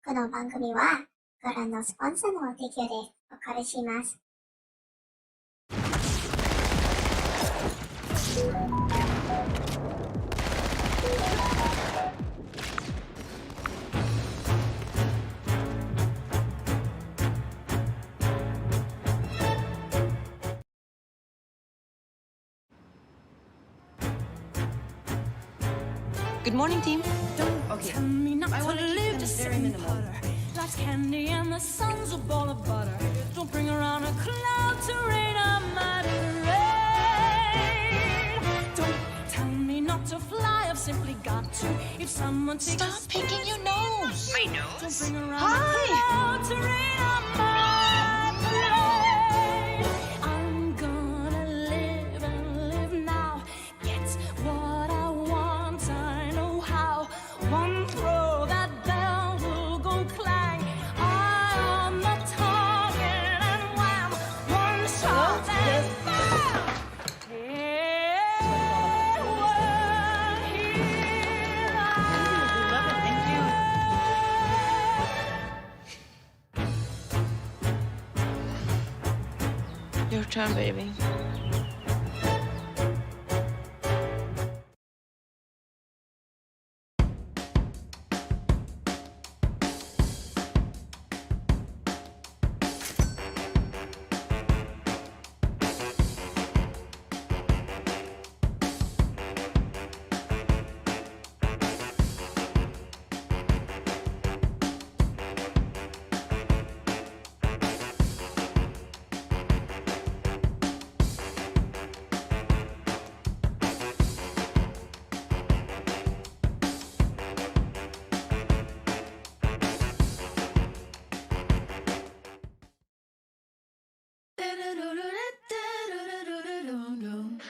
この番組はご覧のスポンサーの提供でお借りします。Good morning, team. Okay. I want to keep them very minimal. Like candy and the sun's a ball of butter. Don't bring around a cloud to rain on my parade. Don't tell me not to fly, I've simply got to. If someone takes Stop picking your nose. My nose? Don't bring around a cloud to rain on my parade. I'm gonna live and live now. Get what I want, I know how. One throw, that bell will go clang. I'm the target and wham. One shot and bam. Everyone here Your turn, baby.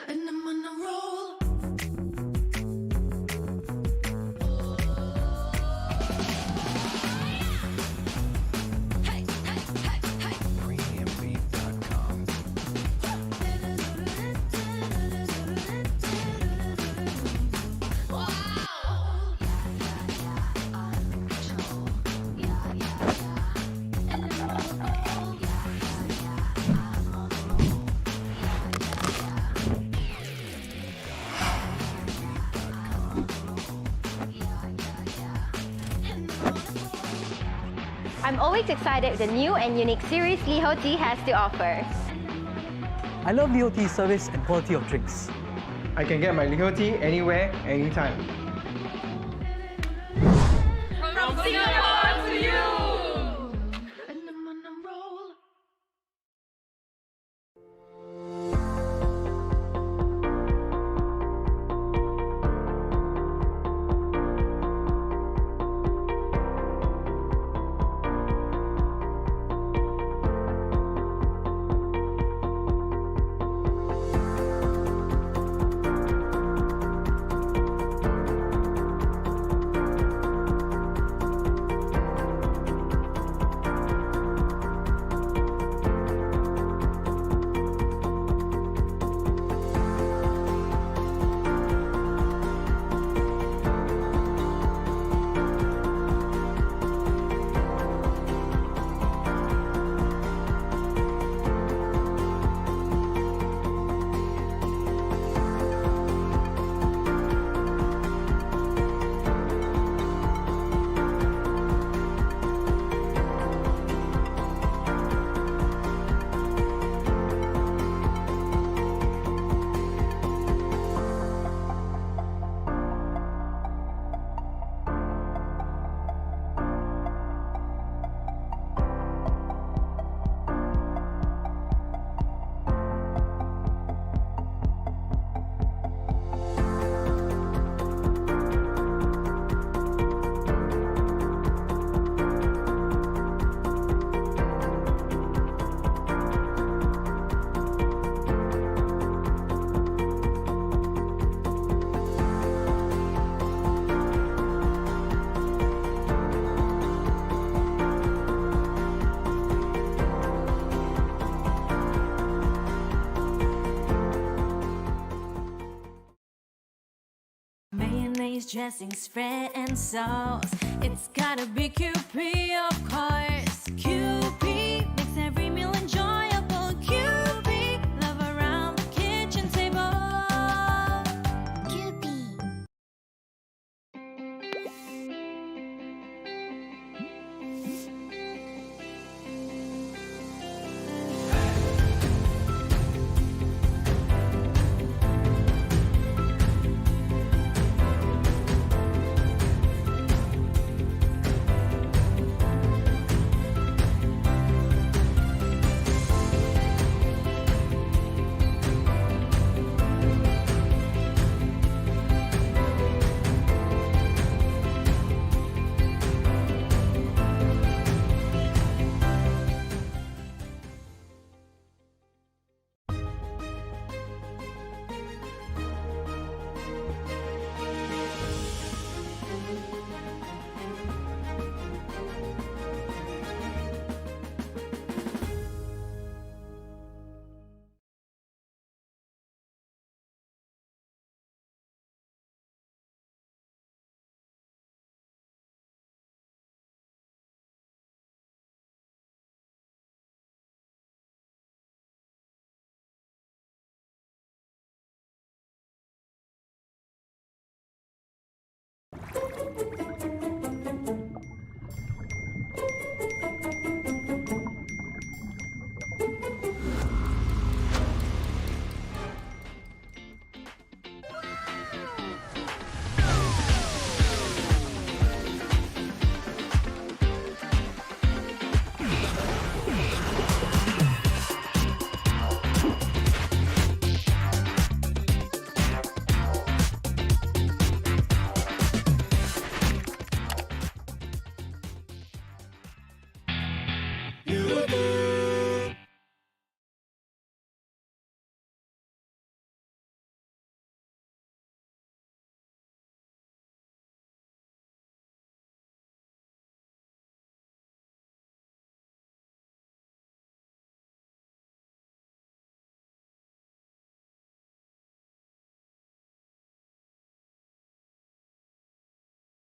and I'm on a roll. Hey, hey, hey, hey. Premiumbeef.com. I'm always excited with the new and unique series Liho Tea has to offer. I love Liho Tea's service and quality of drinks. I can get my Liho tea anywhere, anytime. From Singapore to you! And I'm on a roll. Chinese dressings, Fred and sauce. It's gotta be QP, of course. QP makes every meal enjoyable. QP, love around the kitchen table. QP.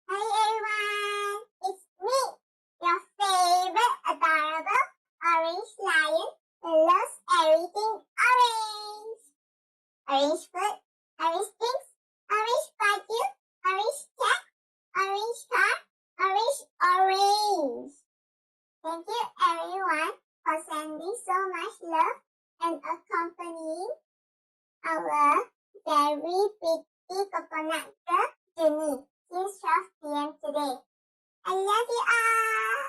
Hey everyone, it's me, your favorite adorable orange lion who loves everything orange. Orange food, orange drinks, orange baju, orange cat, orange car, orange. Thank you everyone for sending so much love and accompanying our very pretty coconut girl, Junnie, since 12 p.m. today. I love you all!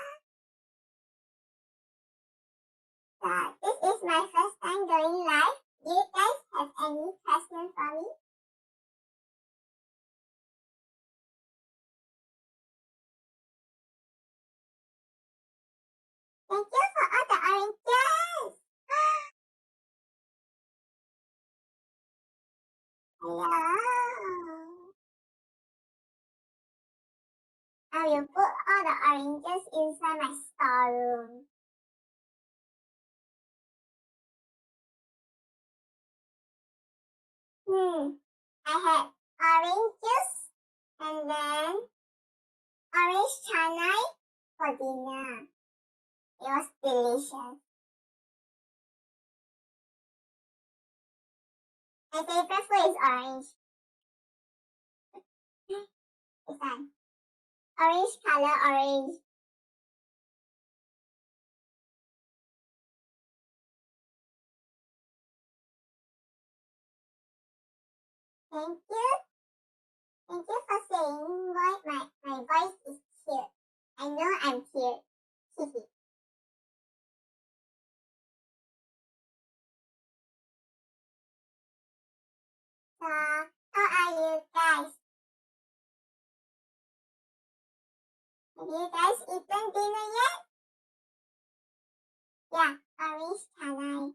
So, this is my first time going live. Do you guys have any questions for me? Thank you for all the oranges! Hello! I will put all the oranges inside my storeroom. I had orange juice and then orange chana for dinner. It was delicious. My favorite food is orange. This one. Orange color, orange. Thank you. Thank you for saying my voice is cute. I know I'm cute. Hehe. So, how are you guys? Have you guys eaten dinner yet? Yeah, orange chana.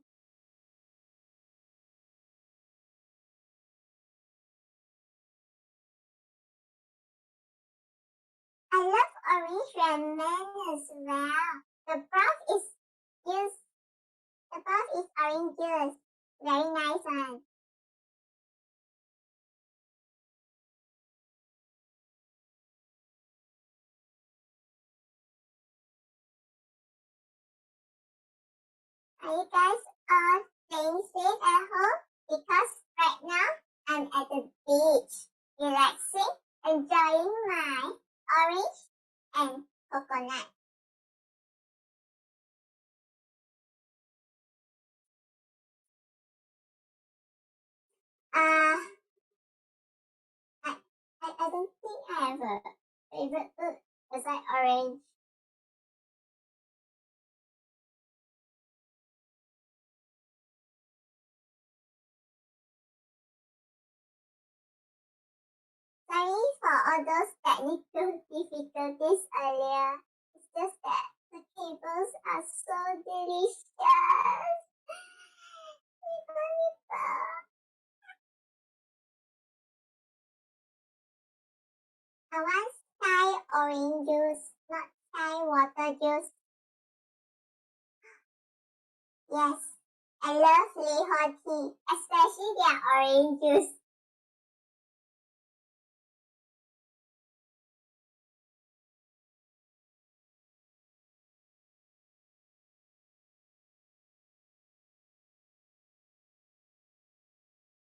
I love orange ramen as well. The broth is juice. The broth is orange juice. Very nice one. Are you guys all staying safe at home? Because right now I'm at the beach, relaxing, enjoying my orange and coconut. Uh, I don't think I have a favorite food besides orange. Sorry for all those technical difficulties earlier. It's just that the cables are so delicious. Nipple, nipple. I want Thai orange juice, not Thai water juice. Yes, I love Liho tea, especially their orange juice.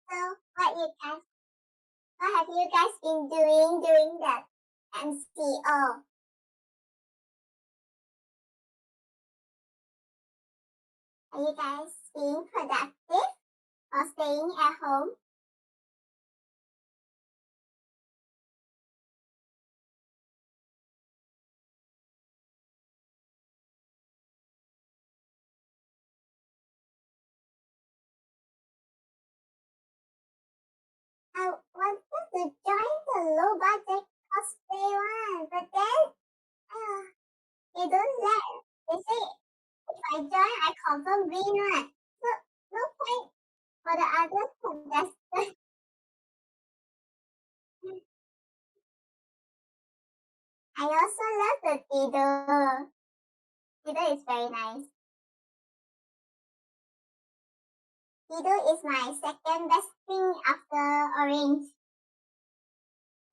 So, what have you guys been doing during that MCO? Are you guys being productive or staying at home? I wanted to join the low budget cosplay one, but then they don't let. They say if I join, I confirm win one. So no point for the other contestants. I also love the Tido. Tido is very nice. Tido is my second best thing after orange.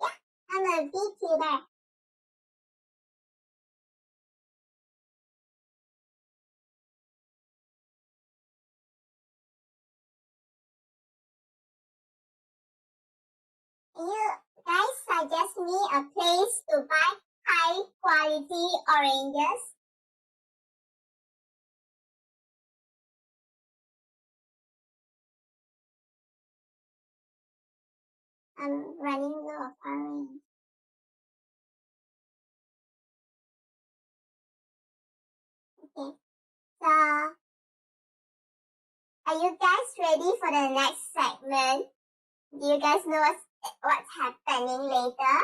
Yeah, I'm a VTuber. You guys suggest me a place to buy high quality oranges. I'm running low of orange. Okay, so are you guys ready for the next segment? Do you guys know what's happening later?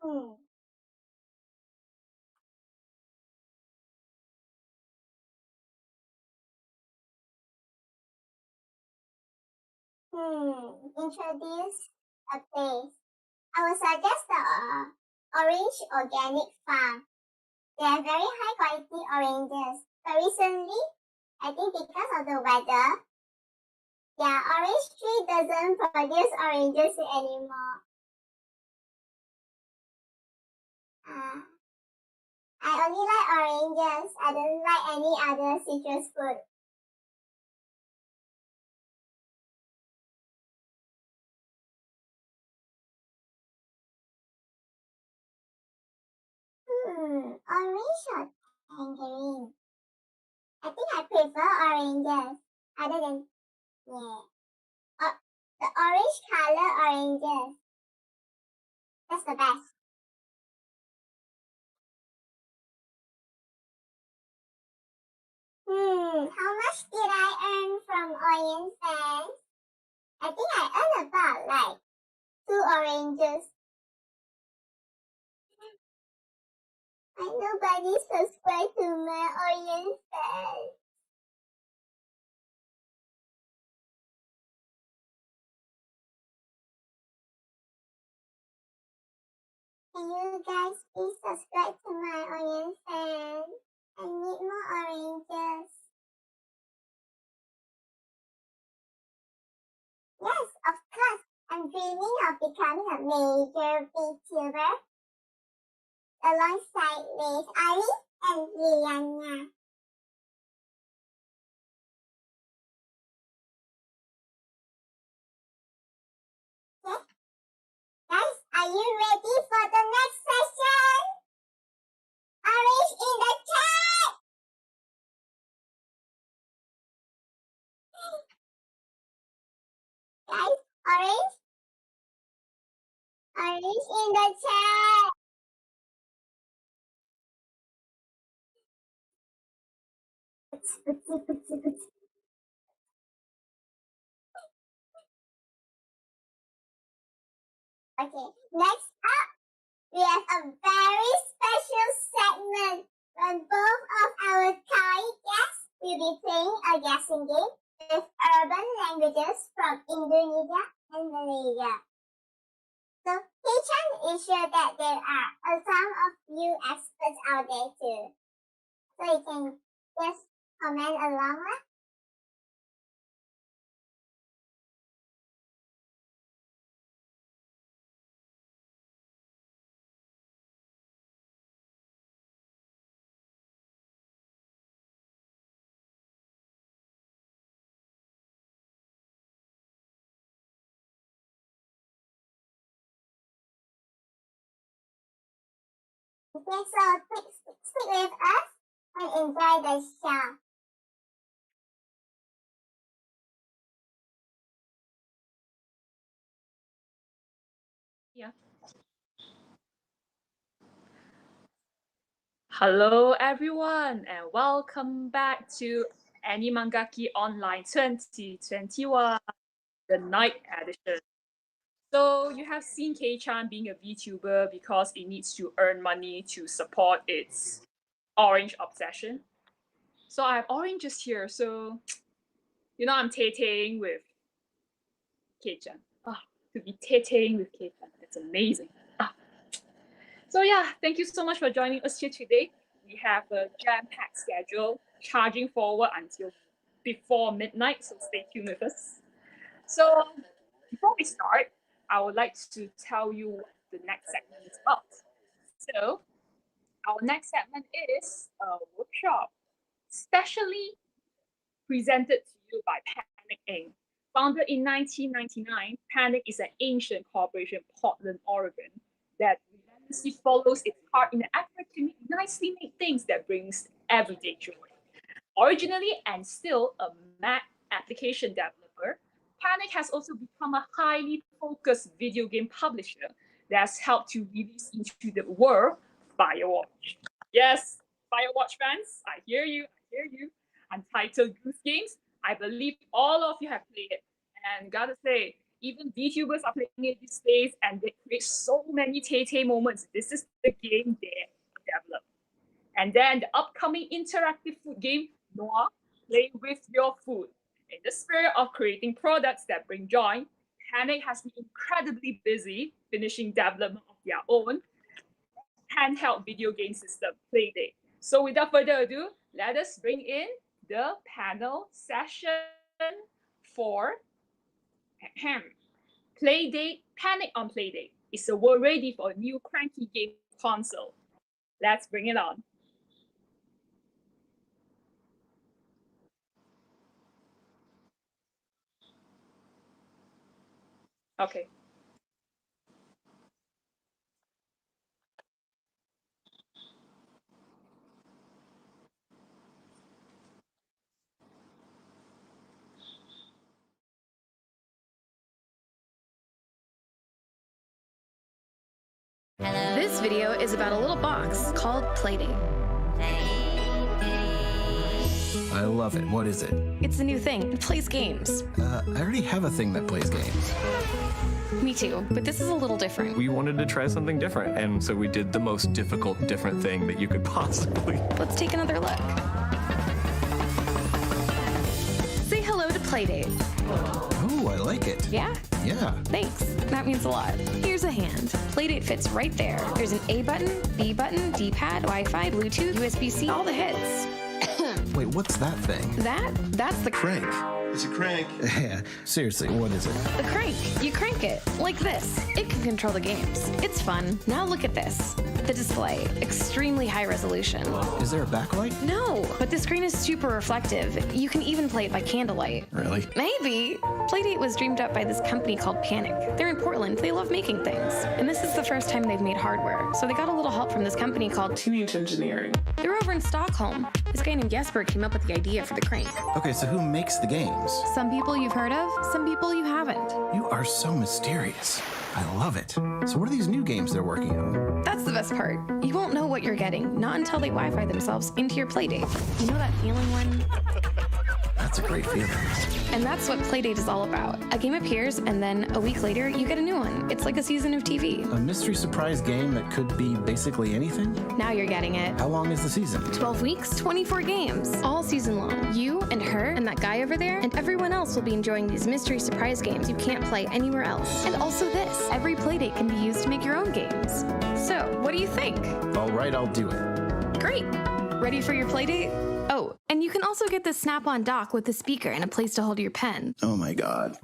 Hmm. Introduce a place. I will suggest the Orange Organic Farm. They are very high quality oranges. But recently, I think because of the weather, their orange tree doesn't produce oranges anymore. Uh, I only like oranges. I don't like any other citrus fruit. Orange or tangerine? I think I prefer oranges. Other than, yeah. The orange color oranges. That's the best. How much did I earn from Orient fans? I think I earned about like 2 oranges. And nobody subscribed to my Orient fans. Can you guys please subscribe to my Orient fans? I need more oranges. dreaming of becoming a major VTuber alongside Liz Ali and Liana. Okay? Guys, are you ready for the next session? Orange in the chat! Guys, orange? Orange in the chat! Okay, next up, we have a very special segment when both of our Thai guests will be playing a guessing game with urban languages from Indonesia and Malaysia. So, Kei-Chan is sure that there are some of you experts out there too. So you can just comment along lah. Okay, so stick with us and enjoy the show. Hello everyone and welcome back to AniManGaki Online 2021, the night edition. So you have seen Kei-Chan being a VTuber because it needs to earn money to support its orange obsession. So I have oranges here, so I'm tay-taying with Kei-Chan. To be tay-taying with Kei-Chan, that's amazing. So yeah, thank you so much for joining us here today. We have a jam-packed schedule, charging forward until before midnight, so stay tuned with us. So before we start, I would like to tell you what the next segment is about. So our next segment is a workshop, specially presented to you by Panic Inc. Founded in 1999, Panic is an ancient corporation in Portland, Oregon, that relentlessly follows its heart in an effort to make nicely made things that brings everyday joy. Originally and still a Mac application developer, Panic has also become a highly focused video game publisher that has helped to release into the world Firewatch. Yes, Firewatch fans, I hear you. Untitled Goose Games, I believe all of you have played it. And gotta say, even VTubers are playing it these days and they create so many tay-tay moments. This is the game they developed. And then the upcoming interactive food game, Noah, Play With Your Food. In the spirit of creating products that bring joy, Panic has been incredibly busy finishing development of their own handheld video game system, Playdate. So without further ado, let us bring in the panel session for Playdate. Panic on Playdate. Is the world ready for a new cranky game console? Let's bring it on. Okay. This video is about a little box called Playdate. I love it. What is it? It's a new thing. It plays games. I already have a thing that plays games. Me too, but this is a little different. We wanted to try something different, and so we did the most difficult, different thing that you could possibly. Let's take another look. Say hello to Playdate. Oh, I like it. Yeah? Yeah. Thanks. That means a lot. Here's a hand. Playdate fits right there. There's an A button, B button, D-pad, Wi-Fi, Bluetooth, USB-C, all the hits. Wait, what's that thing? That's the Crank. It's a crank. Yeah, seriously, what is it? The crank. You crank it like this. It can control the games. It's fun. Now look at this. The display, extremely high resolution. Is there a backlight? No, but the screen is super reflective. You can even play it by candlelight. Really? Maybe. Playdate was dreamed up by this company called Panic. They're in Portland. They love making things. And this is the first time they've made hardware. So they got a little help from this company called Teenage Engineering. They're over in Stockholm. This guy named Jesper came up with the idea for the crank. Okay, so who makes the games? Some people you've heard of, some people you haven't. You are so mysterious. I love it. So what are these new games they're working on? That's the best part. You won't know what you're getting, not until they Wi-Fi themselves into your Playdate. You know that feeling when... That's a great feeling. And that's what Playdate is all about. A game appears, and then a week later, you get a new one. It's like a season of TV. A mystery surprise game that could be basically anything? Now you're getting it. How long is the season? 12 weeks, 24 games. All season long. You and her and that guy over there and everyone else will be enjoying these mystery surprise games you can't play anywhere else. And also this. Every Playdate can be used to make your own games. So, what do you think? All right, I'll do it. Great. Ready for your Playdate? Oh, and you can also get the snap-on dock with the speaker and a place to hold your pen. Oh my god.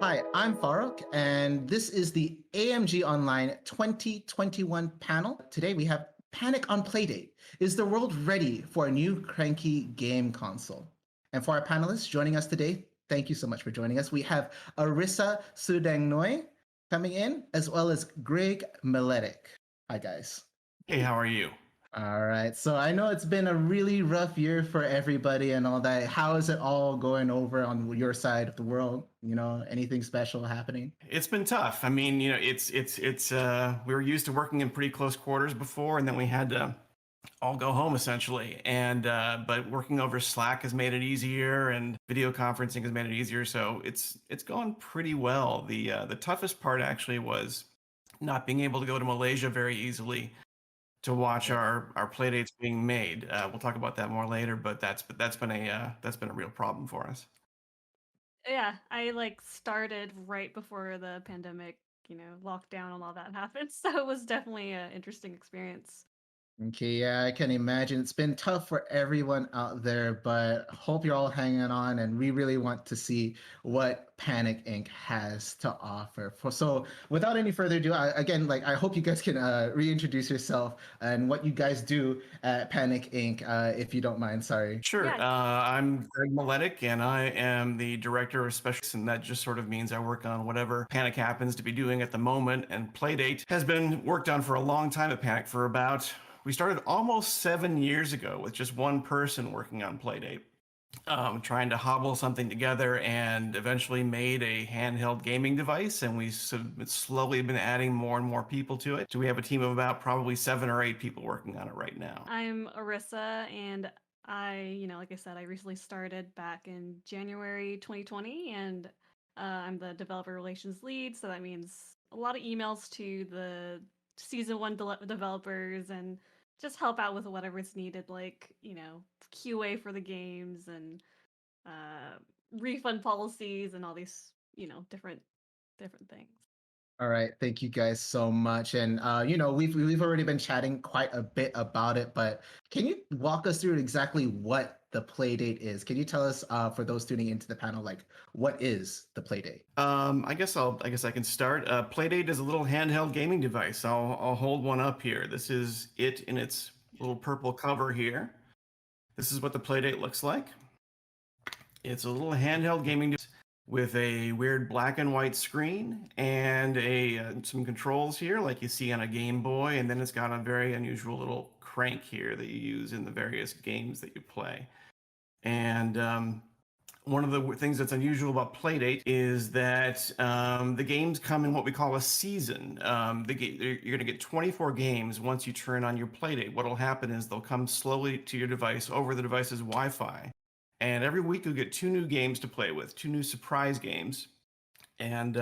Hi, I'm Farooq, and this is the AMG Online 2021 panel. Today we have Panic on Playdate. Is the world ready for a new cranky game console? And for our panelists joining us today, thank you so much for joining us. We have Arissa Sudangnoy coming in, as well as Greg Miletic. Hi, guys. Hey, how are you? All right. So I know it's been a really rough year for everybody and all that. How is it all going over on your side of the world? You know, anything special happening? It's been tough. I mean, you know, it's we were used to working in pretty close quarters before, and then we had to all go home essentially. And but working over Slack has made it easier, and video conferencing has made it easier. So it's gone pretty well. The toughest part actually was not being able to go to Malaysia very easily to watch our playdates being made. We'll talk about that more later, but that's been a real problem for us. Yeah, I started right before the pandemic, lockdown and all that happened. So it was definitely an interesting experience. Okay, yeah, I can imagine. It's been tough for everyone out there, but hope you're all hanging on, and we really want to see what Panic Inc. has to offer. So without any further ado, I hope you guys can reintroduce yourself and what you guys do at Panic Inc., if you don't mind. Sorry. Sure. Yeah. I'm Greg Miletic, and I am the director of special, and that just sort of means I work on whatever Panic happens to be doing at the moment. And Playdate has been worked on for a long time at Panic for about... We started almost 7 years ago with just one person working on Playdate, trying to hobble something together, and eventually made a handheld gaming device. And we slowly been adding more and more people to it. So we have a team of about probably 7 or 8 people working on it right now. I'm Arissa, and I, like I said, I recently started back in January 2020, and I'm the developer relations lead. So that means a lot of emails to the season 1 developers and just help out with whatever's needed, like, QA for the games and refund policies and all these, different things. All right, thank you guys so much. And we've already been chatting quite a bit about it, but can you walk us through exactly what the Playdate is? Can you tell us, for those tuning into the panel, what is the Playdate? I guess I can start. Playdate is a little handheld gaming device. I'll hold one up here. This is it in its little purple cover here. This is what the Playdate looks like. It's a little handheld gaming device with a weird black and white screen and some controls here like you see on a Game Boy, and then it's got a very unusual little crank here that you use in the various games that you play. And one of the things that's unusual about Playdate is that the games come in what we call a season. You're going to get 24 games once you turn on your Playdate. What will happen is they'll come slowly to your device over the device's Wi-Fi. And every week you'll get 2 new games to play with, 2 new surprise games. And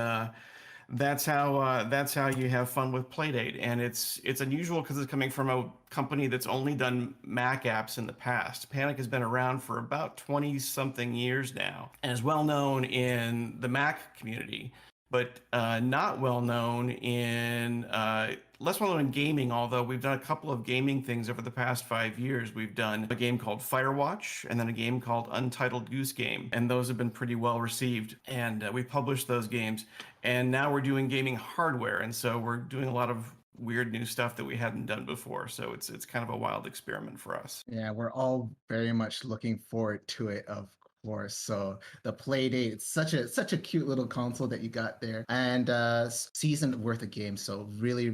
that's how you have fun with Playdate. And it's unusual because it's coming from a company that's only done Mac apps in the past. Panic has been around for about 20-something years now and is well known in the Mac community, but not well known in less well known in gaming, although we've done a couple of gaming things over the past 5 years. We've done a game called Firewatch and then a game called Untitled Goose Game, and those have been pretty well received. And we published those games, and now we're doing gaming hardware, and so we're doing a lot of weird new stuff that we hadn't done before. So it's kind of a wild experiment for us. Yeah, we're all very much looking forward to it, of course. So the Playdate, it's such a cute little console that you got there, and season worth of games. So really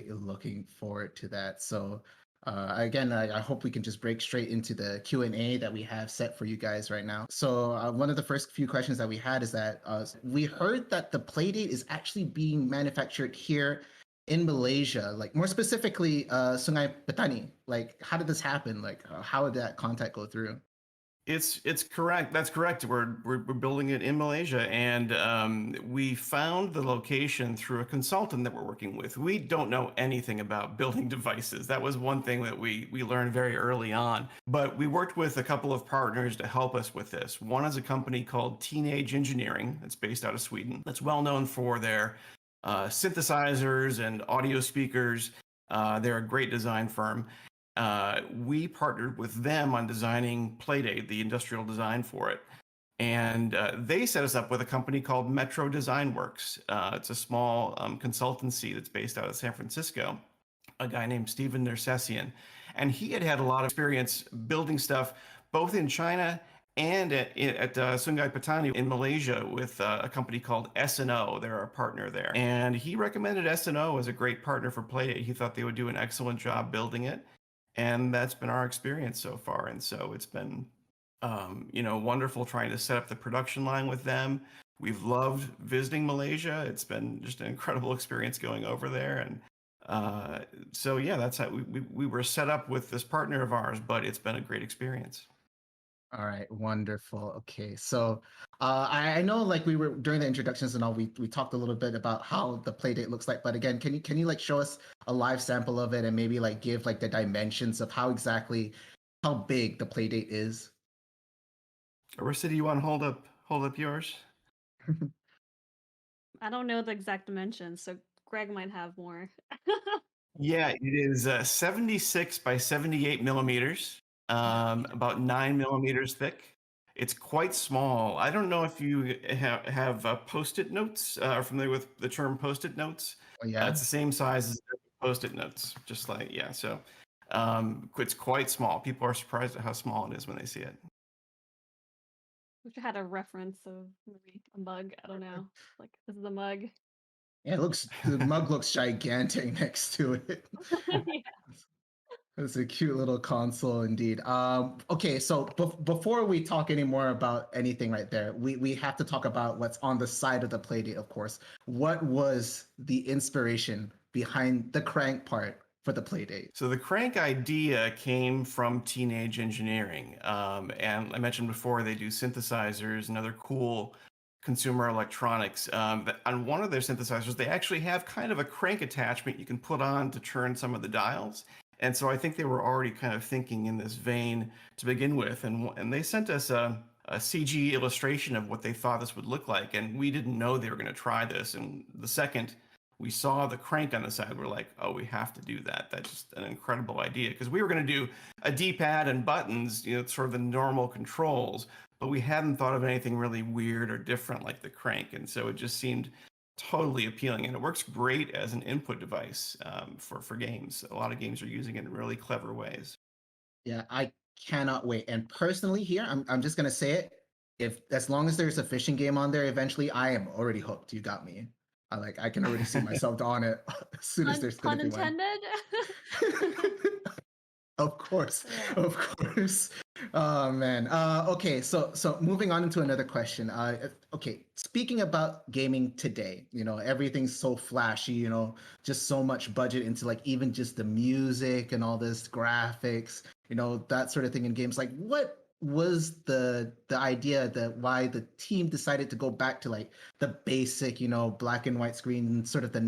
looking forward to that. So again, I hope we can just break straight into the Q&A that we have set for you guys right now. So one of the first few questions that we had is that we heard that the Playdate is actually being manufactured here in Malaysia, like more specifically, Sungai Petani. Like, how did this happen? Like, how did that contact go through? It's correct. That's correct. We're building it in Malaysia, and we found the location through a consultant that we're working with. We don't know anything about building devices. That was one thing that we learned very early on. But we worked with a couple of partners to help us with this. One is a company called Teenage Engineering that's based out of Sweden. That's well known for their synthesizers and audio speakers. They're a great design firm. We partnered with them on designing Playdate, the industrial design for it. And they set us up with a company called Metro Design Works. It's a small consultancy that's based out of San Francisco, a guy named Steven Nersessian. And he had a lot of experience building stuff both in China and at Sungai Petani in Malaysia with a company called S&O. They're our partner there. And he recommended S&O as a great partner for Playdate. He thought they would do an excellent job building it. And that's been our experience so far. And so it's been, wonderful trying to set up the production line with them. We've loved visiting Malaysia. It's been just an incredible experience going over there. And so, yeah, that's how we were set up with this partner of ours, but it's been a great experience. All right, wonderful. Okay, so I know like we were during the introductions and all, we talked a little bit about how the Playdate looks like, but again, can you like show us a live sample of it and maybe like give like the dimensions of how big the Playdate is? Arissa, do you want to hold up yours? I don't know the exact dimensions, so Greg might have more. Yeah, it is 76 by 78 millimeters. About 9 millimeters thick. It's quite small. I don't know if you have Post-it notes. Are familiar with the term Post-it notes? Oh, yeah. It's the same size as Post-it notes. Just like, yeah. So it's quite small. People are surprised at how small it is when they see it. Wish I had a reference of maybe a mug. I don't know. Like, this is a mug. Yeah, the mug looks gigantic next to it. Yeah. It's a cute little console indeed. Okay, so before we talk any more about anything right there, we have to talk about what's on the side of the Playdate, of course. What was the inspiration behind the crank part for the Playdate? So the crank idea came from Teenage Engineering. And I mentioned before, they do synthesizers and other cool consumer electronics. On one of their synthesizers, they actually have kind of a crank attachment you can put on to turn some of the dials. And so I think they were already kind of thinking in this vein to begin with. And they sent us a CG illustration of what they thought this would look like. And we didn't know they were going to try this. And the second we saw the crank on the side, we're like, oh, we have to do that. That's just an incredible idea. Because we were going to do a D-pad and buttons, sort of the normal controls. But we hadn't thought of anything really weird or different like the crank. And so it just seemed totally appealing, and it works great as an input device for games. A lot of games are using it in really clever ways. Yeah, I cannot wait. And personally here, I'm just gonna say it. As long as there's a fishing game on there, eventually I am already hooked. You got me. I can already see myself on it as soon as there's gonna be one. Of course, of course. Oh man. Okay, so moving on into another question. Okay, speaking about gaming today, everything's so flashy, just so much budget into like even just the music and all this graphics, that sort of thing in games. Like, what was the idea that why the team decided to go back to like the basic, black and white screen, sort of the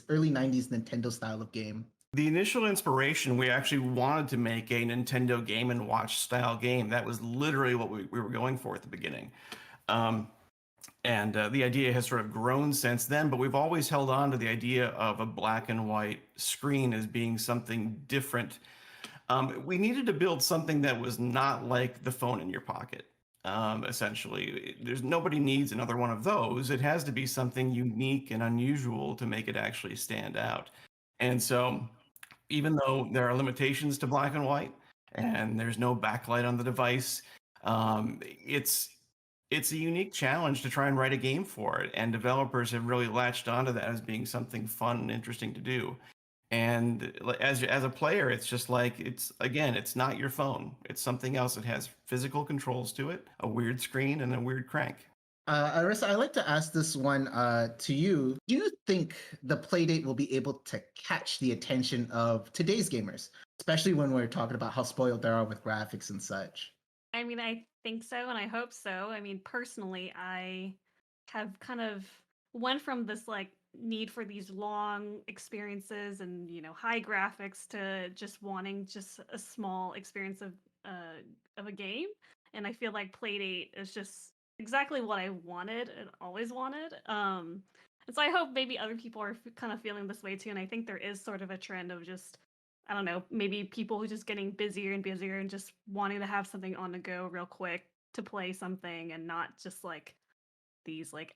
early 90s Nintendo style of game? The initial inspiration, we actually wanted to make a Nintendo Game & Watch style game. That was literally what we were going for at the beginning. And the idea has sort of grown since then, but we've always held on to the idea of a black and white screen as being something different. We needed to build something that was not like the phone in your pocket. Essentially, there's nobody needs another one of those. It has to be something unique and unusual to make it actually stand out. And so, even though there are limitations to black and white, and there's no backlight on the device, it's a unique challenge to try and write a game for it. And developers have really latched onto that as being something fun and interesting to do. And as a player, it's just like it's not your phone. It's something else. It has physical controls to it, a weird screen, and a weird crank. Arissa, I'd like to ask this one to you. Do you think the Playdate will be able to catch the attention of today's gamers, especially when we're talking about how spoiled they are with graphics and such? I mean, I think so, and I hope so. I mean, personally, I have kind of went from this like need for these long experiences and high graphics to just wanting just a small experience of a game, and I feel like Playdate is just exactly what I wanted and always wanted. And so I hope maybe other people are kind of feeling this way too, and I think there is sort of a trend of just I don't know, maybe people who just getting busier and busier and just wanting to have something on the go real quick to play something and not just like these like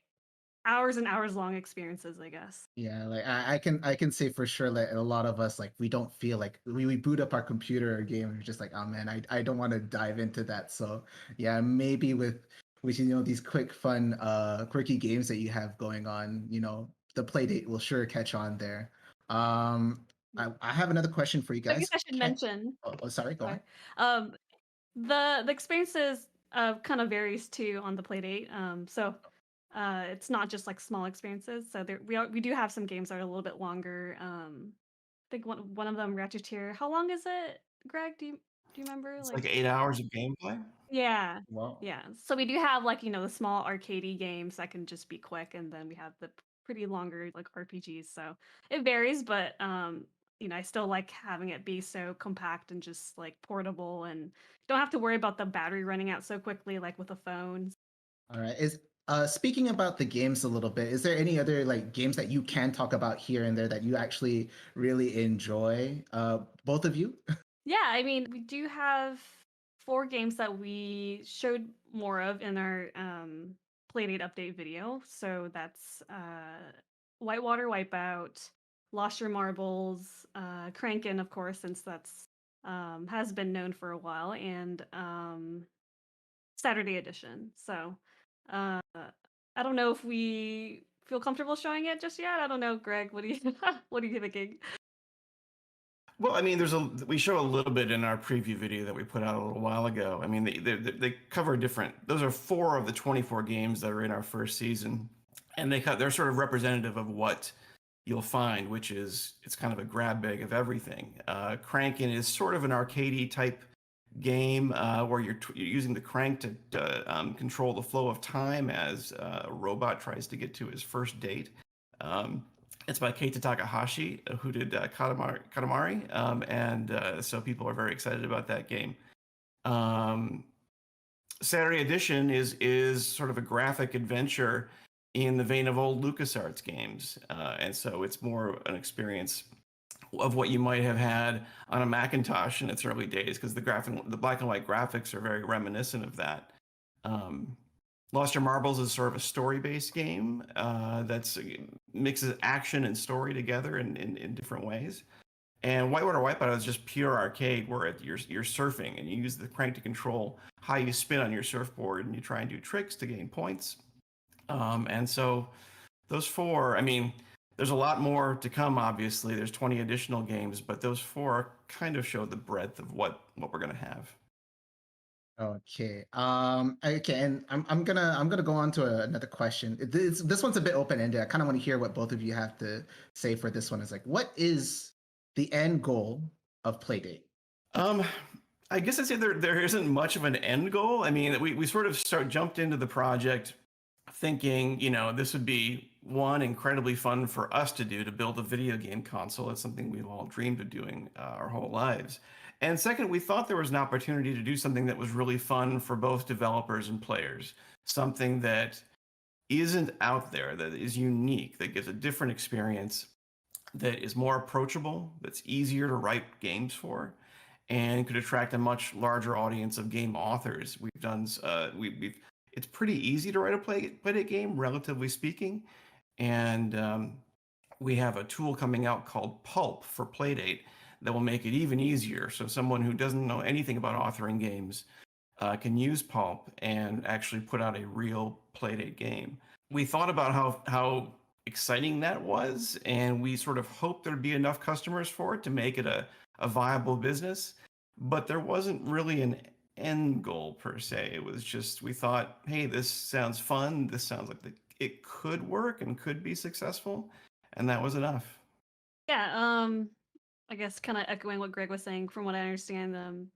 hours and hours long experiences, I guess. Yeah, like I can say for sure that a lot of us like we don't feel like we boot up our computer or game and we're just like, oh man, I don't want to dive into that. So yeah, maybe with these quick fun quirky games that you have going on, the Playdate will sure catch on there. I have another question for you I guess guys. I should mention. Sorry, go Sorry. on. Um, the experiences kind of varies too on the Playdate. So it's not just like small experiences. So we do have some games that are a little bit longer. I think one of them Ratcheteer. How long is it, Greg? Do you remember? It's Like like 8 hours of gameplay. yeah, Wow. yeah. So we do have like the small arcadey games that can just be quick, and then we have the pretty longer like RPGs. So it varies, but I still like having it be so compact and just like portable, and don't have to worry about the battery running out so quickly like with a phone. All right. Is speaking about the games a little bit, is there any other like games that you can talk about here and there that you actually really enjoy? Both of you? Yeah, I mean, we do have 4 games that we showed more of in our Playdate update video. So that's Whitewater Wipeout, Lost Your Marbles, Crankin', of course, since that's has been known for a while, and Saturday Edition. So I don't know if we feel comfortable showing it just yet. I don't know, Greg. What do you what are you thinking? Well, I mean, we show a little bit in our preview video that we put out a little while ago. I mean, they cover different. Those are 4 of the 24 games that are in our first season, and they're sort of representative of what you'll find, which is it's kind of a grab bag of everything. Crankin' is sort of an arcadey type game where you're using the crank to control the flow of time as a robot tries to get to his first date. It's by Keita Takahashi, who did Katamari, and so people are very excited about that game. Saturday Edition is sort of a graphic adventure in the vein of old LucasArts games, and so it's more an experience of what you might have had on a Macintosh in its early days, because the black and white graphics are very reminiscent of that. Lost Your Marbles is sort of a story-based game that's mixes action and story together in different ways. And Whitewater Wipeout is just pure arcade, where you're surfing and you use the crank to control how you spin on your surfboard, and you try and do tricks to gain points. And so those 4, I mean, there's a lot more to come. Obviously, there's 20 additional games, but those 4 kind of show the breadth of what we're gonna have. Okay. Okay, and I'm gonna go on to another question. This one's a bit open ended. I kind of want to hear what both of you have to say for this one. Is like, what is the end goal of Playdate? I guess I'd say there isn't much of an end goal. I mean, we sort of jumped into the project thinking, this would be one incredibly fun for us to do, to build a video game console. It's something we've all dreamed of doing our whole lives. And second, we thought there was an opportunity to do something that was really fun for both developers and players, something that isn't out there, that is unique, that gives a different experience, that is more approachable, that's easier to write games for, and could attract a much larger audience of game authors. We've done, it's pretty easy to write a Playdate game, relatively speaking, and we have a tool coming out called Pulp for Playdate that will make it even easier. So someone who doesn't know anything about authoring games can use Pulp and actually put out a real Playdate game. We thought about how exciting that was, and we sort of hoped there'd be enough customers for it to make it a viable business, but there wasn't really an end goal per se. It was just, we thought, hey, this sounds fun. This sounds like it could work and could be successful, and that was enough. Yeah, I guess kind of echoing what Greg was saying, from what I understand,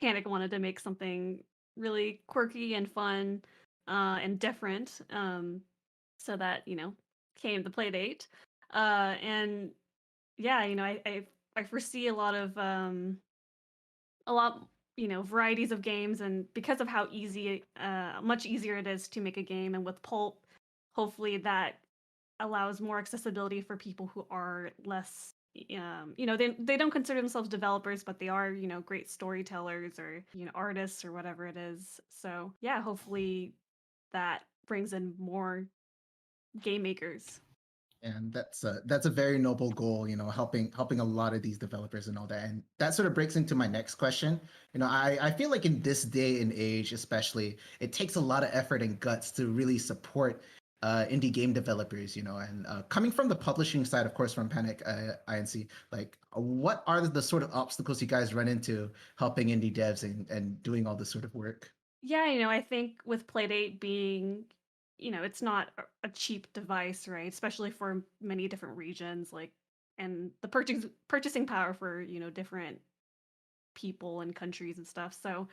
Panic wanted to make something really quirky and fun and different, so that, came the Playdate. And yeah, I foresee a lot, varieties of games, and because of how much easier it is to make a game, and with Pulp, hopefully that allows more accessibility for people who are less, they don't consider themselves developers, but they are, great storytellers, or, artists, or whatever it is. So yeah, hopefully that brings in more game makers. And that's a very noble goal, helping a lot of these developers and all that. And that sort of breaks into my next question. I feel like in this day and age, especially, it takes a lot of effort and guts to really support indie game developers, and coming from the publishing side, of course, from Panic Inc., like, what are the sort of obstacles you guys run into helping indie devs and doing all this sort of work? Yeah, I think with Playdate being, it's not a cheap device, right? Especially for many different regions, and the purchasing power for, different people and countries and stuff. So,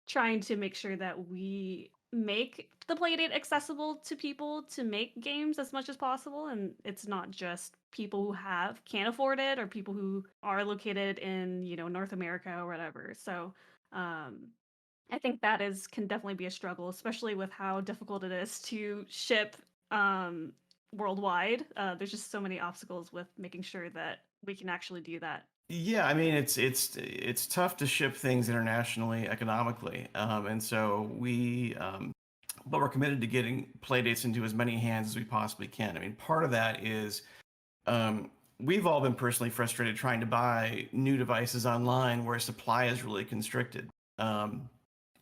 trying to make sure that we make the Playdate accessible to people to make games as much as possible, and it's not just people who can't afford it, or people who are located in, North America or whatever. So, I think that can definitely be a struggle, especially with how difficult it is to ship worldwide. There's just so many obstacles with making sure that we can actually do that. Yeah, I mean, it's tough to ship things internationally economically, and so but we're committed to getting Playdates into as many hands as we possibly can. I mean, part of that is we've all been personally frustrated trying to buy new devices online where supply is really constricted.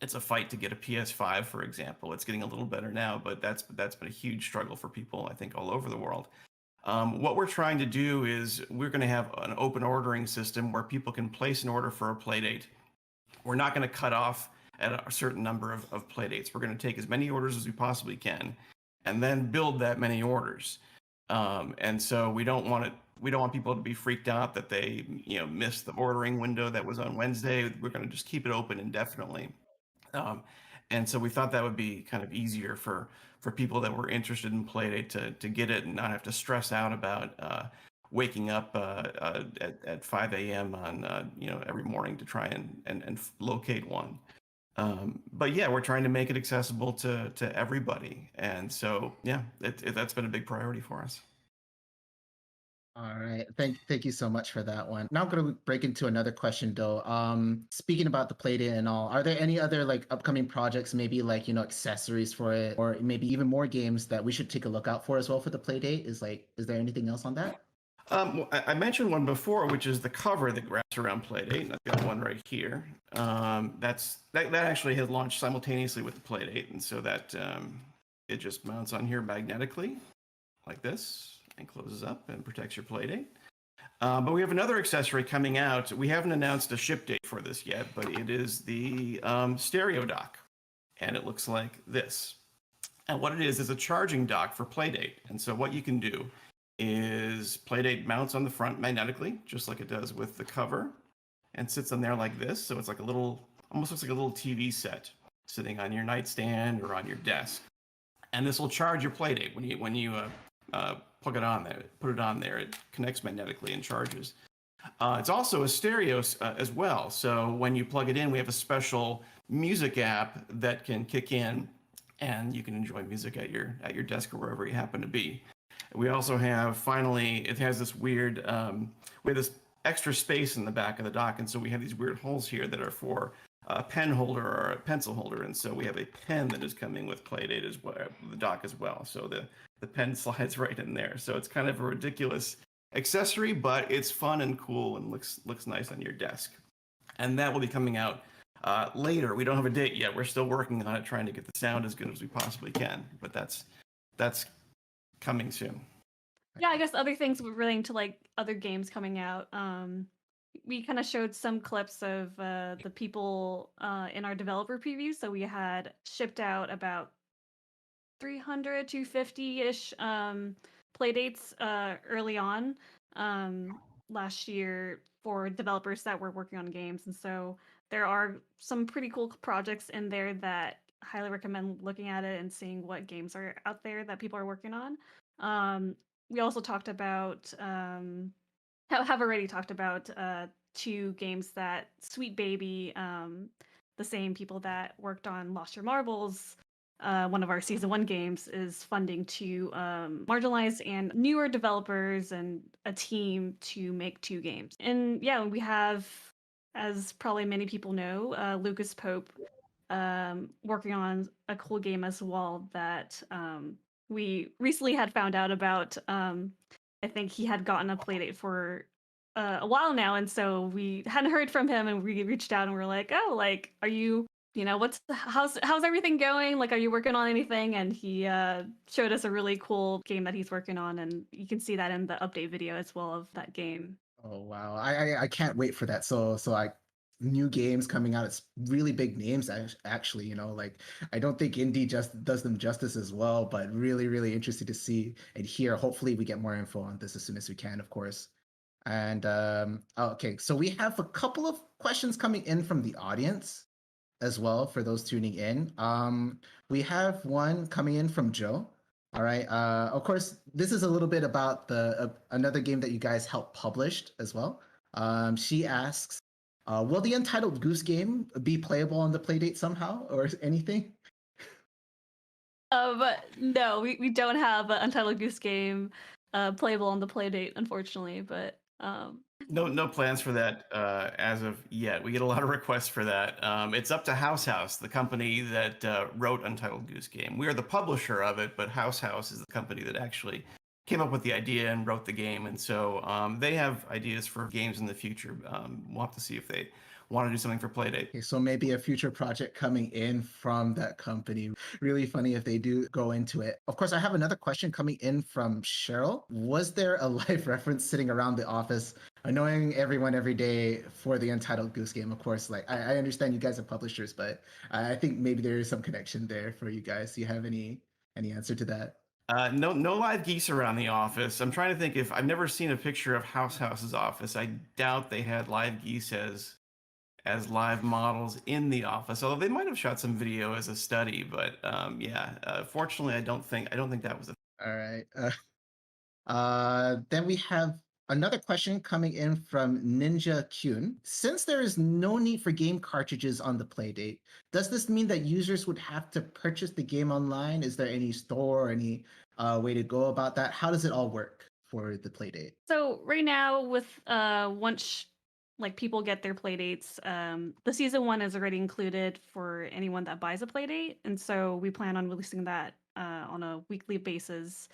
It's a fight to get a PS5, for example. It's getting a little better now, but that's been a huge struggle for people, I think, all over the world. What we're trying to do is we're going to have an open ordering system where people can place an order for a Playdate. We're not going to cut off at a certain number of Playdates. We're going to take as many orders as we possibly can, and then build that many orders. And so we don't want people to be freaked out that they missed the ordering window that was on Wednesday. We're going to just keep it open indefinitely. And so we thought that would be kind of easier for people that were interested in Playdate to get it and not have to stress out about waking up at 5 a.m. on every morning to try and locate one. But yeah, we're trying to make it accessible to everybody, and so yeah, that's been a big priority for us. All right. Thank you so much for that one. Now I'm going to break into another question though. Speaking about the Playdate and all, are there any other like upcoming projects, maybe like, accessories for it, or maybe even more games that we should take a look out for as well for the Playdate? Is there anything else on that? I mentioned one before, which is the cover that wraps around Playdate, and I've got one right here. That actually has launched simultaneously with the Playdate, and so that it just mounts on here magnetically like this, and closes up and protects your Playdate. But we have another accessory coming out. We haven't announced a ship date for this yet, but it is the stereo dock, and it looks like this. And what it is a charging dock for Playdate. And so what you can do is Playdate mounts on the front magnetically, just like it does with the cover, and sits on there like this. So it's like almost looks like a little TV set sitting on your nightstand or on your desk. And this will charge your Playdate when you plug it on there, put it on there. It connects magnetically and charges. It's also a stereo as well. So when you plug it in, we have a special music app that can kick in and you can enjoy music at your desk or wherever you happen to be. We also have, finally, it has this weird, we have this extra space in the back of the dock, and so we have these weird holes here that are for a pen holder or a pencil holder, and so we have a pen that is coming with Playdate as well, the dock as well. So the pen slides right in there. So it's kind of a ridiculous accessory, but it's fun and cool and looks nice on your desk. And that will be coming out later. We don't have a date yet. We're still working on it, trying to get the sound as good as we possibly can. But that's coming soon. Yeah, I guess other things relating to like other games coming out. We kind of showed some clips of the people in our developer preview. So we had shipped out about 300 to 50-ish playdates early on last year for developers that were working on games. And so there are some pretty cool projects in there that I highly recommend looking at it and seeing what games are out there that people are working on. We also talked about have already talked about 2 games that Sweet Baby, the same people that worked on Lost Your Marbles, one of our season 1 games, is funding to marginalized and newer developers and a team to make 2 games. And yeah, we have, as probably many people know, Lucas Pope working on a cool game as well that we recently had found out about. I think he had gotten a playdate for a while now, and so we hadn't heard from him, and we reached out and we're like, oh, like, are you, how's everything going? Like, are you working on anything? And he showed us a really cool game that he's working on, and you can see that in the update video as well of that game. Oh wow, I can't wait for that. So new games coming out. It's really big names actually. Like I don't think indie just does them justice as well, but really interested to see and hear. Hopefully we get more info on this as soon as we can, of course. And okay, so we have a couple of questions coming in from the audience as well for those tuning in. We have one coming in from Joe. All right. Of course, this is a little bit about the another game that you guys helped published as well. She asks, will the Untitled Goose Game be playable on the Playdate somehow or anything? But no, we don't have an Untitled Goose Game playable on the Playdate, unfortunately. But no plans for that as of yet. We get a lot of requests for that. It's up to House, the company that wrote Untitled Goose Game. We are the publisher of it, but House is the company that actually came up with the idea and wrote the game. And so they have ideas for games in the future. We'll have to see if they want to do something for Playdate. Okay, so maybe a future project coming in from that company. Really funny if they do go into it. Of course, I have another question coming in from Cheryl. Was there a live reference sitting around the office annoying everyone every day for the Untitled Goose Game? Of course, like I understand you guys are publishers, but I think maybe there is some connection there for you guys. Do you have any answer to that? No live geese around the office. I'm trying to think if I've never seen a picture of House's office. I doubt they had live geese as live models in the office, although they might have shot some video as a study. But fortunately, I don't think that was All right. Then we have another question coming in from Ninja Kyun. Since there is no need for game cartridges on the Playdate, does this mean that users would have to purchase the game online? Is there any store or any way to go about that? How does it all work for the Playdate? So right now, with once like people get their Playdates, the season 1 is already included for anyone that buys a Playdate, and so we plan on releasing that on a weekly basis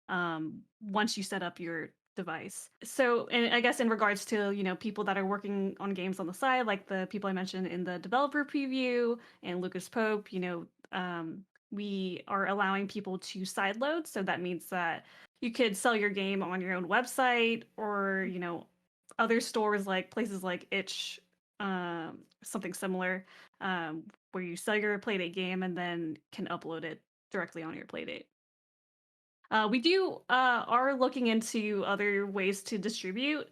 once you set up your device. So, and I guess in regards to people that are working on games on the side, like the people I mentioned in the developer preview and Lucas Pope, we are allowing people to sideload. So that means that you could sell your game on your own website or other stores, like places like Itch, something similar, where you sell your Playdate game and then can upload it directly on your Playdate. We are looking into other ways to distribute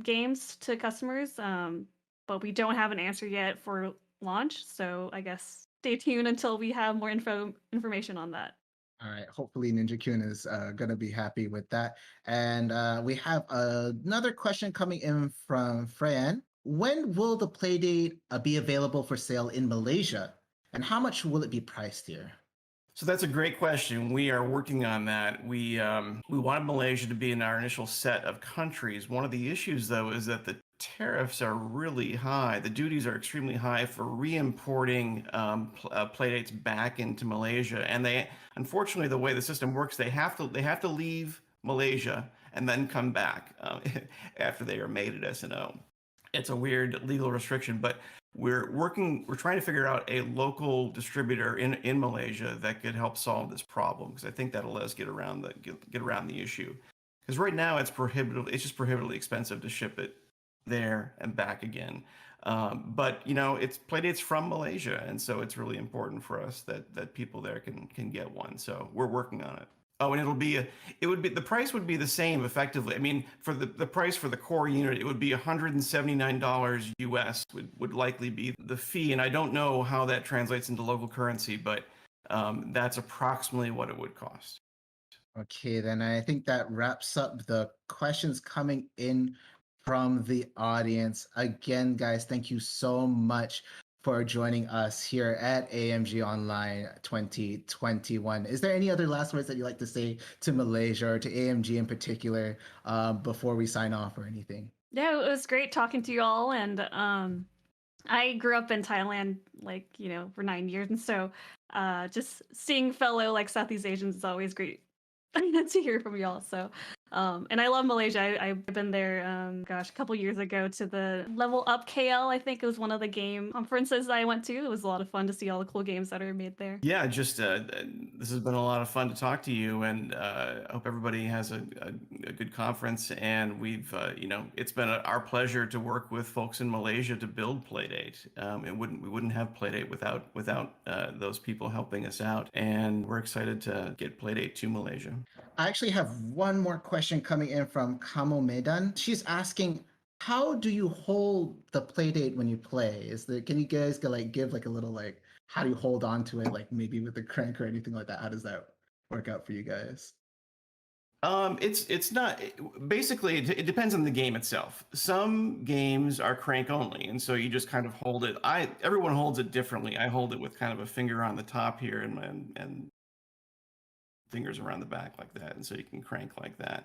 games to customers, but we don't have an answer yet for launch. So I guess stay tuned until we have more information on that. All right. Hopefully Ninja Kyun is going to be happy with that. And we have another question coming in from Fran. When will the Playdate be available for sale in Malaysia? And how much will it be priced here? So that's a great question. We are working on that. We wanted Malaysia to be in our initial set of countries. One of the issues, though, is that the tariffs are really high. The duties are extremely high for re-importing playdates back into Malaysia, and they, unfortunately, the way the system works, they have to leave Malaysia and then come back after they are made at SNO. It's a weird legal restriction, but we're trying to figure out a local distributor in Malaysia that could help solve this problem, because I think that'll let us get around the issue. Because right now it's just prohibitively expensive to ship it there and back again. But it's Playdate's from Malaysia, and so it's really important for us that people there can get one. So we're working on it. Oh, and the price would be the same effectively. I mean, for the price for the core unit, it would be $179 US would likely be the fee. And I don't know how that translates into local currency, but that's approximately what it would cost. Okay, then I think that wraps up the questions coming in from the audience. Again, guys, thank you so much for joining us here at AMG Online 2021. Is there any other last words that you'd like to say to Malaysia or to AMG in particular before we sign off or anything? Yeah, it was great talking to you all. And I grew up in Thailand, for 9 years. And so just seeing fellow Southeast Asians is always great to hear from y'all. So, and I love Malaysia. I've been there, a couple years ago to the Level Up KL. I think it was one of the game conferences that I went to. It was a lot of fun to see all the cool games that are made there. Yeah, just this has been a lot of fun to talk to you, and I hope everybody has a good conference. And we've, it's been our pleasure to work with folks in Malaysia to build Playdate. We wouldn't have Playdate without those people helping us out, and we're excited to get Playdate to Malaysia. I actually have one more question coming in from Kamo Medan. She's asking, how do you hold the Playdate when you play? Can you guys give a little how do you hold on to it, maybe with the crank or anything like that? How does that work out for you guys? It's not basically it depends on the game itself. Some games are crank only, and so you just kind of hold it. Everyone holds it differently. I hold it with kind of a finger on the top here and fingers around the back like that, and so you can crank like that.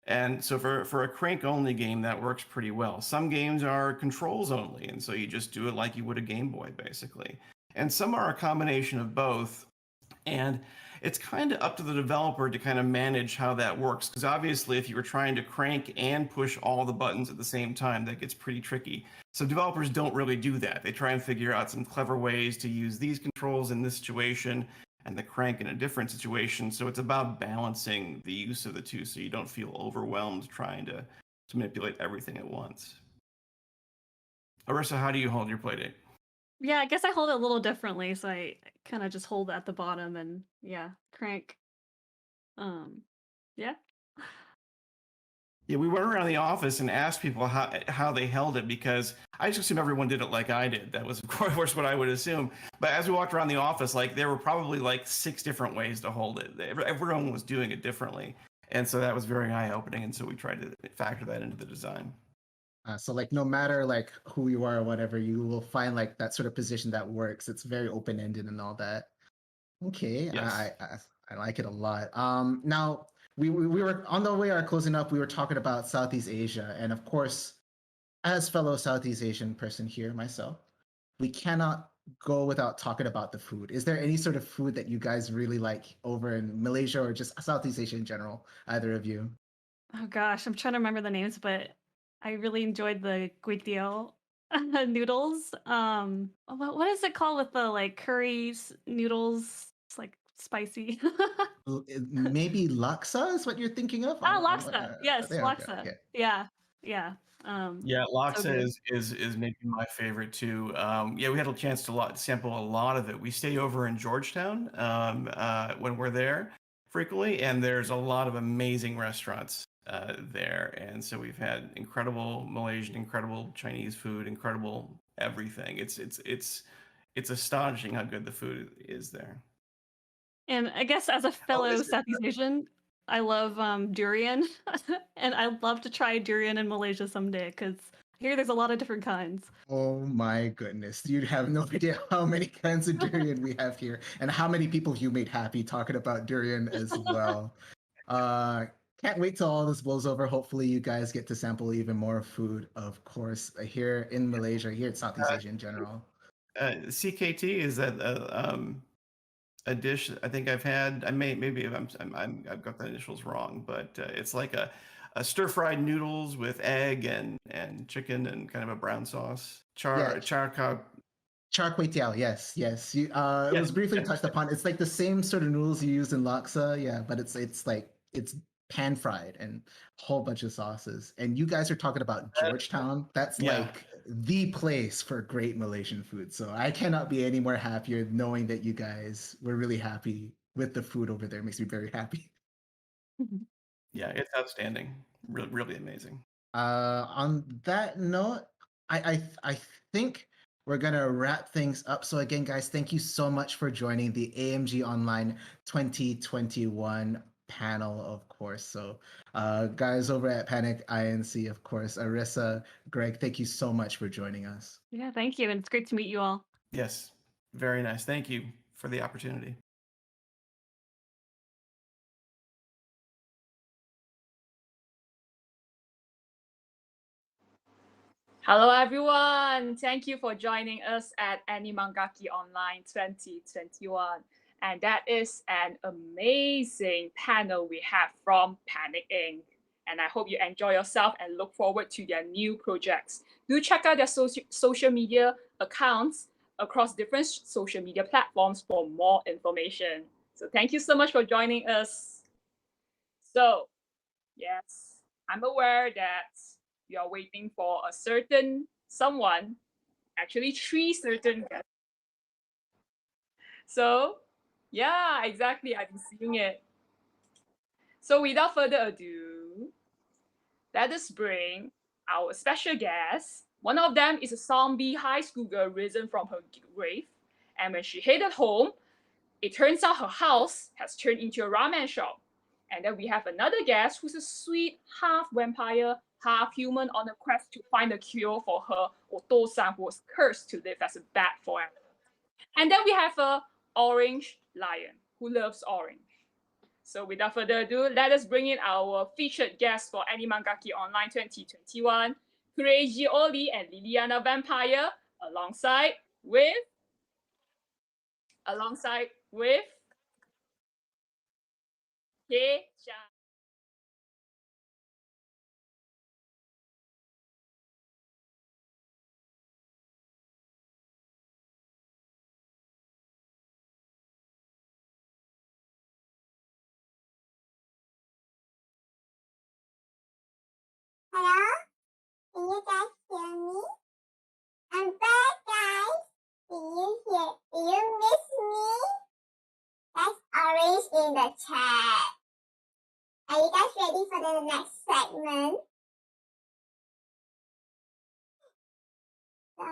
And so for a crank only game, that works pretty well. Some games are controls only, and so you just do it like you would a Game Boy basically. And some are a combination of both, and it's kind of up to the developer to kind of manage how that works, because obviously if you were trying to crank and push all the buttons at the same time, that gets pretty tricky. So developers don't really do that. They try and figure out some clever ways to use these controls in this situation and the crank in a different situation. So it's about balancing the use of the two so you don't feel overwhelmed trying to manipulate everything at once. Arissa, how do you hold your Playdate? Yeah, I guess I hold it a little differently. So I kind of just hold it at the bottom and crank. Yeah. Yeah, we went around the office and asked people how they held it, because I just assumed everyone did it like I did. That was, of course, what I would assume. But as we walked around the office, there were probably 6 different ways to hold it. Everyone was doing it differently. And so that was very eye-opening. And so we tried to factor that into the design. So no matter who you are or whatever, you will find that sort of position that works. It's very open-ended and all that. Okay, yes. I like it a lot. Now, we were on the way closing up. We were talking about Southeast Asia, and of course, as fellow Southeast Asian person here myself, we cannot go without talking about the food. Is there any sort of food that you guys really like over in Malaysia or just Southeast Asia in general? Either of you? Oh gosh, I'm trying to remember the names, but I really enjoyed the guitiao noodles. What is it called with the curry noodles? It's spicy. Maybe laksa is what you're thinking of? Laksa. Yes, laksa. Okay. Yeah. Yeah, laksa is maybe my favorite too. Yeah, we had a chance to sample a lot of it. We stay over in Georgetown when we're there frequently, and there's a lot of amazing restaurants there, and so we've had incredible Malaysian, incredible Chinese food, incredible everything. It's astonishing how good the food is there. And I guess as a fellow Southeast Asian, I love durian, and I'd love to try durian in Malaysia someday, because Here, there's a lot of different kinds. Oh my goodness. You have no idea how many kinds of durian we have here and how many people you made happy talking about durian as well. Can't wait till all this blows over. Hopefully you guys get to sample even more food, of course, here in Malaysia, here in Southeast Asia in general. CKT, is that a dish I think I've had? Maybe if I've got the initials wrong, but it's like a stir-fried noodles with egg and chicken and kind of a brown sauce. Yeah. Char Char kway teow, yes, yes. It Yes, was briefly yes, touched upon. It's like the same sort of noodles you use in laksa, yeah, but it's like it's pan fried and a whole bunch of sauces. And you guys are talking about Georgetown. That's yeah. like the place for great Malaysian food. So I cannot be any more happier knowing that you guys were really happy with the food over there. It makes me very happy. Yeah, it's outstanding. Really, really amazing. On that note, I think we're gonna wrap things up. So again, guys, thank you so much for joining the AMG Online 2021 panel, of course. So guys over at Panic INC, of course, Arissa, Greg, thank you so much for joining us. Yeah, thank you. And it's great to meet you all. Yes, very nice. Thank you for the opportunity. Hello, everyone. Thank you for joining us at AniManGaki Online 2021. And that is an amazing panel we have from Panic Inc. And I hope you enjoy yourself and look forward to their new projects. Do check out their social media accounts across different social media platforms for more information. So thank you so much for joining us. So, yes, I'm aware that you are waiting for a certain someone, actually 3 certain guests. So, yeah, exactly. I've been seeing it. So, without further ado, let us bring our special guest. One of them is a zombie high school girl risen from her grave. And when she headed home, it turns out her house has turned into a ramen shop. And then we have another guest who's a sweet half vampire, half human on a quest to find a cure for her otosan who was cursed to live as a bat forever. And then we have a orange lion who loves orange. So without further ado, let us bring in our featured guests for AniManGaki Online 2021, Crazy Oli and Liliana Vampire, alongside with Kei-Chan. Hello? Can you guys hear me? I'm back, guys. Do you miss me? That's orange in the chat. Are you guys ready for the next segment? So,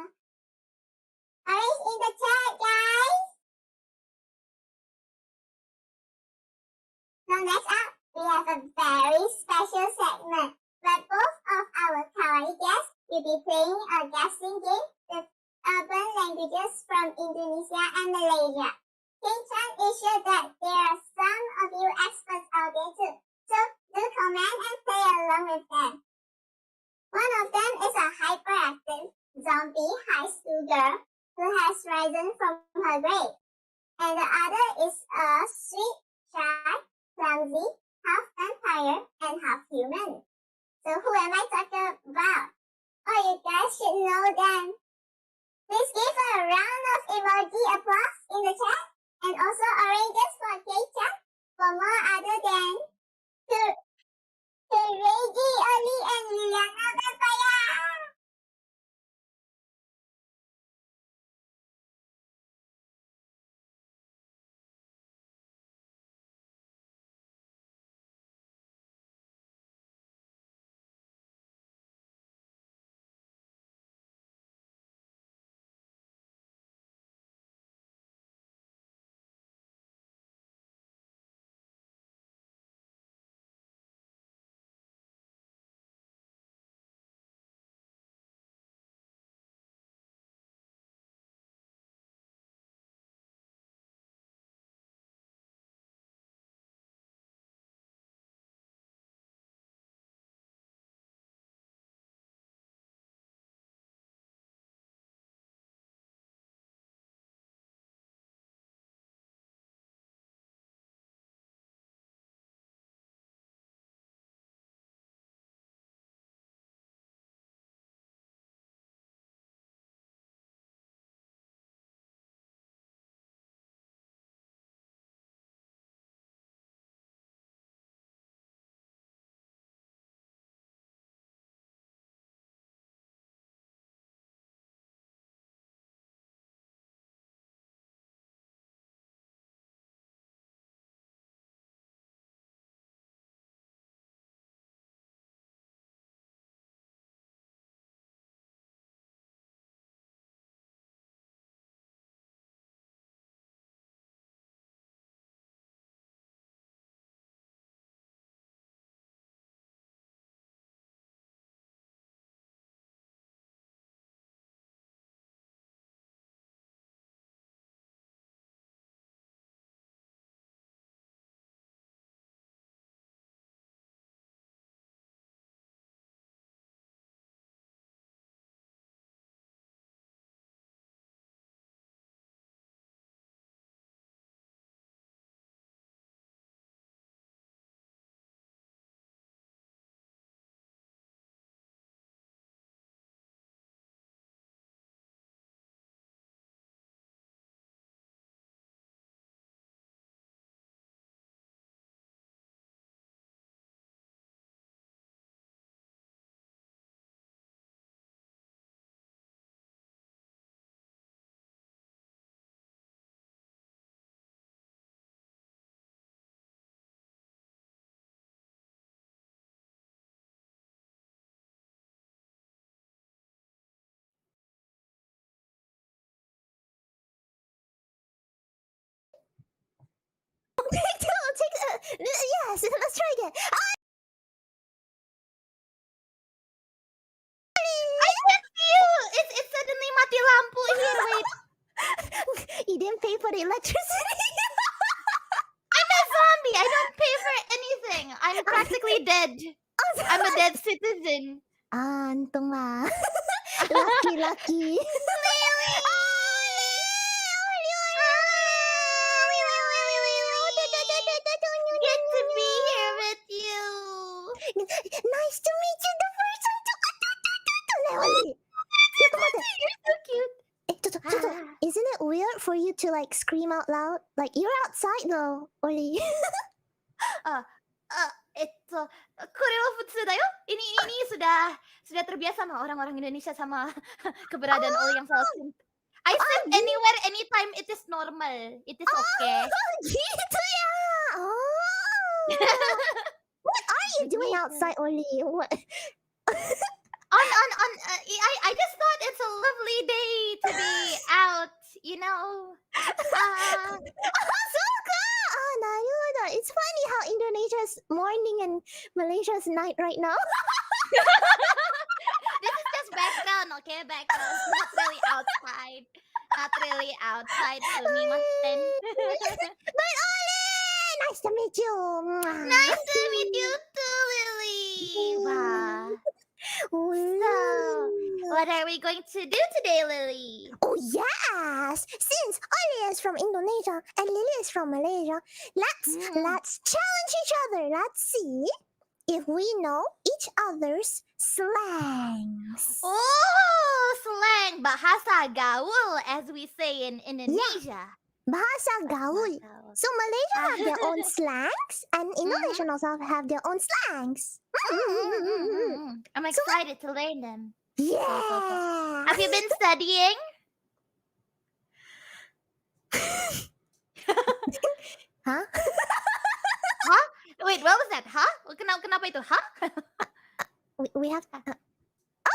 orange in the chat, guys. So next up, we have a very special segment where both of our kawaii guests will be playing a guessing game with urban languages from Indonesia and Malaysia. Kei-Chan is sure that there are some of you experts out there too, so do comment and play along with them. One of them is a hyperactive zombie high school girl who has risen from her grave, and the other is a sweet, shy, clumsy, half vampire and half human. So who am I talking about? Oh, you guys should know them. Please give a round of emoji applause in the chat, and also oranges for Kei-Chan for more other than Reggie, Oli, and Liliana Vampire. Yes, let's try again. I can see you. It's suddenly mati lampu here. Wait. You didn't pay for the electricity. I'm a zombie. I don't pay for anything. I'm practically dead. I'm a dead citizen. Untung lah. Lucky. Get to be here with you. Nice to meet you. The first time to. You're so cute. Isn't it weird for you to like scream out loud? Like you're outside though, Oli. Koreo futsu da yo. Ini sudah terbiasa sama orang-orang Indonesia sama keberadaan Oli yang selalu simp. I simp anywhere, anytime. It is normal. It is okay. Gitu ya. What are you doing outside, Oli? What? I just thought it's a lovely day to be out, you know. It's funny how Indonesia's morning and Malaysia's night right now. This is just background, okay? Background. It's not really outside. Not really outside to me, Masten. But Oli, nice to meet you. Nice to meet you too, Lily. Wow. So, what are we going to do today, Lily? Oh yes! Since Oli is from Indonesia and Lily is from Malaysia, let's challenge each other. Let's see if we know each other's slangs. Oh, slang, bahasa gaul, as we say in Indonesia. Bahasa gaul. So Malaysia have their own slangs, and Indonesian also have their own slangs. I'm excited to learn them. Yeah. Have you been studying? Huh? Huh? Wait, what was that? Huh? Kenapa itu? Huh? We have. Of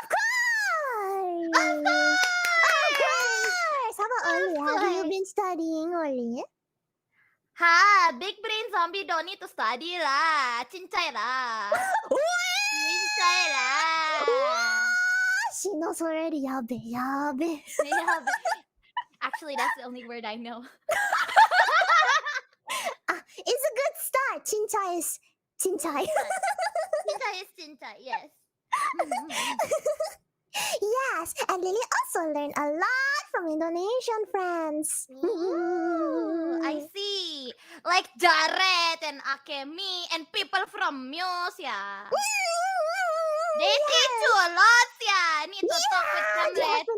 course. Of course. How about Oli? Have you been studying, Oli? Ha, big brain zombie don't need to study lah. Cincai lah. Cincai lah. She knows already. Yabe. Actually, that's the only word I know. It's a good start. Cincai is cincai. Cincai is cincai, yes. Yes, and Lily also learned a lot from Indonesian friends. Ooh, I see. Like Jared and Akemi and people from Muse, yeah. They teach you a lot, yeah. I need to talk with them later.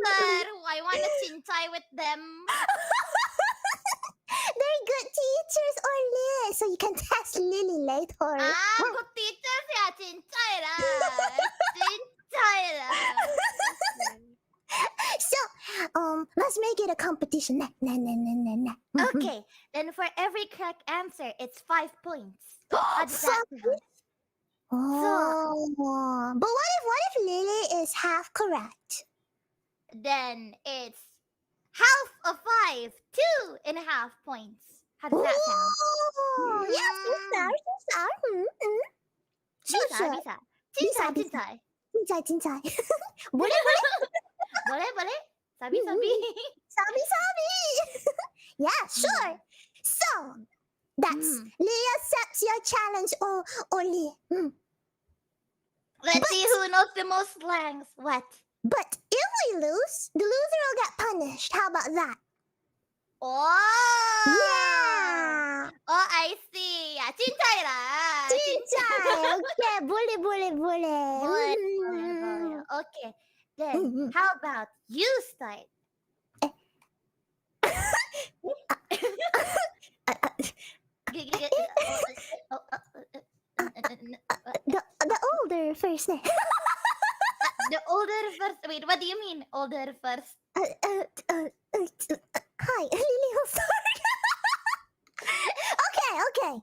I want to cincai with them. They're good teachers, Oli, so you can test Lily later. Good teachers, yeah. Cincai lah. Cincai lah. So, let's make it a competition. Okay, then for every correct answer, it's 5 points. How does that sound? But what if Lily is half correct? Then it's half of 5, 2.5 points. How does that sound? Yes, Cincai. Cincai. Boleh. Boleh. Sabi. Yeah, sure. So, that's Leah accepts your challenge, Oli. Let's see who knows the most slangs. What? But if we lose, the loser will get punished. How about that? Oh! Yeah! Oh, I see. Yeah, cincai lah. Cincai. Okay, boleh. Boleh. Okay. Then, how about you start? The older first. The older first. Wait, what do you mean older first? Hi, Lily will start. Okay.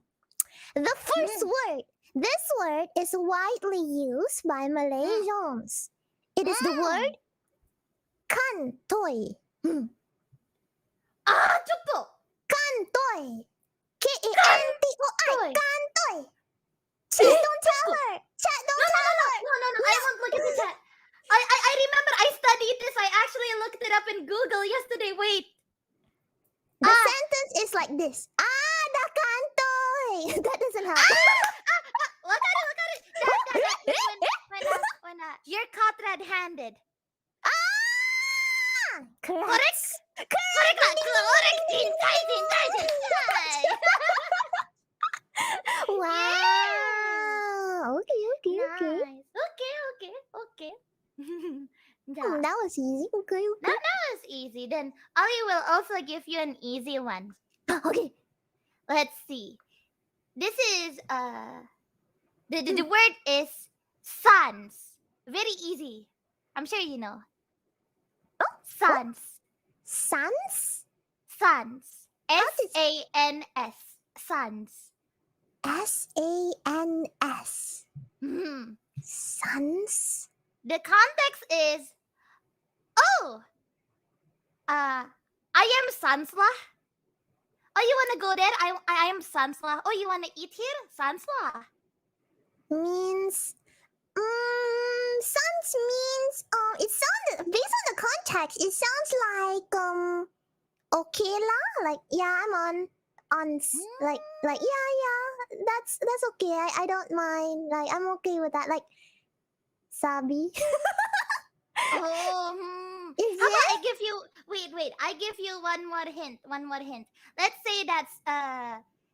The first word. This word is widely used by Malaysians. It is the word kantoi. Cukup. Kantoi. Kantoi. Toy. Kantoy. Chat, don't tell her. Chat, don't tell her. No. I won't look at the chat. I remember I studied this. I actually looked it up in Google yesterday. Wait. The sentence is like this. Ada kantoy. That doesn't help. Look at it. When you're caught red-handed. Correct. Correct. Wow. Okay. Nice. Okay. That was easy. Okay. That was easy. Then Ali will also give you an easy one. Okay. Let's see. This is the word is suns. Very easy. I'm sure you know. Suns. Sans? Suns. S-A-N-S. Suns. S-A-N-S. Sans? The context is, I am Sansla. Oh, you wanna go there? I am Sansla. Oh, you wanna eat here? Sansla. Means sans means it sounded based on the context, it sounds like okay lah. Like yeah, I'm on like yeah, that's okay. I don't mind. Like I'm okay with that. Like sabi. How about I give you wait, I give you one more hint. Let's say that's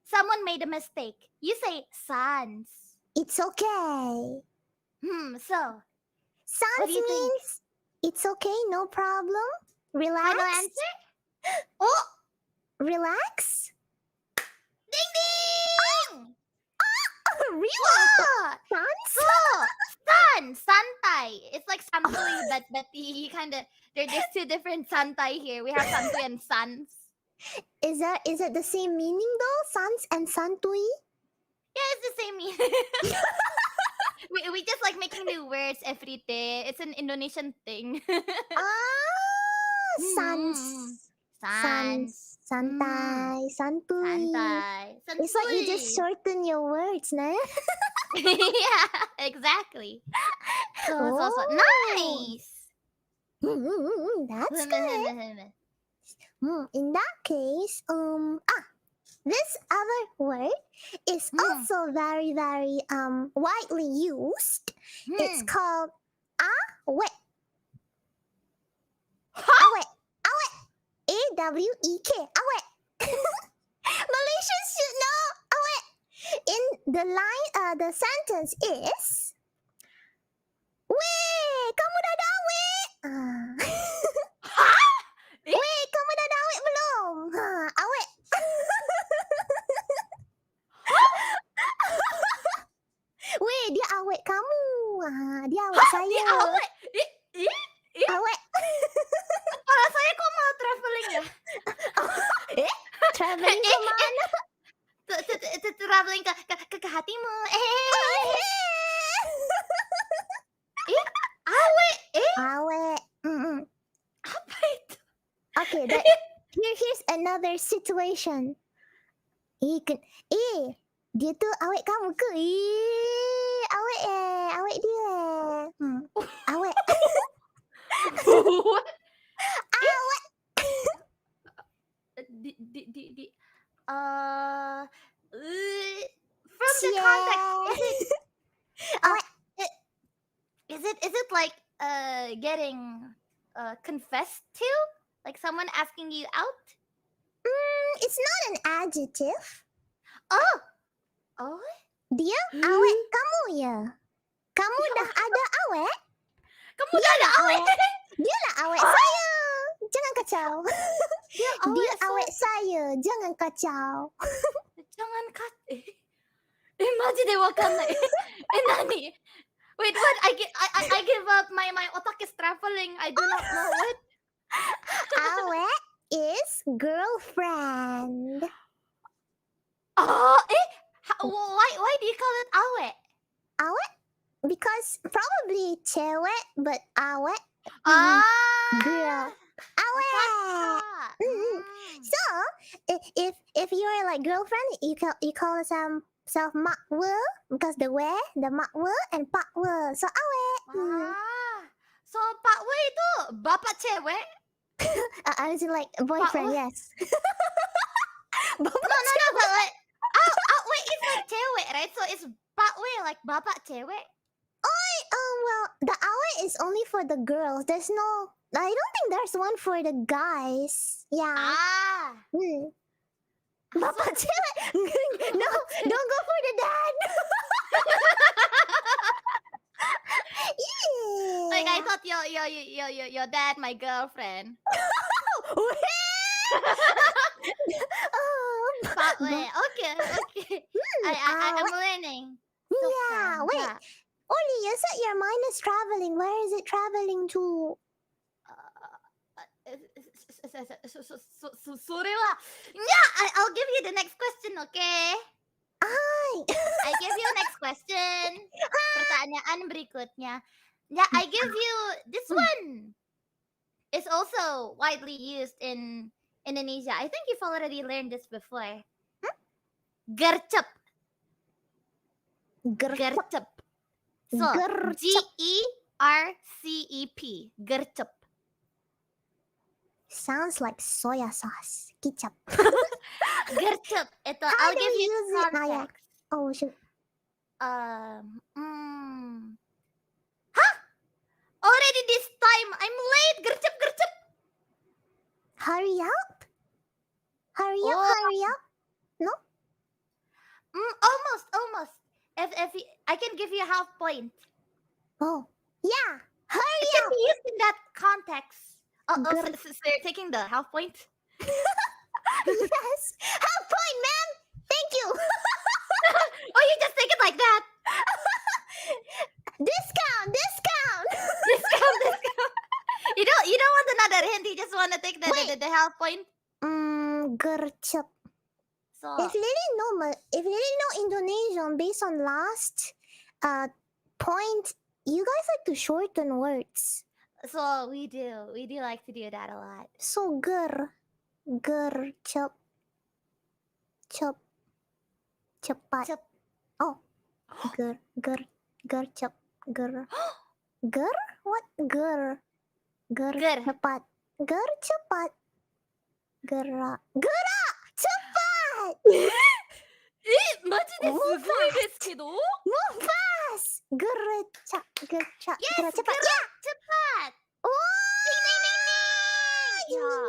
someone made a mistake. You say sans. It's okay. So sans what do you means it's okay, no problem. Relax. Final answer? Oh, relax. ding ding! Relax. Santai. It's like Santoy, but he kind of there's two different Santai here. We have Santoy and Sans. Is it the same meaning though? Sans and Santui? Yeah, it's the same meaning. we just like making new words every day. It's an Indonesian thing. Sans. Santai. Santui. It's like you just shorten your words, nah? Yeah, exactly. So nice. That's good. In that case, this other word is also very, very widely used. It's called awek. Awek. A-W-E-K. Awek. Malaysians should know awek. In the line, the sentence is, weh, kamu dah ada awek? Weh, kamu dah ada awek belum? Awek. Weh, dia awek kamu. Dia awek saya. Dia awek. Awek. Kalau saya kok mau traveling ya? Traveling ke mana? Traveling ke hatimu. Awek. Awek. Apa itu? Okay, here's another situation. Dia tu awek kamu ke? Awek dia. Awek. What? Awek. From the context, is it like getting confessed to? Like someone asking you out? It's not an adjective. Oh. Dia awek kamu ya. Kamu dah ada awek? Kamu dah ada awek? Dia lah awek saya. Jangan kacau. Dia awek saya. Jangan kacau. Jangan kacau. Maji de wakanai. Nani? Wait, what? I give up. My otak is traveling. I do not know what. Awek is girlfriend. Why do you call it awek? Awek? Because probably cewek, but awek girl. Awek. So if you're like like girlfriend, you call self mak we because the mak we and pak we. So awe. So Pak Wei itu bapak cewek? I was like boyfriend, yes. No, but like Wei is like cewek, right? So it's Pak Wei like bapak cewek? Well, the awe is only for the girls. There's no. I don't think there's one for the guys. Yeah. Bapak cewek. No, don't go for the dad. Yeah. Like I thought your dad my girlfriend. Pak Wei. Okay. I'm learning. Yeah. Wait. Oli, you said your mind is traveling. Where is it traveling to? Sorry lah. Yeah, I'll give you the next question, okay? I give you next question. Pertanyaan berikutnya. Yeah, I give you this one. It's also widely used in Indonesia. I think you've already learned this before. Gercep. Gercep. So, Gercep. Gercep. Sounds like soya sauce. Kicap. Gercep. I'll give you context. Oh, shoot. Huh? Already this time. I'm late. Gercep. Hurry up. Hurry up. No? Almost. If I can give you a half point. Oh, yeah. Hurry It can up. be used in that context. So you're taking the half point? Yes. Half point, ma'am. Thank you. Oh, you just take it like that. Discount. Discount. You don't want another hint. You just want to take the half point. Gercep. So If Lily know Indonesian based on last point, you guys like to shorten words. So we do like to do that a lot. So gercep. Cepat. Oh. Gercep. What? Cepat. Cepat. Gerak. Cepat. マジですごいですけど Move fast. Gercep. Yes, Gerak cepat. gerak Yeah. cepat. Oh. Yeah.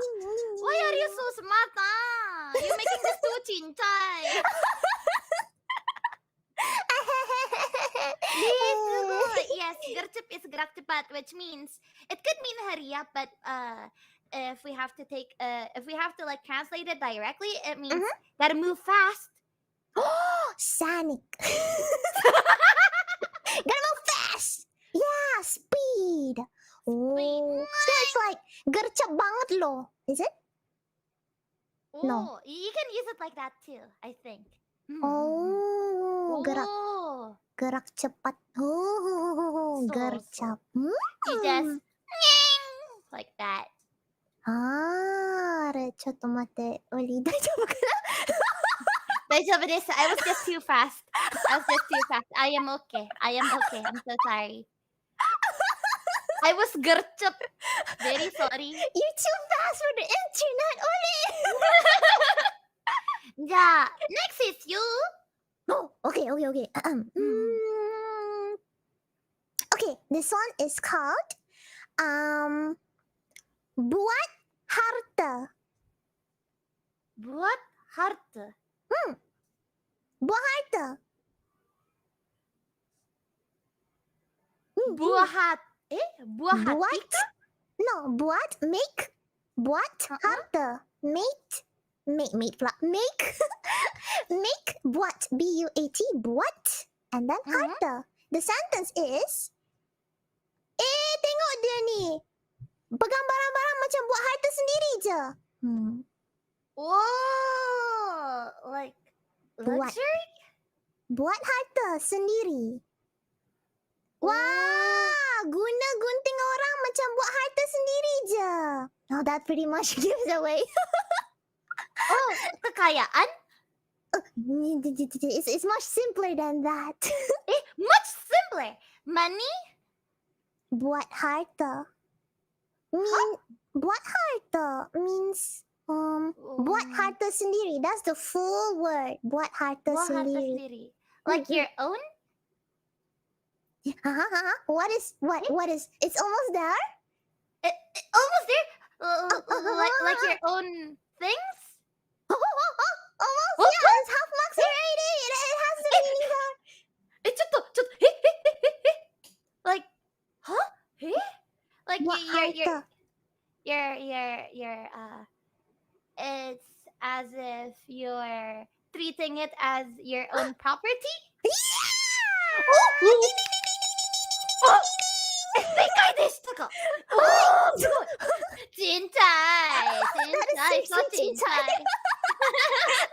Why are you so smart, You're making this too cincai. Yes, gercep is gerak cepat, which means it could mean hurry up, but if we have to like translate it directly, it means gotta move fast. Oh, Sonic. Gotta move fast. Yeah, speed. Oh, so it's like gercep banget loh. Is it? No. You can use it like that too, I think. Oh, gerak cepat. Oh, So. gercep. You just like that. あれ、ちょっと待って。オリ、大丈夫かな I was just too fast. I am okay. I'm so sorry. I was gercep. Very sorry. You're too fast for the internet, Oli! Yeah. Next is you. Oh, okay. Okay, this one is called buat harta. Buat harta. Buat harta. Buah hati. Buah hati. Buat? No, buat make. Buat harta. Make pula. Make buat B-U-A-T buat and then harta. The sentence is tengok dia ni. Pegang barang-barang macam buat harta sendiri je. Oh, like luxury? Buat harta sendiri. Wah, guna gunting orang macam buat harta sendiri je. Oh, that pretty much gives away. Oh, kekayaan? It's much simpler than that. Much simpler. Money? Buat harta. Buat harta means buat harta sendiri. That's the full word. Buat harta Buat harta sendiri. sendiri. Like your own? What is? It's almost there. Almost there? Like your own things? Almost. Yeah, it's half marks already. It has the meaning there. It's like, huh? Like Buat harta. you're it's as if you're treating it as your own property. Cintai. So cintai.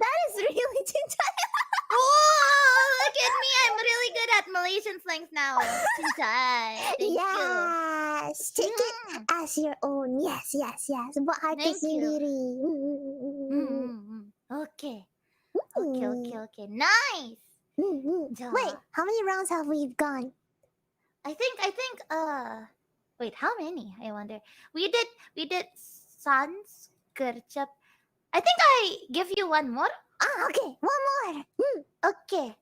That is really cintai. Oh, look at me. I'm really good at Malaysian slangs now. Cintai. Thank you. Yes. Take it as your own. Yes. Buat harta Thank you. sendiri. Okay. Nice. Wait, how many rounds have we gone? I think wait, how many? I wonder. We did sans kerjap. I think I give you one more. Okay, one more. Okay.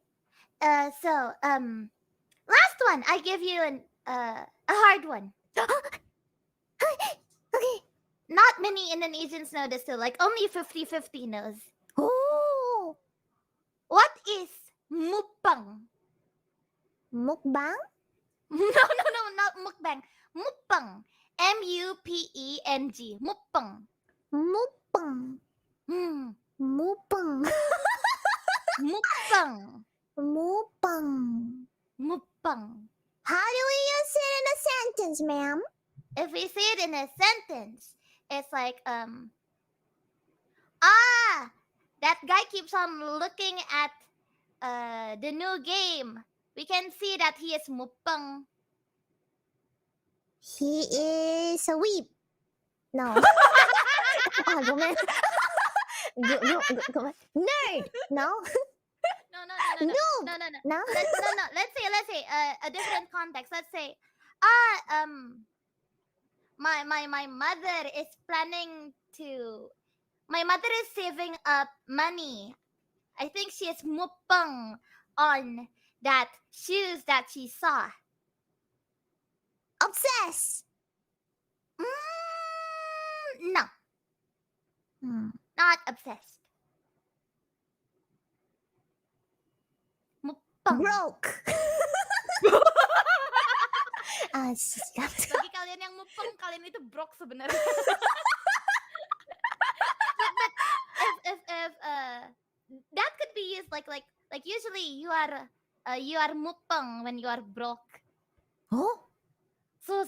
So last one. I give you a hard one. Okay. Not many Indonesians know this too. Like only 50-50 knows. Oh. What is mukbang? Mukbang? No, not mukbang. Mukbang. Mupeng. Mukbang. Mukbang. Mukbang. Mukbang. Mukbang. How do we use it in a sentence, ma'am? If we say it in a sentence, it's like that guy keeps on looking at the new game. We can see that he is mukbang. He is a weep. No. Go man. Nerd. No. No. Let's say a different context. Let's say my mother is planning to. My mother is saving up money. I think she is mukbang on that shoes that she saw. Obsessed. No. Not obsessed. Mukbang. Broke. Bagi kalian yang mukbang, kalian itu broke sebenarnya. But if that could be used like usually you are mukbang when you are broke. Oh. So.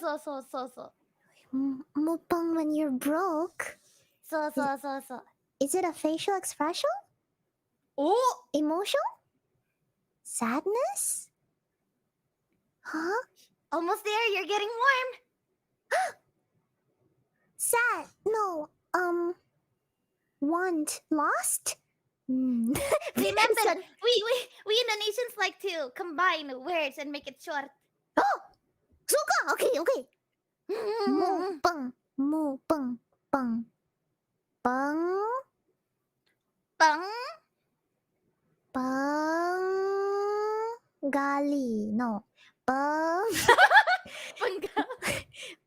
Mukbang when you're broke. So. Is it a facial expression? Oh. Emotion? Sadness? Huh? Almost there. You're getting warm. Sad. No. Want. Lost? Remember, we Indonesians like to combine words and make it short. Oh, suka. Okay. Mukbang. Penggali. No.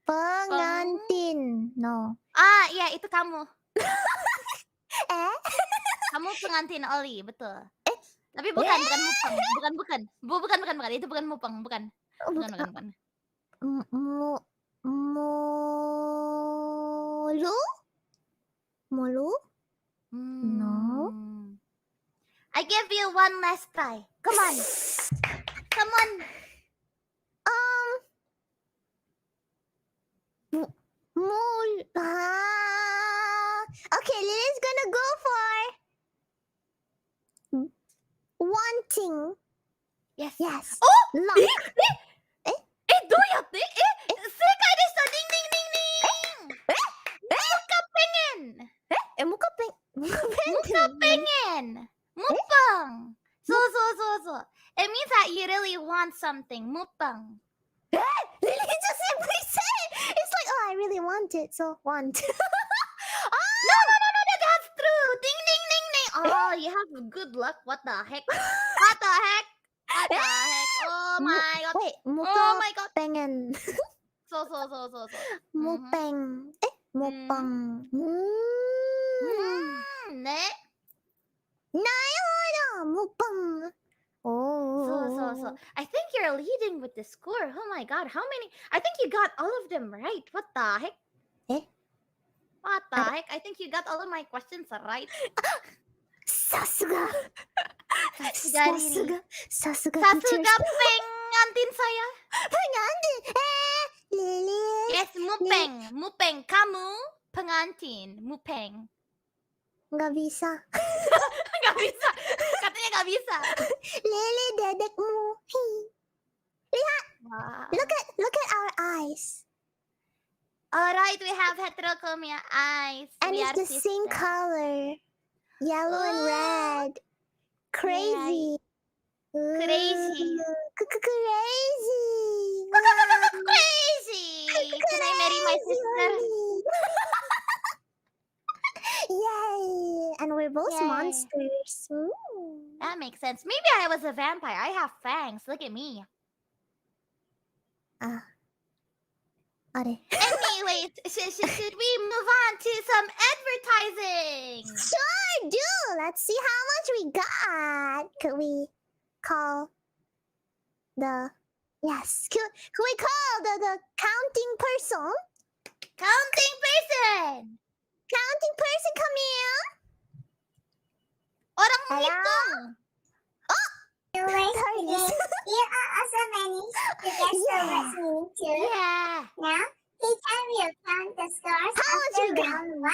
Pengantin. No. Iya, itu kamu. Kamu pengantin Oli, betul. Tapi bukan mukbang. Bukan. Itu bukan mukbang, bukan. Bukan. Mulu? No. I give you one last try. Come on. Okay, Lily's gonna go for wanting. Yes. Oh! Luck. Doyat deh. Sekai desa. Ding. Muka pengen. Muka Muka pengen. Mukbang. want something. Mukbang. Lily just simply said it. It's like, oh, I really want it, so want. No, that's true. Ding, ding, ding, ding. Oh, you have good luck. What the heck? What the heck? What the heck? Oh my god. Wait, Oh my god. pengen. So. Mukbang. Mukbang. Ne? Mukbang. So. I think you're leading with the score. Oh my god. How many? I think you got all of them right. What the heck? What the heck? I think you got all of my questions right. Sasuga. Riri. Sasuga. Pengantin saya. Pengantin. Lily. Yes, Mupeng. Kamu pengantin. Mupeng. Nggak bisa. Nggak bisa. Katanya nggak bisa. Lily, dedekmu. Lihat. Wow. Look at our eyes. Alright, we have heterochromia eyes. And We it's are the same sisters. color. Yellow and red. Crazy. Crazy. Crazy. Crazy. Can I marry my sister? Yay! And we're both Yay. monsters. Ooh. That makes sense. Maybe I was a vampire. I have fangs. Look at me. Anyways, should we move on to some advertising? Sure do. Let's see how much we got. Could we call the... Yes. Could we call the counting person? Counting person. Counting person, come here. Orang Hello? hitung. Here are also many to guess the words meaning too. Yeah. Now, Kei-Chan will count the scores after round 1.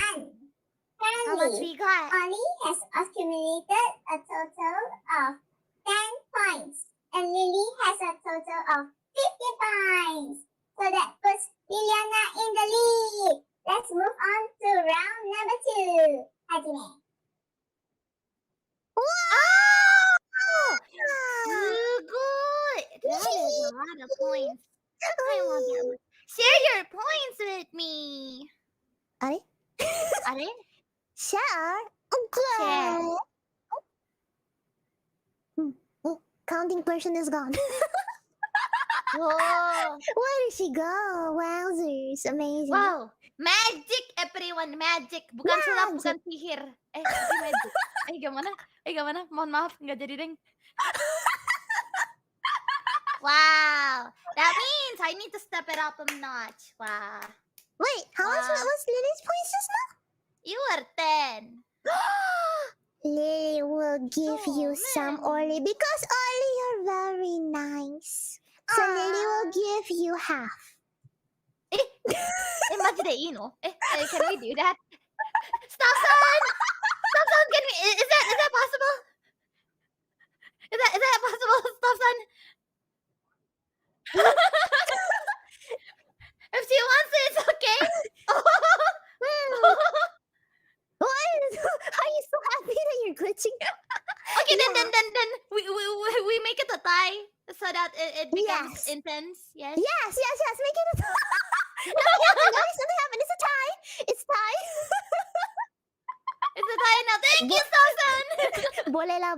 How much Currently, we got? Ollie has accumulated a total of 10 points, and Lily has a total of 50 points. So that puts Liliana in the lead. Let's move on to round number 2. Hajime. Good. That is a lot of points. I love that. Share your points with me. Are? Share? Share. Counting person is gone. Whoa. Where did she go? Wowzers. Amazing. Wow. Magic, everyone. Magic. Bukan sulap, bukan sihir. Tapi magic. Gimana? Mohon maaf, nggak jadi deng. Wow. That means I need to step it up a notch. Wow. Wait, how much was Lily's points just now? You were 10. Lily will give you some, Ollie, because Ollie, you're very nice. So Lily will give you half. Can we do that? Stop, son! Can we? Is that possible? Is that possible? Stop, son. If she wants it, it's okay. Are you so happy that you're glitching? Okay, then we make it a tie so that it becomes intense. Yes. Yes. Make it a tie. Something happened. It's a tie. It's tie. It's a tie now. Thank you, Susan. Boleh lah.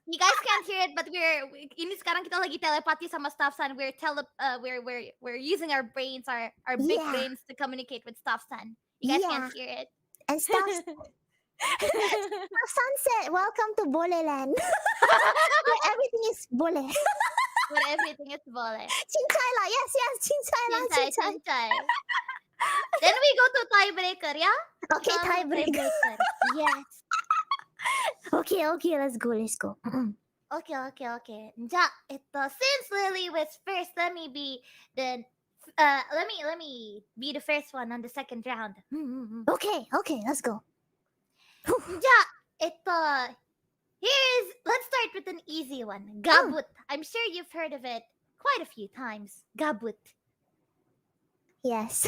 You guys can't hear it, but ini sekarang kita lagi telepati sama Staff-san. We're using our brains, our big brains to communicate with Staff-san. You guys can't hear it. And Staff-san said, "Welcome to Boleland, where everything is bole." Where everything is bole. Cincai lah, yes, cincai. Then we go to tiebreaker, yeah? Okay, tiebreaker. Yes. Okay, let's go. Okay. Ja, since Lily was first, let me be the first one on the second round. Okay, let's go. Ja, let's start with an easy one. Gabut. I'm sure you've heard of it quite a few times. Gabut. Yes.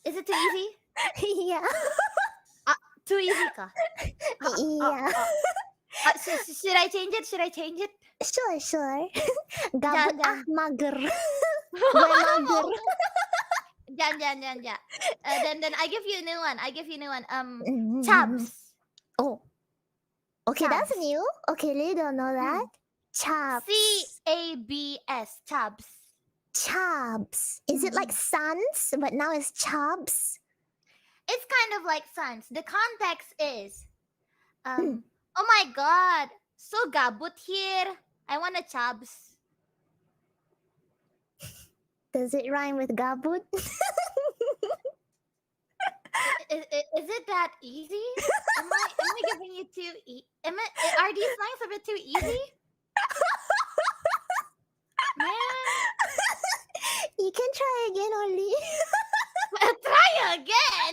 Is it too easy? Yeah. Too easy ka? Yeah. Should I change it? Sure. Jan, Gabut Jan. mager. Gue mager. Jan. Then I give you a new one. Chubs. Oh. Okay, that's Chubs. new. Okay, Lily don't know that. Chubs. Cabs. Chubs. Chubs. Is it like suns, but now it's chubs? It's kind of like sons. The context is, oh my god, so gabut here. I want a chubs. Does it rhyme with gabut? Is it that easy? Am I giving you too are these slangs a bit too easy? Man. You can try again, Oli. Try again?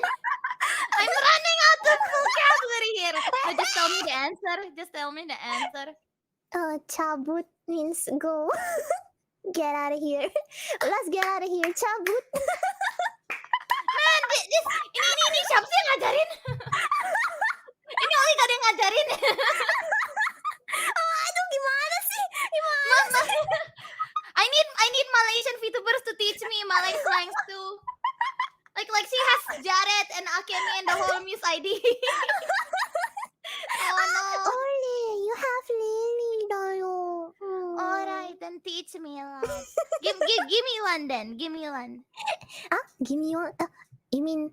I'm running out of vocabulary here. But just tell me the answer. Cabut means go. Get out of here. Let's get out of here. Cabut. Man, ini siapa sih yang ngajarin? Ini Oli gak ada yang ngajarin. Aduh, gimana sih? Mama, I need Malaysian VTubers to teach me Malay slangs too. Like she has Jared and Akemi and the whole Muse ID. Oh no. Oli, you have Lily, Dayo. Alright, then teach me a lot. Give me one then. Give me one. Give me one. You mean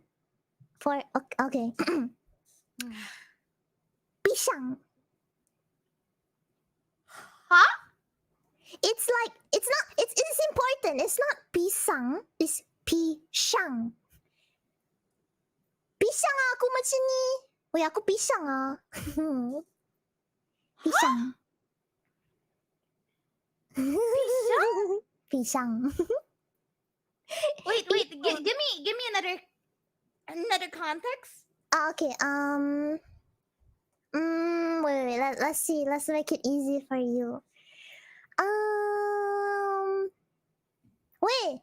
for okay. Pisang. Huh? It's like it's important. It's not pisang. It's pisang. Pisang aku macam ni. Weh, aku pisang Pisang. Pisang. Wait. Give me another context. Okay. Wait. Let's see. Let's make it easy for you. Weh.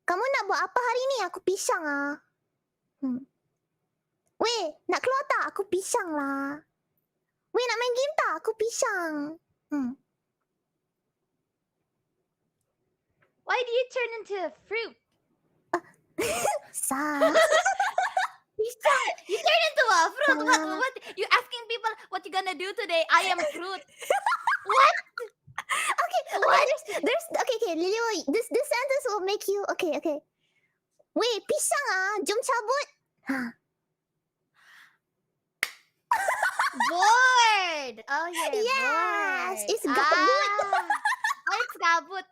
Kamu nak buat apa hari ni? Aku pisang Weh, nak keluar tak? Aku pisang lah. Weh, nak main game tak? Aku pisang. Why do you turn into a fruit? Pisang. You turn into a fruit. What? You asking people what you gonna do today? I am fruit. What? Okay. There's okay, Lilio, this sentence will make you okay. Weh, pisang jom cabut. Bored. Oh, you're Yes, bored. it's gabut. Oh, it's gabut.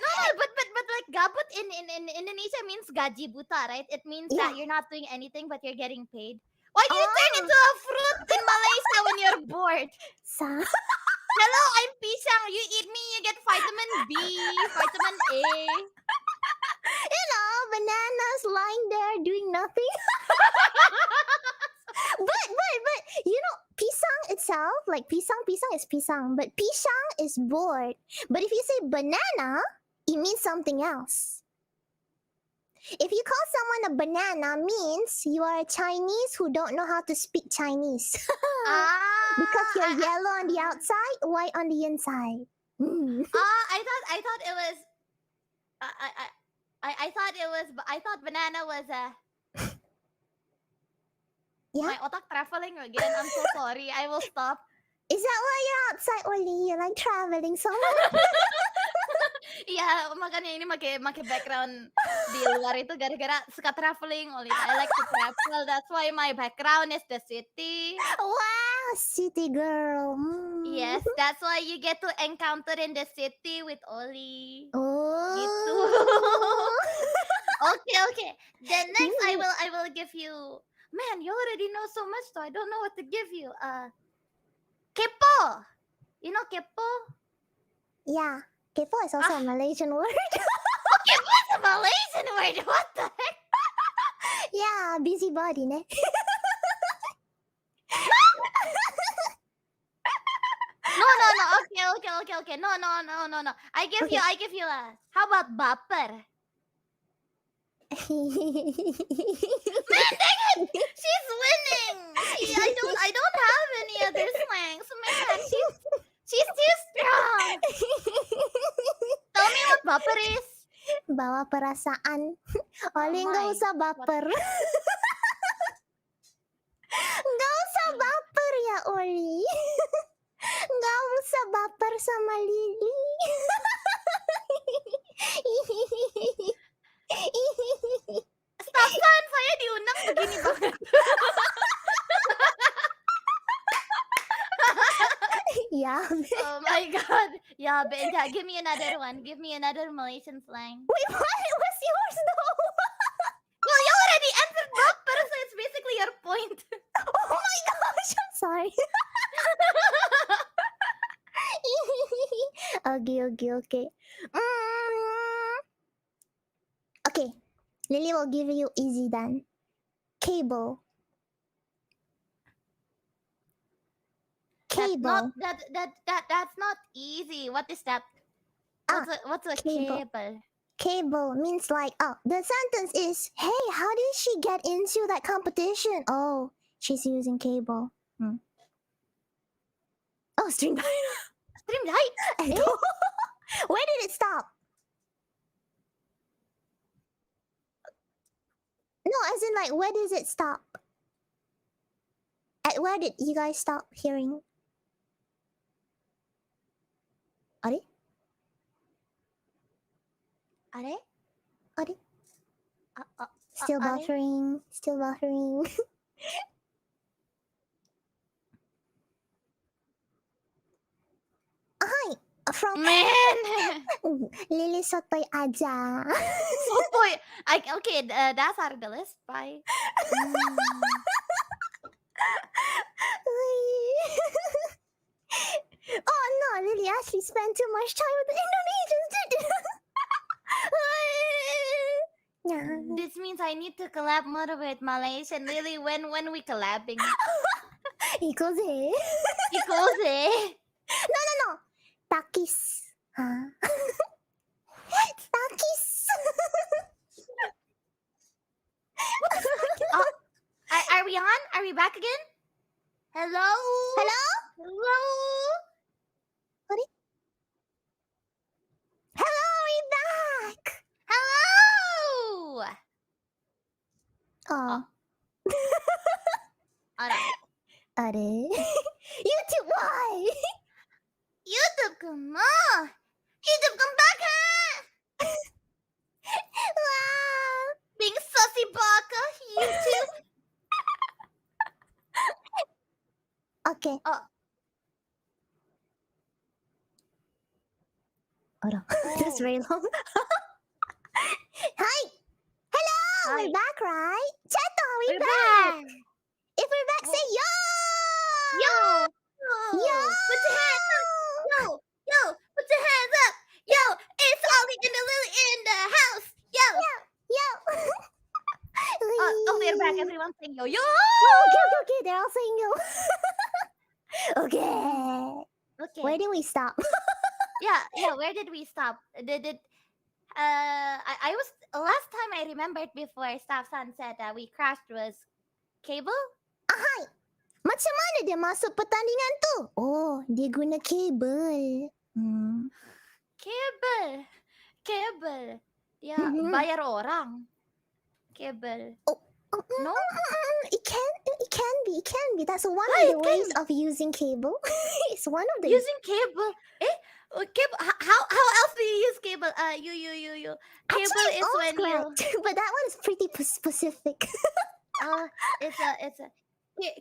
No, but like gabut in Indonesia means gaji buta, right? It means that you're not doing anything but you're getting paid. Why do you turn into a fruit in Malaysia when you're bored? Hello, I'm pisang. You eat me, you get vitamin B, vitamin A. You know, bananas lying there doing nothing. but you know, pisang itself, like pisang is pisang, but pisang is bored. But if you say banana, it means something else. If you call someone a banana, means you are a Chinese who don't know how to speak Chinese. Because you're yellow on the outside, white on the inside. I thought it was. I thought banana was a. Yeah? My otak traveling again. I'm so sorry. I will stop. Is that why you're outside, Oli? You like traveling so much? Yeah, makanya ini make background di luar itu gara-gara suka traveling. Oli, I like to travel. That's why my background is the city. Wow, city girl. Yes, that's why you get to encounter in the city with Oli. Oh. Gitu. Okay. Then next I will give you. Man, you already know so much, so I don't know what to give you. Kepo. You know kepo? Yeah, kepo is also a Malaysian word. Oh, kepo is a Malaysian word. What the heck? Yeah, busybody, ne? No. Okay. No. I give you a. How about baper? Man, dang it! She's winning. I don't have any other slangs, man. She's too strong. Tell me what baper is. Bawa perasaan. Oli nggak usah baper. Nggak usah baper ya Oli. Nggak usah baper sama Lily. Stafan, saya diundang begini banget. Yeah. Oh my god. Yeah, Benja, give me another one. Give me another Malaysian slang. Wait, what? What's yours though? Well, you already answered baper, so it's basically your point. Oh my gosh, I'm sorry. Okay. Okay, Lily will give you easy then. Cable. That's not easy. What is that? What's a cable. cable? Cable means like, oh, the sentence is, hey, how did she get into that competition? Oh, she's using cable. Oh, stream light. Stream light? Where did it stop? No, as in like, where does it stop? At where did you guys stop hearing? Are? Still buffering. Still buffering. Hi! From Man! Lily Sotoy aja. Sotoy! Okay, that's out of the list. Bye. Oh no, Lily actually spent too much time with the Indonesians, didn't you? This means I need to collab more with Malaysian. Lily, when we collabing? Ikoze. Ikoze? No. Takis. Huh? What? Takis. Are we on? Are we back again? Hello? Hello? Hello, we're back. Hello! Oh. Are? YouTube, why? YouTube, come on! YouTube, come back, huh? Wow. Being sussy baka, YouTube. Okay. Hold on. That's very long. Hi. Hello. Hi. We're back, right? Cheto, we're We're back. back. If we're back, say yo. Yo! Yo. Put your hands up! Yo! Put your hands up! Yo! It's Ollie and the Lily in the house! Yo! Oh, we're back. Everyone saying yo! Yo! Okay. They're all saying yo. Okay. Where did we stop? Yeah. Where did we stop? I was last time I remembered before Staff-san said that we crashed was cable. Ahai. Macam mana dia masuk pertandingan tu? Oh, dia guna kabel. Cable. Dia bayar orang. Cable. No? It can be. That's one of the ways of using cable. It's one of the using cable. Cable. How else do you use cable? You. Cable is when you. But that one is pretty specific. It's a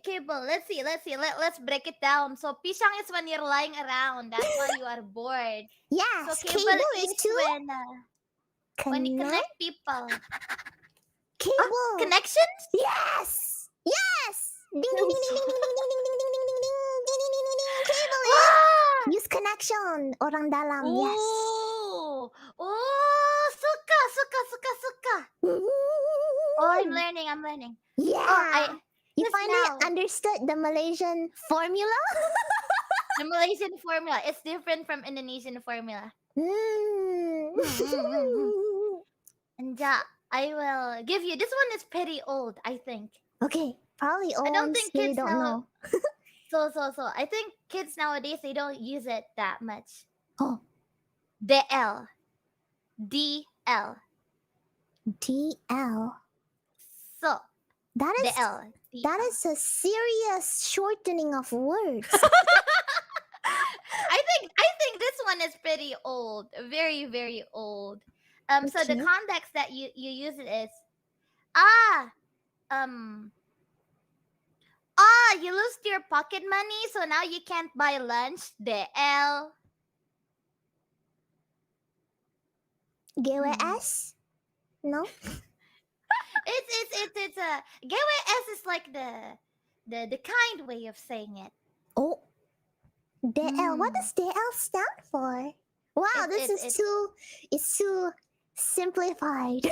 cable. Let's see. Let's break it down. So pisang is when you're lying around. That's why you are bored. Yes. So cable is to when you connect people. Cable. Connections? Yes. Ding ding ding ding ding ding ding ding ding ding ding. Cable. Use connection. Orang dalam. Yes. Oh, suka. Oh, I'm learning. Yeah. You Just finally now. understood the Malaysian formula? The Malaysian formula. It's different from Indonesian formula. And I will give you. This one is pretty old, I think. Okay, probably old. I don't think you kids don't know. So. I think kids nowadays they don't use it that much. Oh. DL. DL. DL. So. That is DL. that is a serious shortening of words. I think this one is pretty old. Very, very old. So the Okay. context that you use it is you lost your pocket money, so now you can't buy lunch. The L. GWS? No? It's a GWS is like the kind way of saying it. Oh. DL. What does DL stand for? Wow, this is too simplified.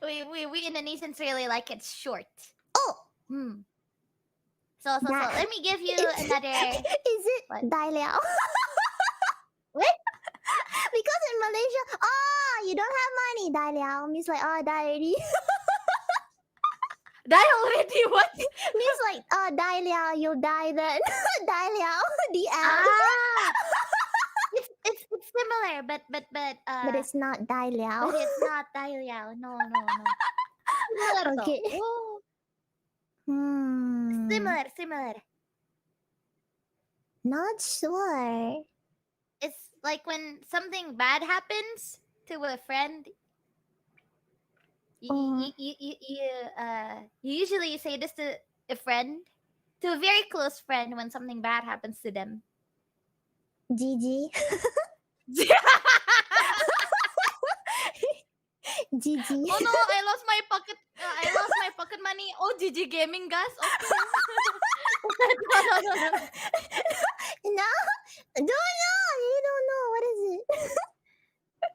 we Indonesians really like it short. Oh. So let me give you another. Is it Dailiao? What? Because in Malaysia, you don't have money, Dailiao means like die already. Die already? What? Means like die liao, you'll die then. Die liao, the end. It's similar, but but it's not die liao. But it's not die liao. No. Similar though. Okay. Similar. Not sure. It's like when something bad happens to a friend. You usually say this to a friend, to a very close friend, when something bad happens to them. GG. GG. Oh no, I lost my pocket money. Oh, GG gaming, guys. Okay. No. You don't know. What is it?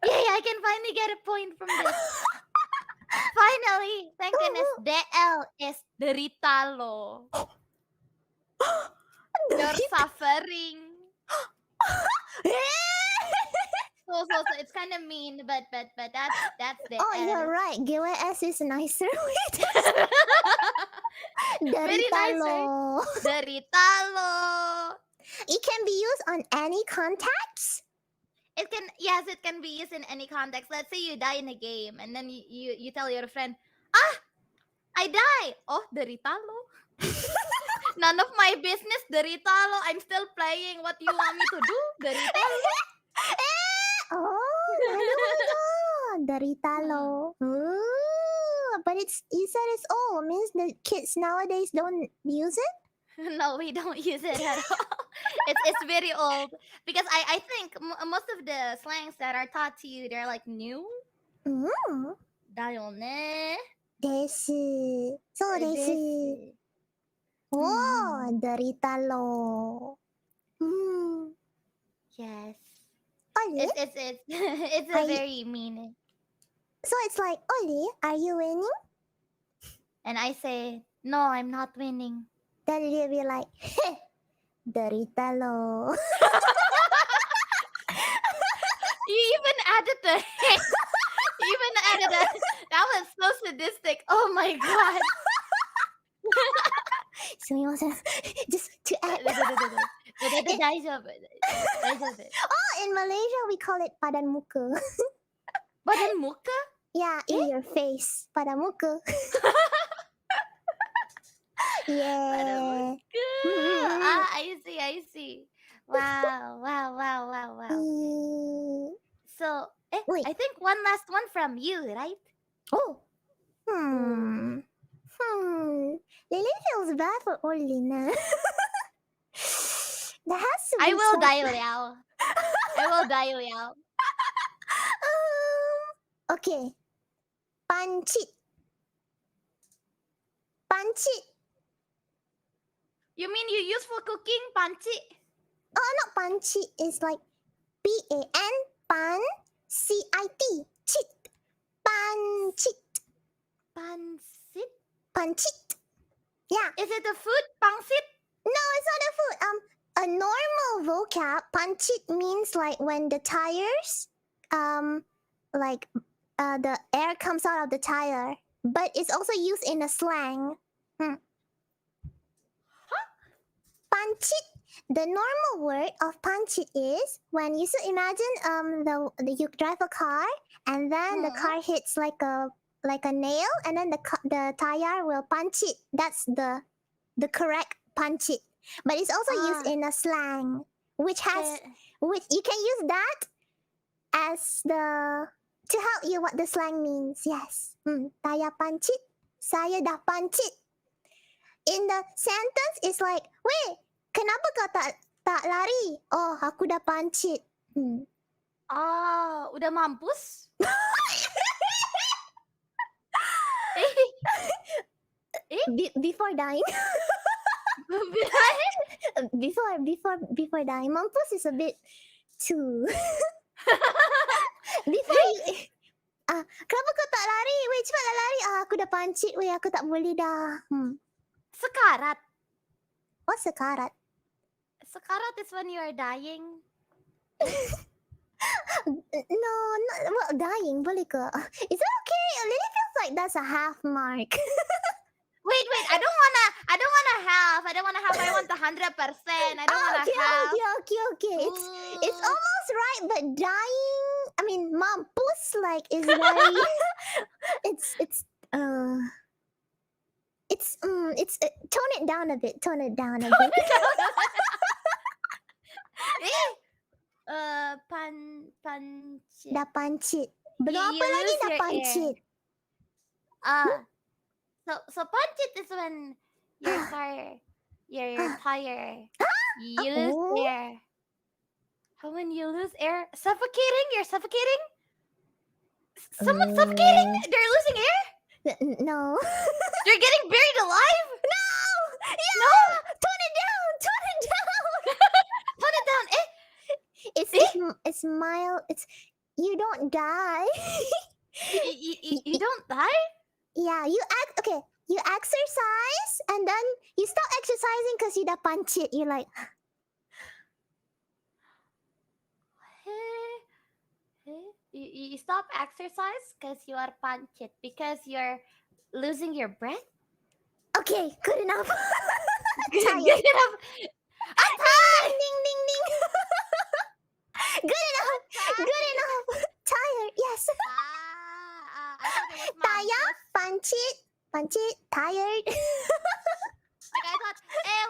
Yeah, I can finally get a point from this. Finally, thank goodness. DL is derita lo. You're suffering. So it's kind of mean, but that's the. Oh, you're right. GWS is nicer. Very nice, right? Derita lo. It can be used on any context. It can be used in any context. Let's say you die in a game, and then you tell your friend, I die. Oh, derita lo. None of my business, derita lo. I'm still playing. What you want me to do, derita lo? Derita lo. Ooh, but you said it's old. Means the kids nowadays don't use it? No, we don't use it at all. It's very old because I think most of the slangs that are taught to you, they're like new. Dayo ne. Desu. So desu. Oh, derita lo. Yes. Oli? It's a very mean. So it's like, Oli, are you winning? And I say, no, I'm not winning. Then you'll be like, derita lo. You even added the that was so sadistic. Oh my god. Just to add. Oh, in Malaysia we call it padan muka. Padan muka? Yeah, in your face. Padan muka. Yeah. I see. Wow. So, I think one last one from you, right? Oh. Lily feels bad for Olina. That has to be I will something. die Liao. Okay. Pancit. You mean you use for cooking, pancit? Oh, not pancit. It's like PAN, pan, CIT. Chit. Pancit. Pancit. Yeah. Is it a food, pancit? No, it's not a food. A normal vocab, pancit means like when the tires, the air comes out of the tire. But it's also used in a slang. Panchit. The normal word of panchit is when you imagine you drive a car and then the car hits like a nail and then the tire will punch it. That's the correct panchit. But it's also used in a slang, which you can use that as to help you what the slang means. Yes. Taya pancit, saya dah pancit. In the sentence, it's like, wait, kenapa kau tak lari? Oh, aku dah pancit. Udah mampus? Before dying. Before dying. Mampus is a bit too. Before you. Kenapa kau tak lari? Weh, cepatlah lari. Aku dah pancit. Weh, aku tak boleh dah. Sekarat. What's sekarat? Sekarat is when you are dying. No, well, dying. Boleh ke? Is that okay? It really feels like that's a half mark. Wait. I don't wanna half. I want 100%. I don't wanna half. Okay. It's almost right, but dying. I mean, mampus like is very. Tone it down a bit. Pancit. Dah pancit. Belum apa lagi dah pancit. So pancit is when you're tired. You're tired. You lose air. How when you lose air? Suffocating? You're suffocating? Someone's suffocating? They're losing air? No. They're getting buried alive? No! Yeah! No! Tone it down! Tone it down. It's mild. You don't die. You don't die? Yeah, you exercise and then you stop exercising because you dah pancit. You're like, you stop exercise because you are pancit because you're losing your breath? Okay, good enough. Good enough. I'm tired. Ding. Good enough. Tired, yes. Taya, pancit, tired. Like I thought,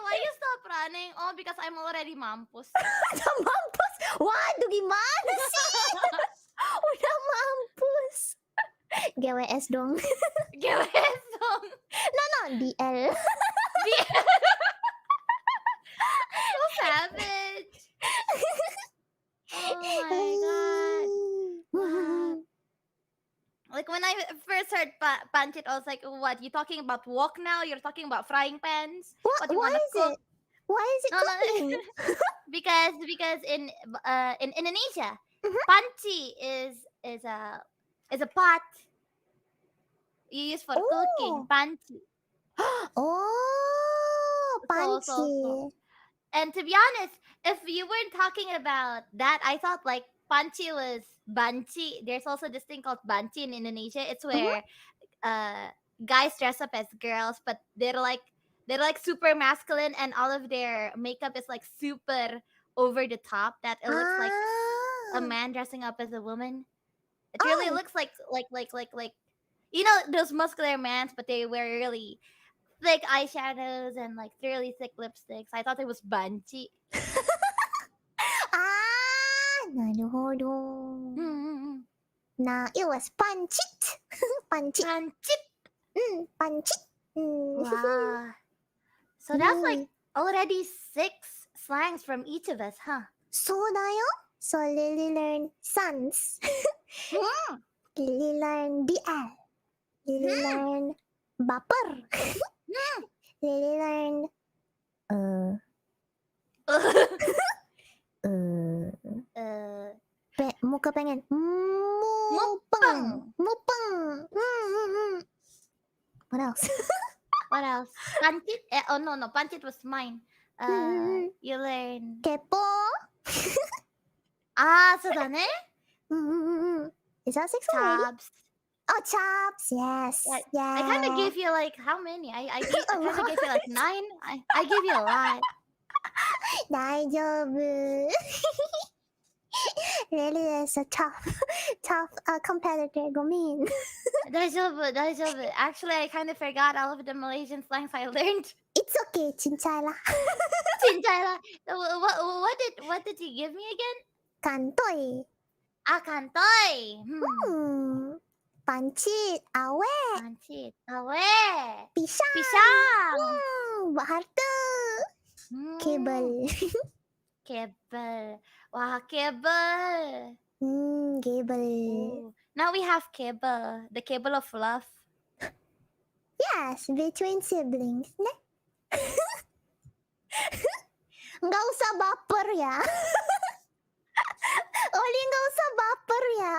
why you stop running? Oh, because I'm already mampus. Mampus? Waduh, gimana sih? Udah mampus. GWS dong. GWS dong. No, DL. So savage. Oh my god. Wow. Like when I first heard pancit, I was like, what? You talking about wok now? You're talking about frying pans? What you Why wanna is cook? it? Why is it cooking? Because in Indonesia, panci is a pot you use for cooking. Panci. Oh, panci. And to be honest, if you weren't talking about that, I thought like panci was banci. There's also this thing called banci in Indonesia. It's where guys dress up as girls, but they're like super masculine, and all of their makeup is like super over the top. That it looks like a man dressing up as a woman. It really looks like you know those muscular mans, but they wear really thick eyeshadows and like really thick lipsticks. I thought it was banci. Naruhodo. Nah, it was pancit. Pancit. Pancit. Wow. So that's like already 6 slangs from each of us, huh? So dayo. So Lily learned suns. Lily learned BL. Lily learned baper. Lily learned muka pengen mupeng. What else? What else? Pancit? No. Pancit was mine. You learn kepo. So dane? Is that 6 already? Chops. Oh, chops. Yes. I kind of gave you like how many? I kind of gave you like 9. I gave you a lot. 다이저브. Really is a tough competitor, Gomin. Daijoubu. Actually, I kind of forgot all of the Malaysian slangs I learned. It's okay, Chinchayla. Chinchayla. What did you give me again? Kantoy. Kantoy. Pancit, awe. Pancit, awe. Pisang. Bahartu. Cable. Cable. Wow, cable. Cable. Now we have cable. The cable of love. Yes, between siblings, ne? Nggak usah baper ya. Oli nggak usah baper ya.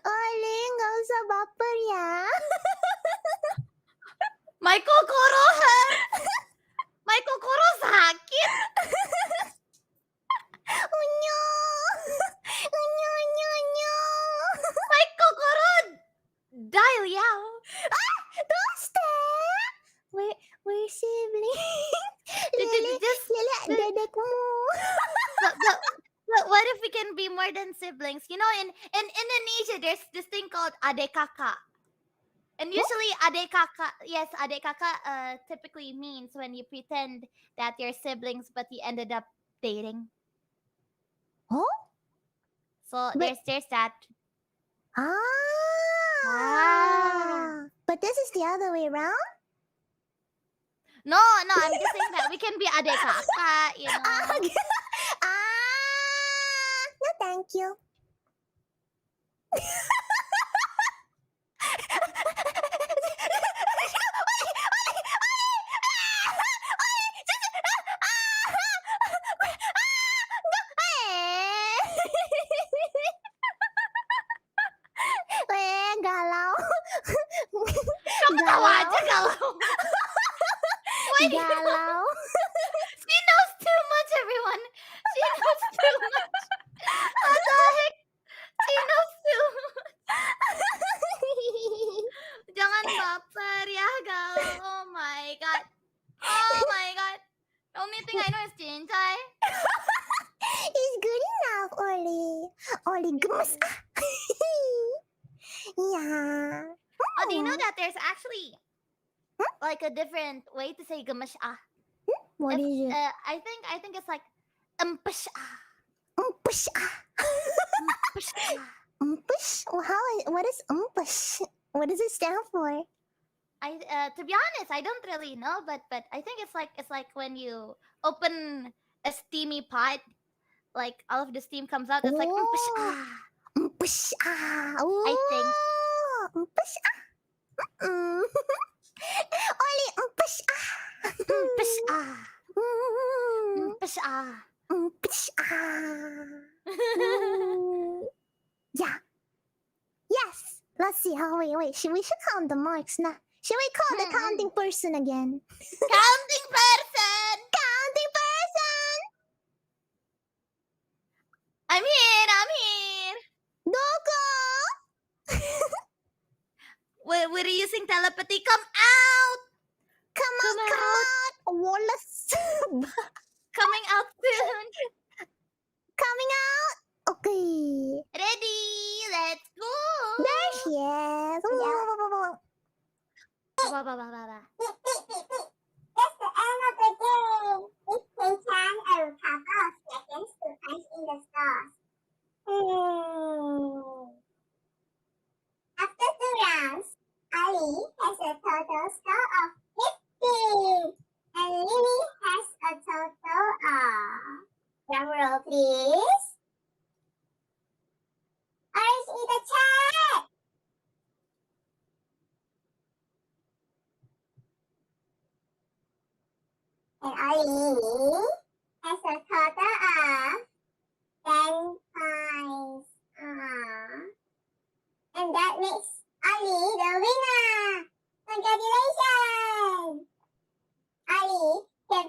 Oli nggak usah baper ya. My kokoro hurts. My kokoro sakit. Unyo. My kokoro dial yao. We're siblings. Just dedekmu. But what if we can be more than siblings? You know, in Indonesia, there's this thing called adek kakak. And usually adek kakak typically means when you pretend that you're siblings but you ended up dating. Oh? So there's that. But this is the other way around? No, I'm just saying that we can be adek kakak, you know. No thank you. Galau. Kamu tahu aja galau. Galau. She knows too much, everyone. She knows too much. What the heck? She knows too much. Jangan baper ya, galau. Oh my god. The only thing I know is cincai. It's good enough, Oli gemes. Yeah. Oh, do you know that there's actually like a different way to say gemes ah? What is it? I think it's like empesh ah. Umpush. Umpush? What is umpush? What does it stand for? To be honest, I don't really know, but I think it's like when you open a steamy pot, like all of the steam comes out. It's like umpush ah. Umpush. I think. Umpush. Oli umpush. Umpush ah. Umpush ah. Umpush. Yeah. Yes. Let's see how wait. We should count the marks now. Should we call the counting person again? Counting person! Counting person! I'm here! Doko! We're using telepathy. Come out! Come out! Wallace! Coming out soon! Coming out! Okay. Ready? Let's go! There she is! Ba. That's the end of the game. It takes time a couple of seconds to punch in the stars. After 2 rounds, Ali has a total score of 15, and Lily has a total of... Drum roll, please. Orange in the chat. And Ali has a total of 10 points. And that makes Ali the winner. Congratulations. Ali can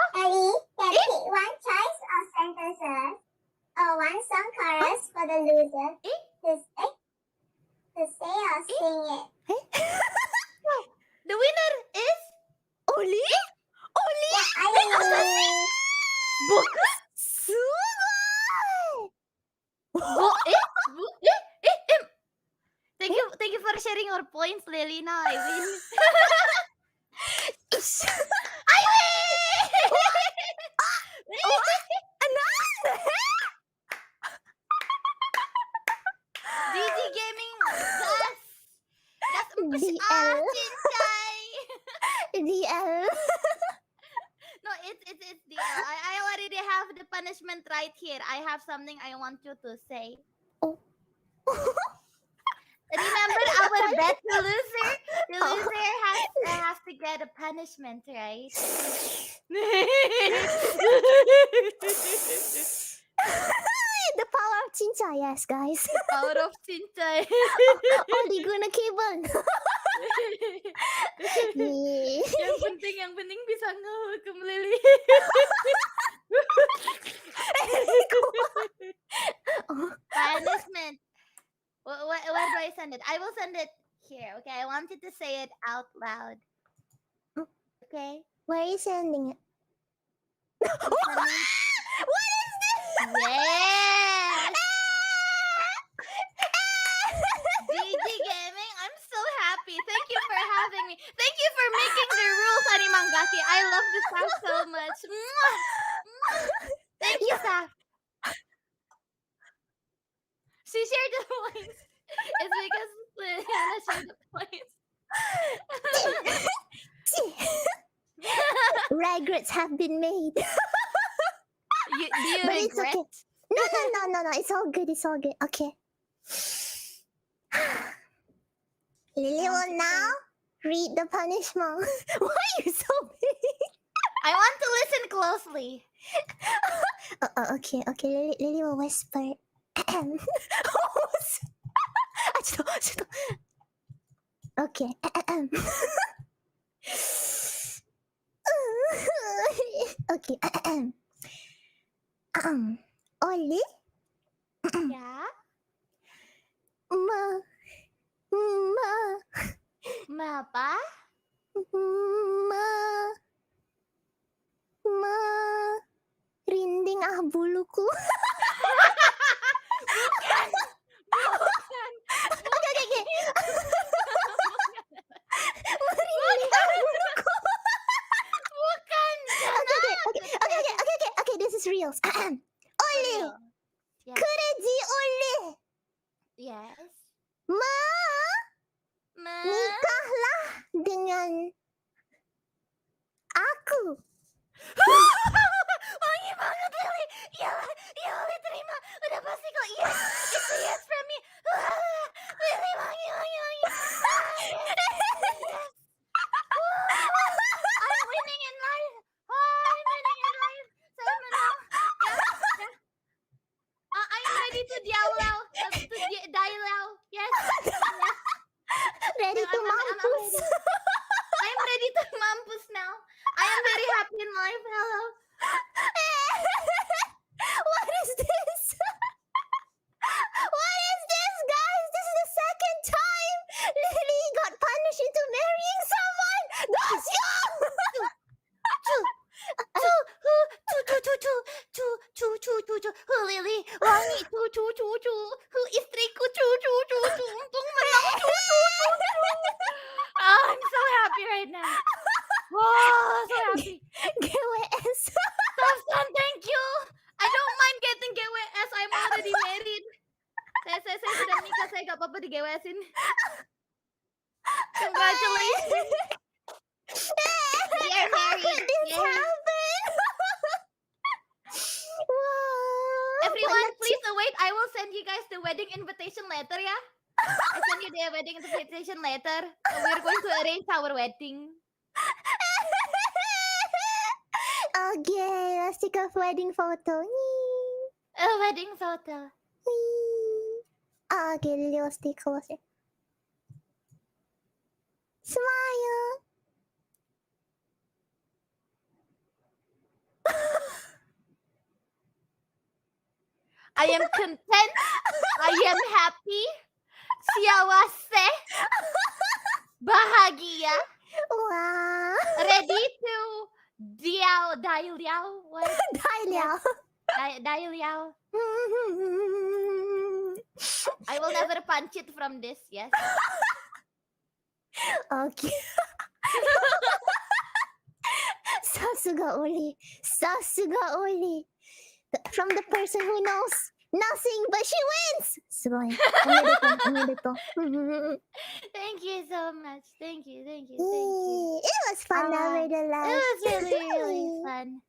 pick one choice of sentences or one song chorus for the loser to say or sing it. The winner is Oli? Oli? Boku? Thank you for sharing your points, Lily. Now I win. I win! GG Gaming, das empes cincay. DL. No, it's DL. I already have the punishment right here. I have something I want you to say. Remember our bet, the loser? The loser has to get a punishment, right? The power of cinta, yes, guys. The power of cincay. Oli guna cable. Yang penting bisa ngehukum Lily. Punishment. Where do I send it? I will send it here. Okay, I want you to say it out loud. Okay. Where are you sending it? What is this? Yes. GG Gaming, I'm so happy. Thank you for having me. Thank you for making the rules, AniManGaki. I love this stuff so much. Thank you, Saf. She shared the points. It's because Hannah shared the points. Regrets have been made. Do you But regret? it's okay. No. It's all good. It's all good. Okay. Lily will now read the punishment. Why are you so big? I want to listen closely. Okay. Lily will whisper. Okay. Okay. Oli? Yeah? Ma apa? Rinding buluku. Bukan. Okay. Bukan. Okay. This is real. Oli. Yeah. Crazy Oli. Yes. Nikahlah dengan aku. Wangi banget, Lily. Ya, Lily terima. Udah pasti kok. Yes, it's a yes from me. Lily, wangi. Yes. I'm winning in life. I'm winning in life. Saya menang. Ya. I'm ready to dialau. Yes. Ready to mampus. I'm ready to mampus now. I am very happy in life. Hello. What is this? What is this, guys? This is the second time Lily got punished into marrying someone. That's you. Who Lily? Wangi. Who istriku? Untung menang. I'm so happy right now. Oh, so happy. GWS. Tafsan, thank you. I don't mind getting GWS. I'm already married. Saya sudah menikah. Saya gak apa-apa di GWS-in. Congratulations. We are How married. could this Yay. happen? Wow. Everyone, please wait. I will send you guys the wedding invitation letter, ya. I send you the wedding invitation letter. We're going to arrange our wedding. Okay, let's take a wedding photo. A wedding photo. Okay, Lily will stay closer. Smile. I am content. I am happy. Siawase. Bahagia. Wow. Ready to dial what? Dial. Dial. I will never punch it from this, yes. Okay. Sasuga Oli. Sasuga Oli. From the person who knows nothing but she wins. Sugoi. Omedetou. Thank you so much. Thank you. It was fun nevertheless. It was really fun.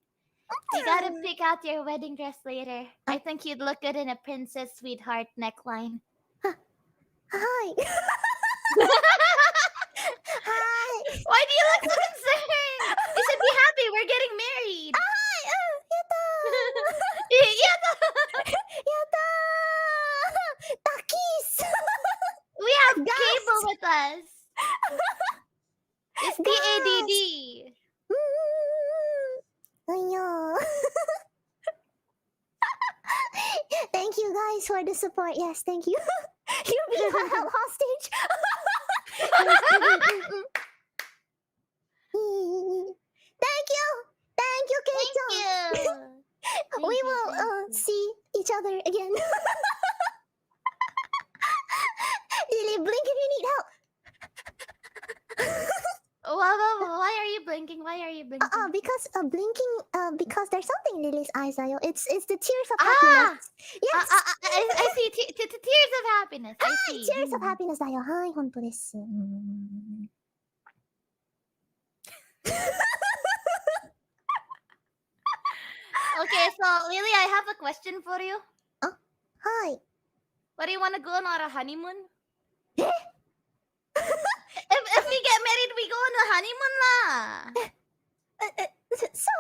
You gotta pick out your wedding dress later. I think you'd look good in a princess sweetheart neckline. Hi. Hi. Why do you look so concerned? You should be happy. We're getting married. Hi. Yatta. Yatta. Yatta. Takis. We have Cable with us. It's DADD. Thank you guys for the support. Yes, thank you. You're being held hostage. Thank you. Thank you, Kei-Chan. We will see each other again. Lily, blink if you need help. Why are you blinking? Because blinking. Because there's something in Lily's eyes, Ayo. It's the tears of happiness. Yes. I see tears of happiness. I see. Tears of happiness, Ayo. Hi, 本当です。Okay, so Lily, I have a question for you. Hi. Where do you want to go on our honeymoon? If we get married, we go on a honeymoon lah. So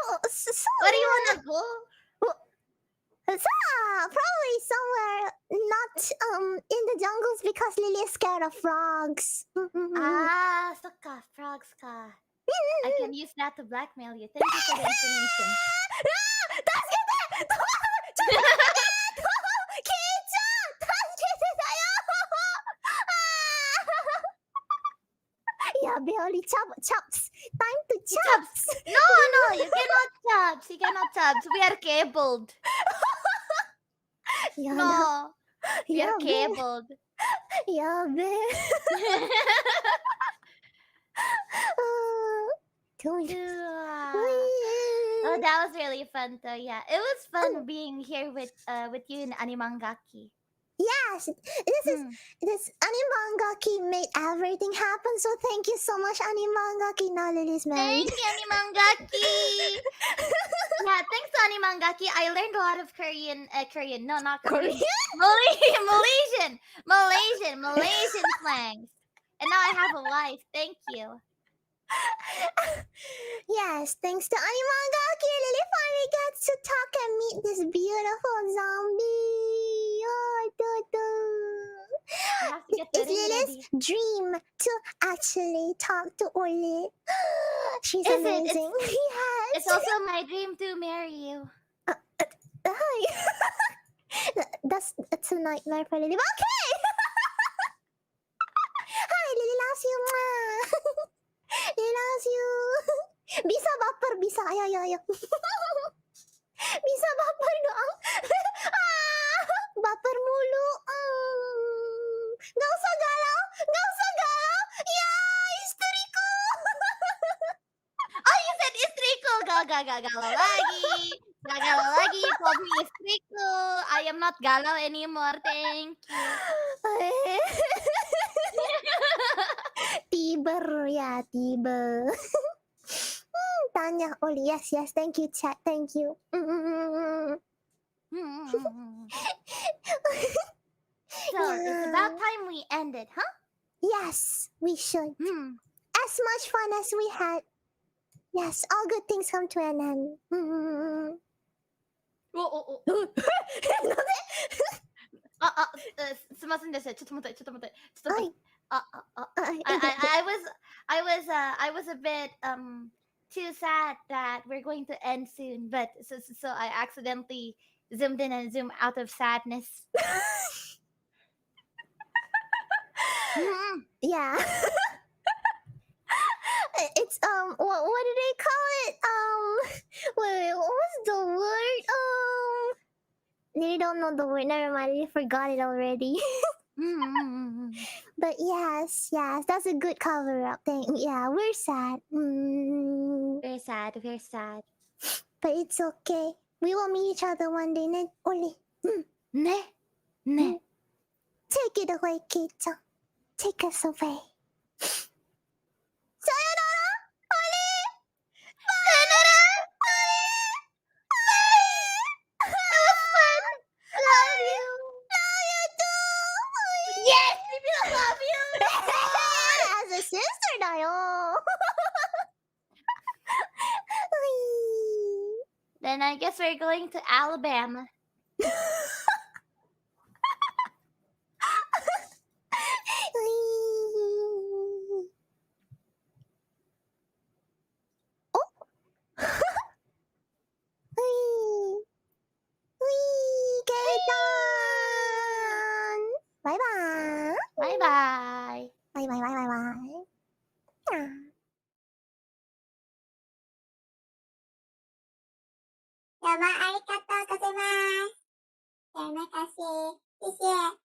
where do you want to go? Probably somewhere not in the jungles because Lily is scared of frogs. So ka, frogs ka. I can use that to blackmail you. Thank you for the information. Yeah, barely chops. Time to chops. No, you cannot chops. We are cabled. Yeah, no, we are yeah, cabled. Yeah, Oh, that was really fun though. Yeah, it was fun being here with you in AniManGaki. Yes, this AniManGaki made everything happen. So thank you so much, AniManGaki. Now Lily's married. Thank you, AniManGaki. Yeah, thanks to AniManGaki, I learned a lot of Korean. No, not Korean. Malaysian slangs. And now I have a wife. Thank you. Yes, thanks to AniManGaki, Lily finally gets to talk and meet this beautiful zombie. It's Lily's dream to actually talk to Oli. She's amazing. Yes. It's also my dream to marry you. Hi. That's a nightmare for Lily. Okay. Hi, Lily loves you. Lily loves you. Bisa baper, bisa. Ayo. Bisa baper doang. Baper mulu. Gak usah galau. Ya, istriku. Oh, you said istriku. Galau lagi. Galau lagi. You called me istriku. I am not galau anymore. Thank you. Tiber. Tanya Oli. Yes. Thank you, chat. Thank you. So, it's about time we ended, huh? Yes, we should. As much fun as we had. Yes, all good things come to an end. I was a bit too sad that we're going to end soon, but so I accidentally zoomed in and zoomed out of sadness. Yeah. It's what do they call it? Wait, what was the word? They don't know the word. Never mind, I forgot it already. But yes, that's a good cover up thing. Yeah, we're sad. Very sad, very sad. But it's okay. We will meet each other one day. Ne, Oli. Ne, ne. Take it away, Kei-Chan. Take us away. Sayonara, Oli. Sayonara, Oli. Bye. It was fun. Love you. Love you too. Yes, we love you. As a sister, dayo. Then I guess we're going to Alabama. Kei-Chan. Bye bye. Bye bye. Bye bye bye bye bye. Yeah. どうもありがとうございます。Terima kasih. 谢谢.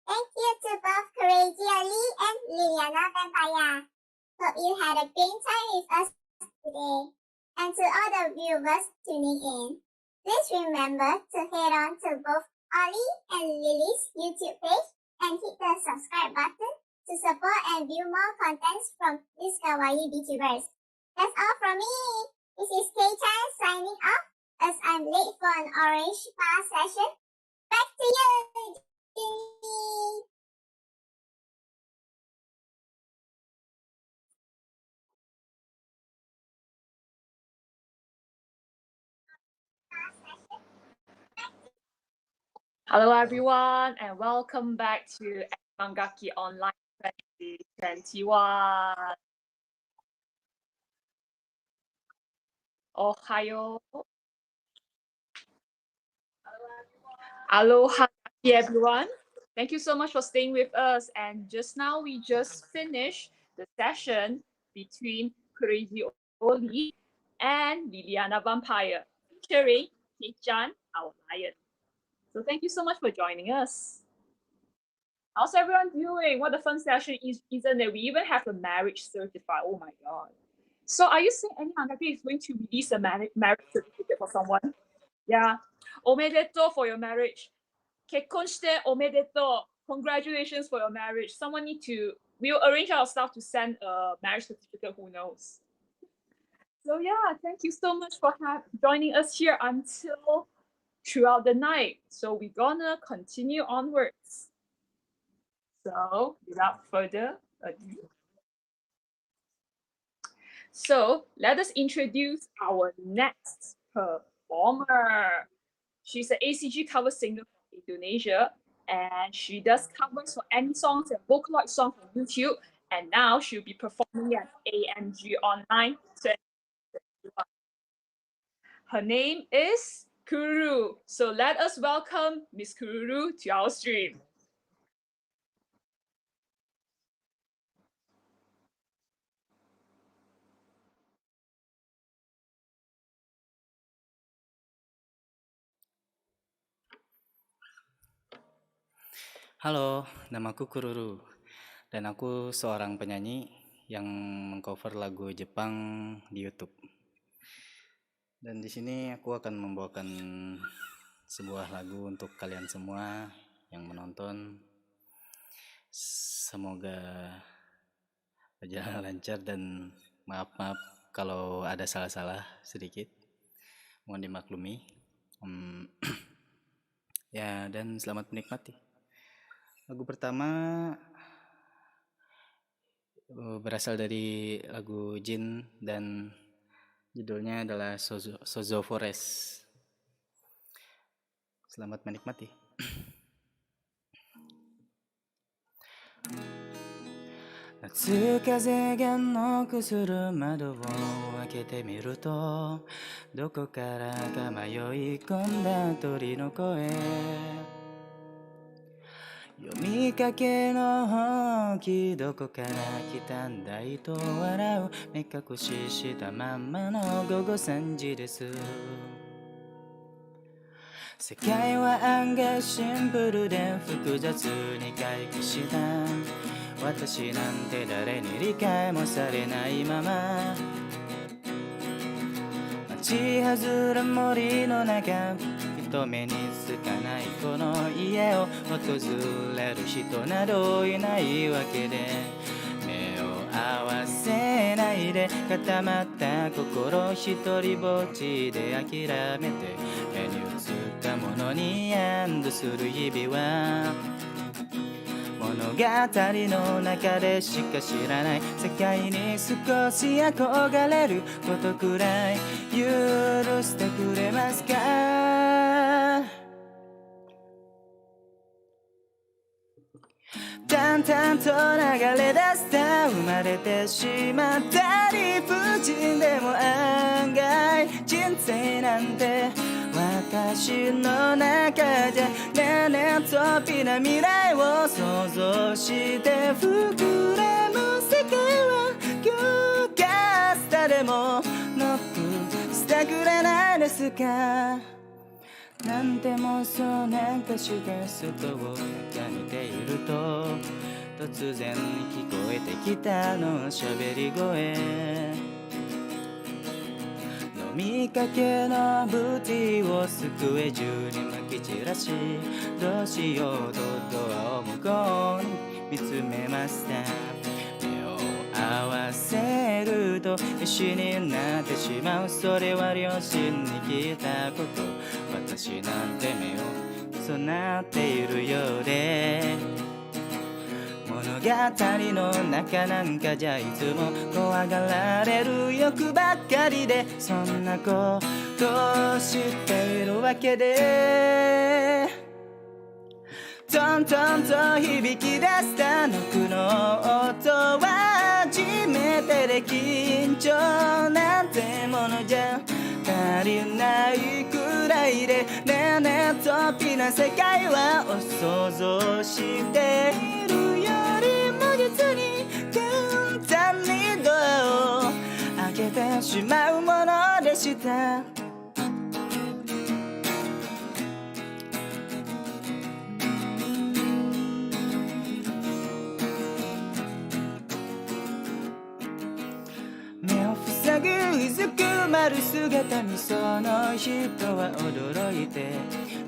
Thank you to both Crazy Ali and Liliana Vampire. Hope you had a great time with us today. And to all the viewers tuning in, please remember to head on to both Ollie and Lily's YouTube page and hit the subscribe button to support and view more contents from these kawaii VTubers. That's all from me. This is Kei-Chan signing off as I'm late for an orange spa session. Back to you, Jinny. Hello everyone and welcome back to AniManGaki Online 2021. Ohayo. Aloha everyone. Thank you so much for staying with us. And just now we just finished the session between Crazy Oli and Liliana Vampire, featuring Kei-Chan, our lion. So thank you so much for joining us. How's everyone doing? What a fun session isn't it? We even have a marriage certificate. Oh my god. So are you saying AniManGaki is going to release a marriage certificate for someone? Yeah. Omedetou for your marriage. 結婚しておめでとう. Congratulations for your marriage. We'll arrange our staff to send a marriage certificate, who knows. So yeah, thank you so much for joining us here until throughout the night. So we're gonna continue onwards. So without further ado, so let us introduce our next performer. She's an ACG cover singer from Indonesia, and she does covers for any songs and Vocaloid songs on YouTube. And now she'll be performing at AMG Online 2021. Her name is Kuru. So let us welcome Miss Kuru to our stream. Halo, namaku Kururu, dan aku seorang penyanyi yang mengcover lagu Jepang di YouTube. Dan di sini aku akan membawakan sebuah lagu untuk kalian semua yang menonton. Semoga berjalan lancar dan maaf kalau ada salah-salah sedikit. Mohon dimaklumi. Ya, dan selamat menikmati. Lagu pertama berasal dari lagu Jin dan judulnya adalah Sozo Forest. Selamat menikmati. 夏風がノックする窓を開けてみるとどこからか迷い込んだ鳥の声読みかけの本気どこから来たんだいと笑う目隠ししたまんまの午後3時です。世界は案外シンプルで複雑に回帰した。私なんて誰に理解もされないまま町外れ森の中人目につかないこの家を訪れる人などいないわけで目を合わせないで固まった心一人ぼっちで諦めて目に映ったものに安堵する日々は物語の中でしか知らない世界に少し憧れることくらい許してくれますか。淡々と流れ出した生まれてしまった理不尽でも案外人生なんて私の中じゃねえねえとぴな未来を想像して膨らむ世界は今日がスタでもノックしてくれないですか。なんでもそうなんかして外を見ていると突然聞こえてきたの喋り声飲みかけのブティーを机中にまき散らしどうしようとドアを向こうに見つめました。目を合わせると石になってしまうそれは両親に聞いたこと私なんて目を備っているようで物語の中なんかじゃいつも怖がられる欲ばっかりでそんなことを知っているわけでトントンと響き出したノックの音は初めてで緊張なんてものじゃ足りないくらいでねえねえとぴな世界はお想像しているよりも実に簡単にドアを開けてしまうものでした。目を塞ぐうずくまる姿にその人は驚いて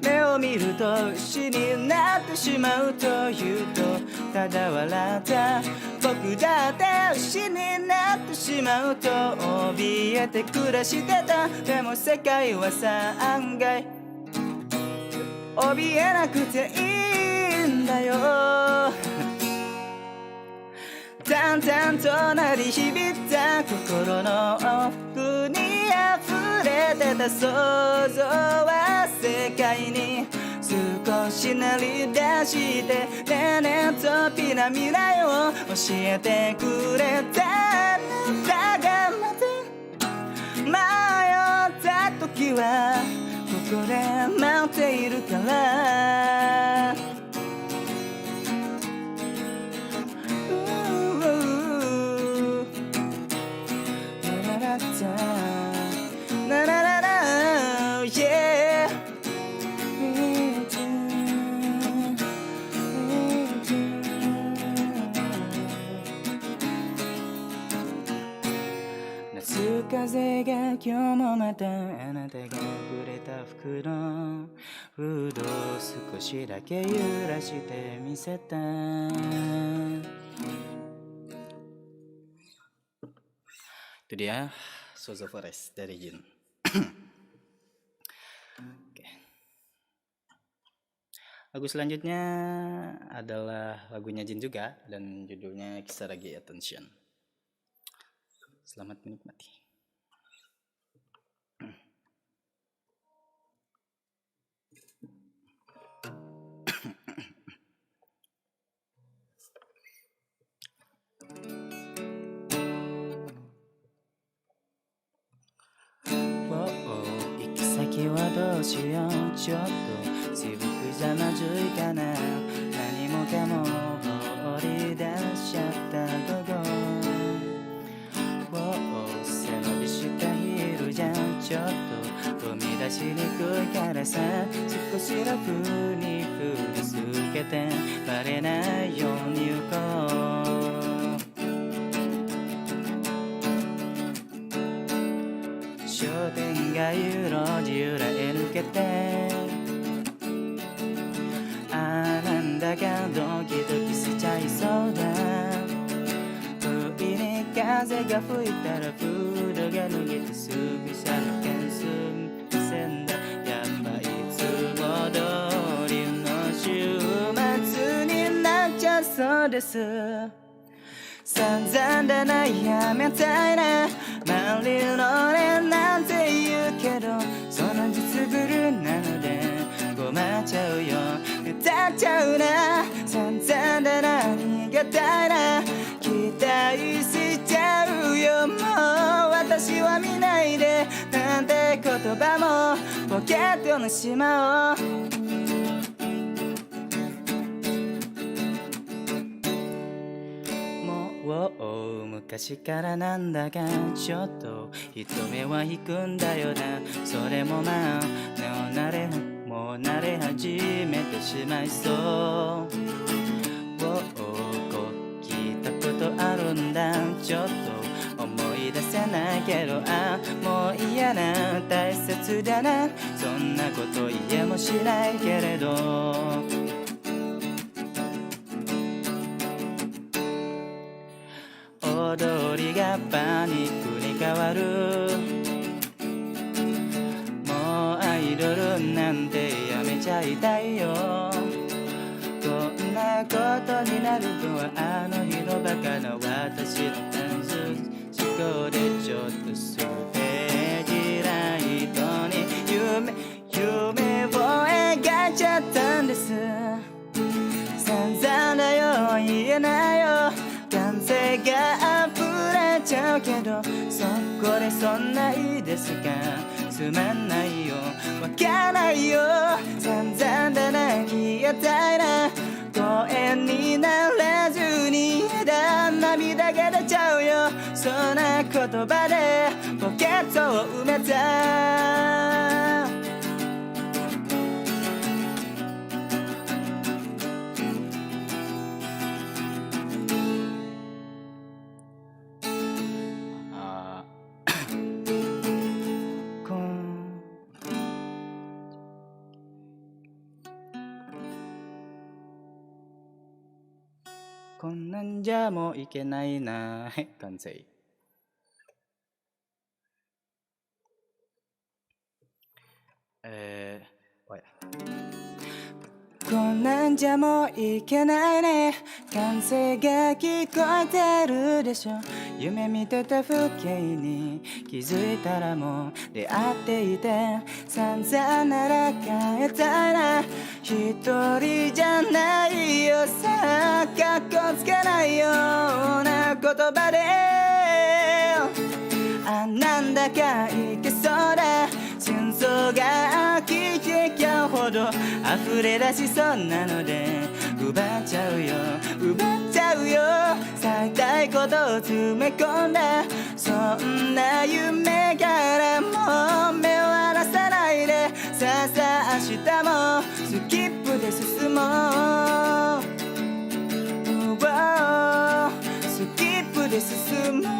目を見ると牛になってしまうと言うとただ笑った僕だって牛になってしまうと怯えて暮らしてた。でも世界はさ案外怯えなくていいんだよ淡々と鳴り響いた心の奥に溢れてた想像は世界に少し鳴り出してねえねえとぴな未来を教えてくれた。あなたがまた迷った時はここで待っているからなららら yeah 夏風が今日もまたあなたがくれた服のフードを少しだけ揺らしてみせた。Itu dia Sozo Forest dari Jin. Oke. Lagu selanjutnya adalah lagunya Jin juga dan judulnya Kisaragi Attention. Selamat menikmati. Ikki saki wa dou shiyou, chotto tsibukuじゃまずいかな何も考ちょっと踏み出しにくいからさ、少しラフに振りすけてバレないように行こう。商店街路地裏へ抜けて、なんだかドキドキしちゃいそうだ。不意に風が吹いたらフードが脱げてすぐさの件数見せんだ。やっぱいつも通りの週末になっちゃそうです。散々だなやめたいな、周りの俺なんて言うけど、その実ぶるなので困っちゃうよ、歌っちゃうな。散々だな逃げたいな、期待しちゃうよ。もう私は見ないでなんて言葉もポケットにしまおう。もう昔からなんだかちょっと人目は引くんだよな。それもまあもう慣れ始めてしまいそう。聞いたことあるんだ、ちょっと思い出せないけど、もう嫌な、大切だな、そんなこと言えもしないけれど。踊りがパニックに変わる。もうアイドルなんてやめちゃいたいよ。こんなことになるとはあの日のバカな私の単純思考でちょっとステージライトに夢を描いちゃったんです。散々だよ言えないよ、感性が溢れちゃうけど、そこでそんないいですか、つまんないよ、わかんないよ。散々だな消えたいな、声になれずにだ、涙が出ちゃうよ、そんな言葉でポケットを埋めた。こんなんじゃもういけないな。完成。こんなんじゃもういけないね、歓声が聞こえてるでしょ。夢見てた風景に気づいたらもう出会っていて、散々なら変えたいな、一人じゃないよさ、かっこつけないような言葉で、なんだかいけそうだ、戦争が飽きてきゃうほど溢れ出しそうなので奪っちゃうよ最たいことを詰め込んだ、そんな夢からもう目を離さないで、さあ明日もスキップで進もう、スキップで進もう。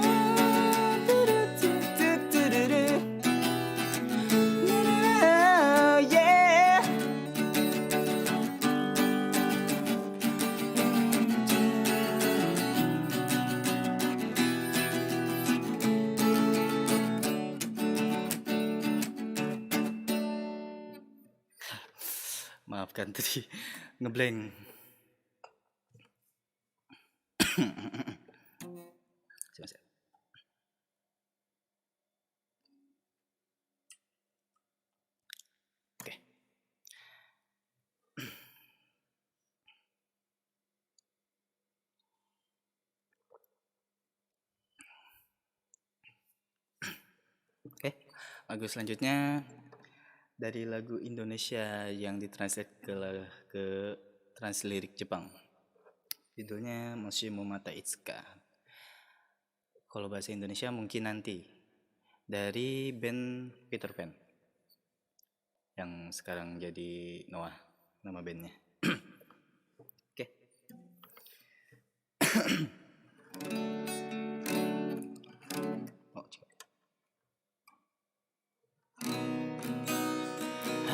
Maafkan tadi ngeblank. Oke. Oke, lagu selanjutnya dari lagu Indonesia yang ditranslate ke translirik Jepang. Judulnya Moshi Momata Itsuka. Kalau bahasa Indonesia mungkin nanti. dari band Peter Pan yang sekarang jadi Noah nama bandnya. Oke. Oh, coba.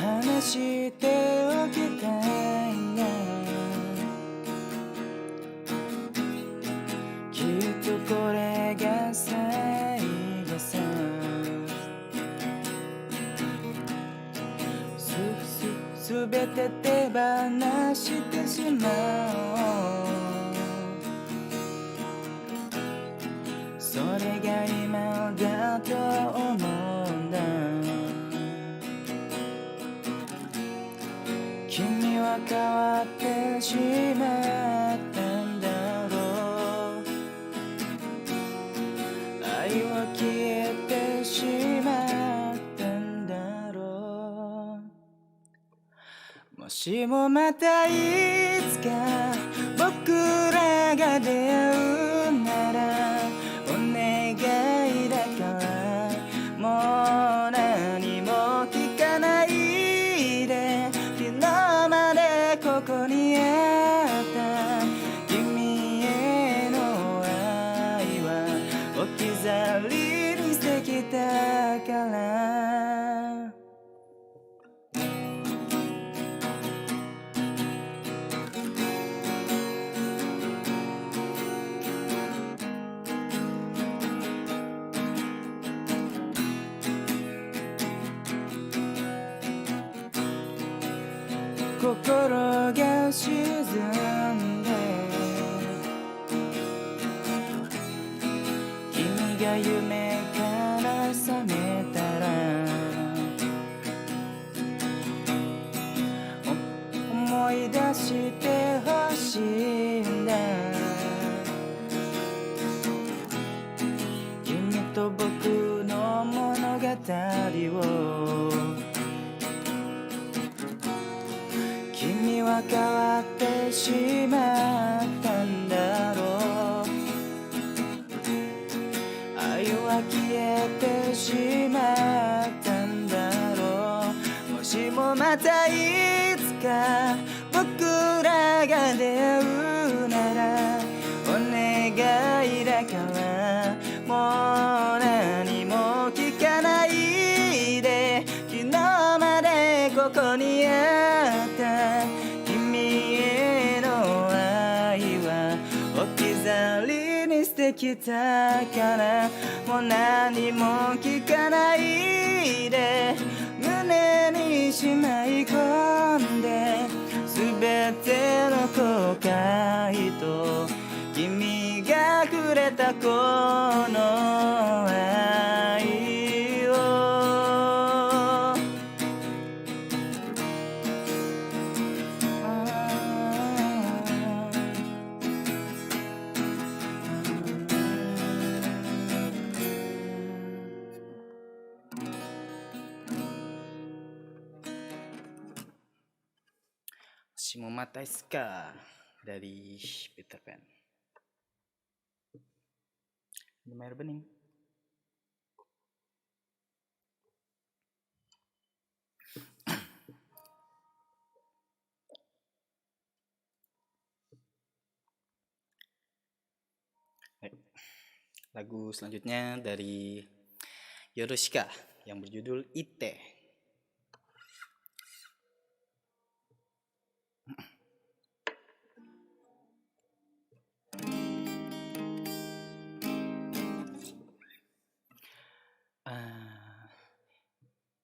話しておきたいなきっとこれが最後さすべて手放してしまおうそれが今だと思うんだ君は変わってしまったんだろう愛は消えてしまったんだろうもしもまたいつか僕らが出会うならお願いだからもう何も聞かないで昨日までここにあった君への愛は置き去りにしてきたから心が沈んで君が夢から覚めたら思い出してほしいんだ君と僕の物語を君は変わってしまったんだろう愛は消えてしまったんだろうもしもまたいつか僕らが出会うならお願いだからもう何も聞かないで昨日までここにあった君への愛は置き去りにしてきたからもう何も聞かないで胸にしまい込んで全ての後悔と君がくれたこの愛をSi Mematai Ska dari Peter Pan. Minum air bening. Lagu selanjutnya dari Yorushika yang berjudul Ite.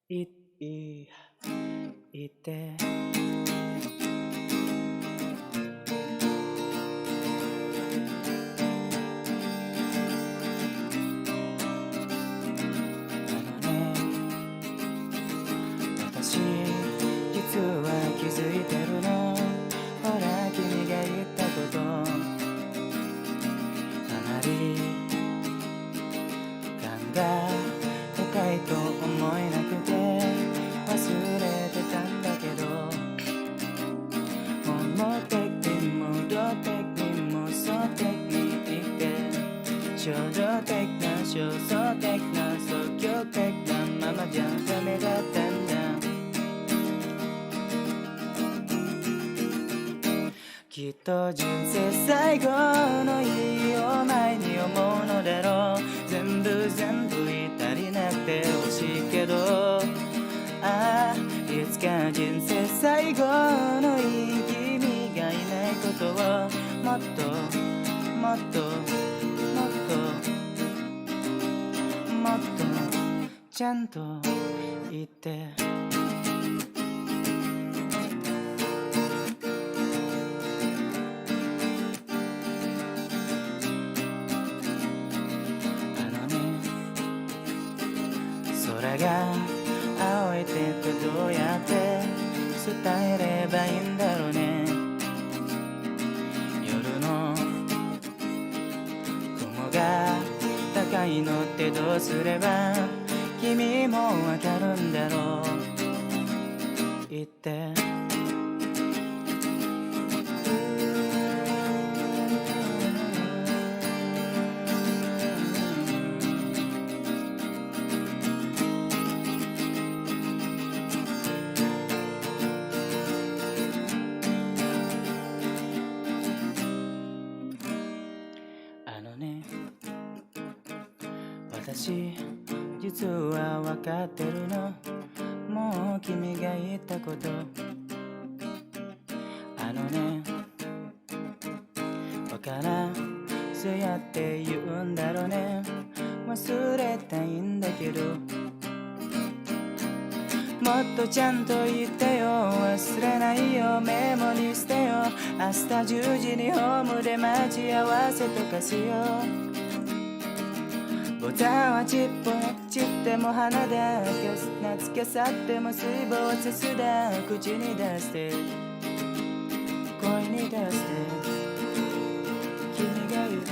Ite私実は気づいてるのほら君が言ったことあまり考えたいと思えなくて忘れてたんだけど戻ってきてもそうテクニック衝動的な焦燥的な即興じゃダメだったんだ。きっと人生最後の日を前に思うのだろう。全部足りなくてほしいけど、ああいつか人生最後の日、君がいないことをもっともっともっともっとちゃんと言って。空が青いってどうやって伝えればいいんだろうね。夜の雲が高いのってどうすれば君もわかるんだろう。言って私実は分かってるの、もう君が言ったこと。わからん、そうやって言うんだろうね。忘れたいんだけど、もっとちゃんと言ってよ。忘れないよ、メモに捨てよ。明日10時にホームで待ち合わせとかしよう。ボタンはちっぽちっても花だ、懐け去っても水没すだ。口に出して声に出して君が言って、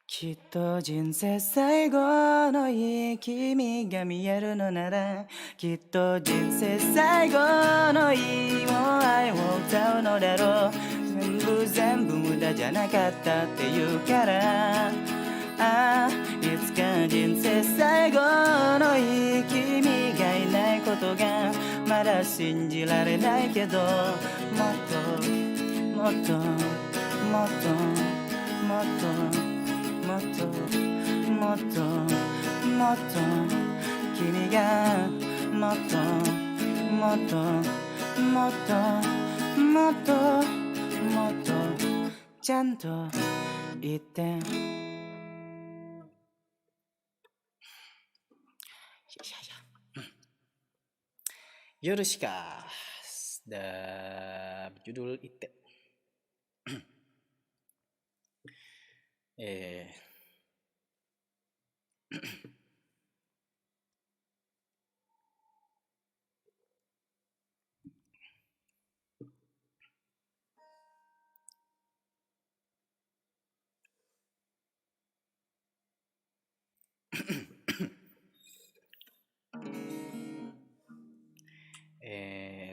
きっと人生最後の日、君が見えるのなら、きっと人生最後の日も愛を歌うのだろう。全部無駄じゃなかったって言うから、ああいつか人生最後の日、君がいないことがまだ信じられないけど、もっともっともっともっともっともっともっと君がもっともっともっともっともっとちゃんと言って。Yorushika, berjudul Ite.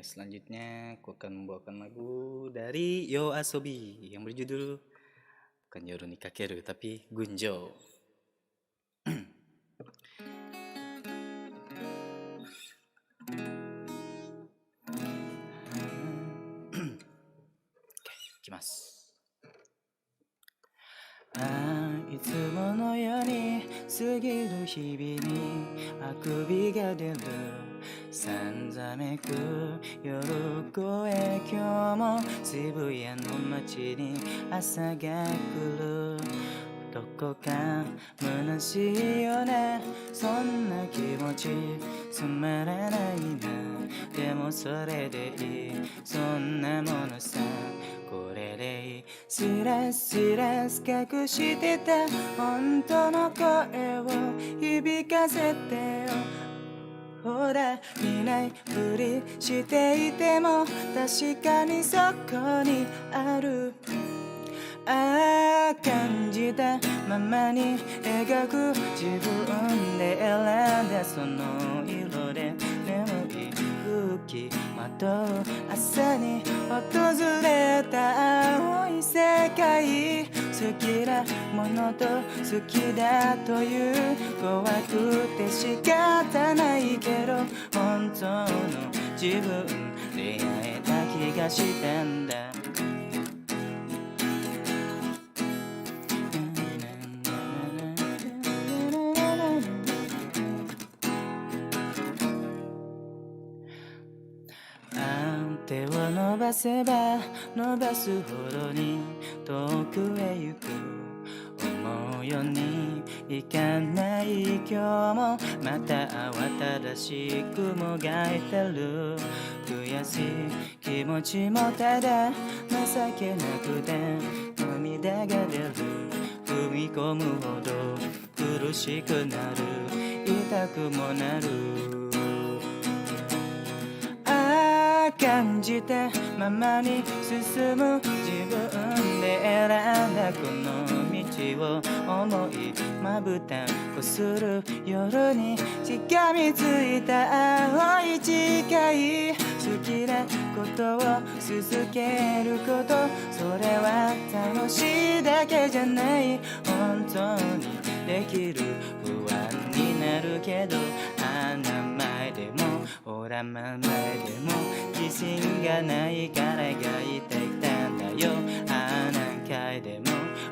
Selanjutnya aku akan membawakan lagu dari Yo Asobi yang berjudul bukan Yoru ni Kakeru tapi Gunjo. Ikimasu. いつものように過ぎる日々にあくびが出るさんざめく夜越今日も渋谷の街に朝が来るどこか虚しいよねそんな気持ちつまらないなでもそれでいいそんなものさこれでいいスラスラス隠してた本当の声を響かせてよほら見ないふりしていても確かにそこにあるああ感じたままに描く自分で選んだその色で眠り吹きまとう朝に訪れた青い世界好きなものと好きだという怖くて仕方ないけど本当の自分出会えた気がしたんだ手を伸ばせば伸ばすほどに遠くへ行く思うようにいかない今日もまた慌ただしくもがいてる悔しい気持ちもただ情けなくて涙が出る踏み込むほど苦しくなる痛くもなる感じたままに進む自分で選んだこの道を思いまぶたこする夜にしがみついた青い誓い好きなことを続けることそれは楽しいだけじゃない本当にできる不安になるけど名前でもほら名前でも自信がないからがいてきたんだよ何回でも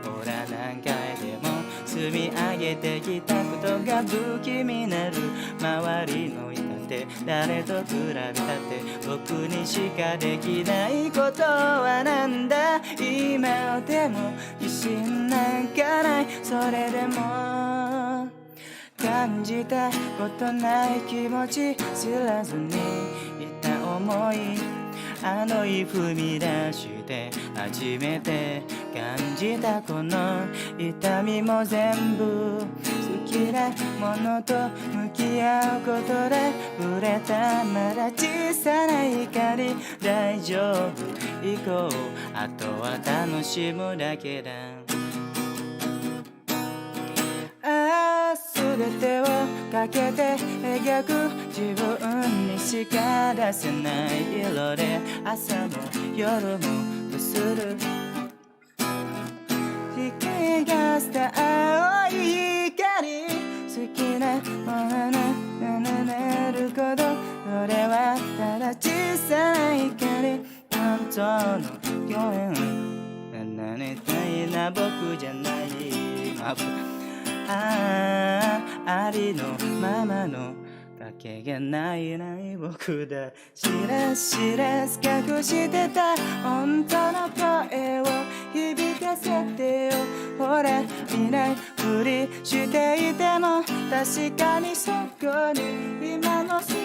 ほら何回でも積み上げてきたことが不気味なる周りのいたって誰と比べたって僕にしかできないことはなんだ今でも自信なんかないそれでも感じたことない気持ち知らずにいた思いあの日踏み出して初めて感じたこの痛みも全部好きなものと向き合うことで触れたまだ小さな光大丈夫行こうあとは楽しむだけだ全てをかけて描く自分にしか出せない色で朝も夜もくする光がした青い光好きなものになることそれはただ小さな光本当の共演なりたいな僕じゃないありのままのかけがない僕だしらしら隠してた本当の声を響かせてよほらいないふりしていても確かにそこに今のそこ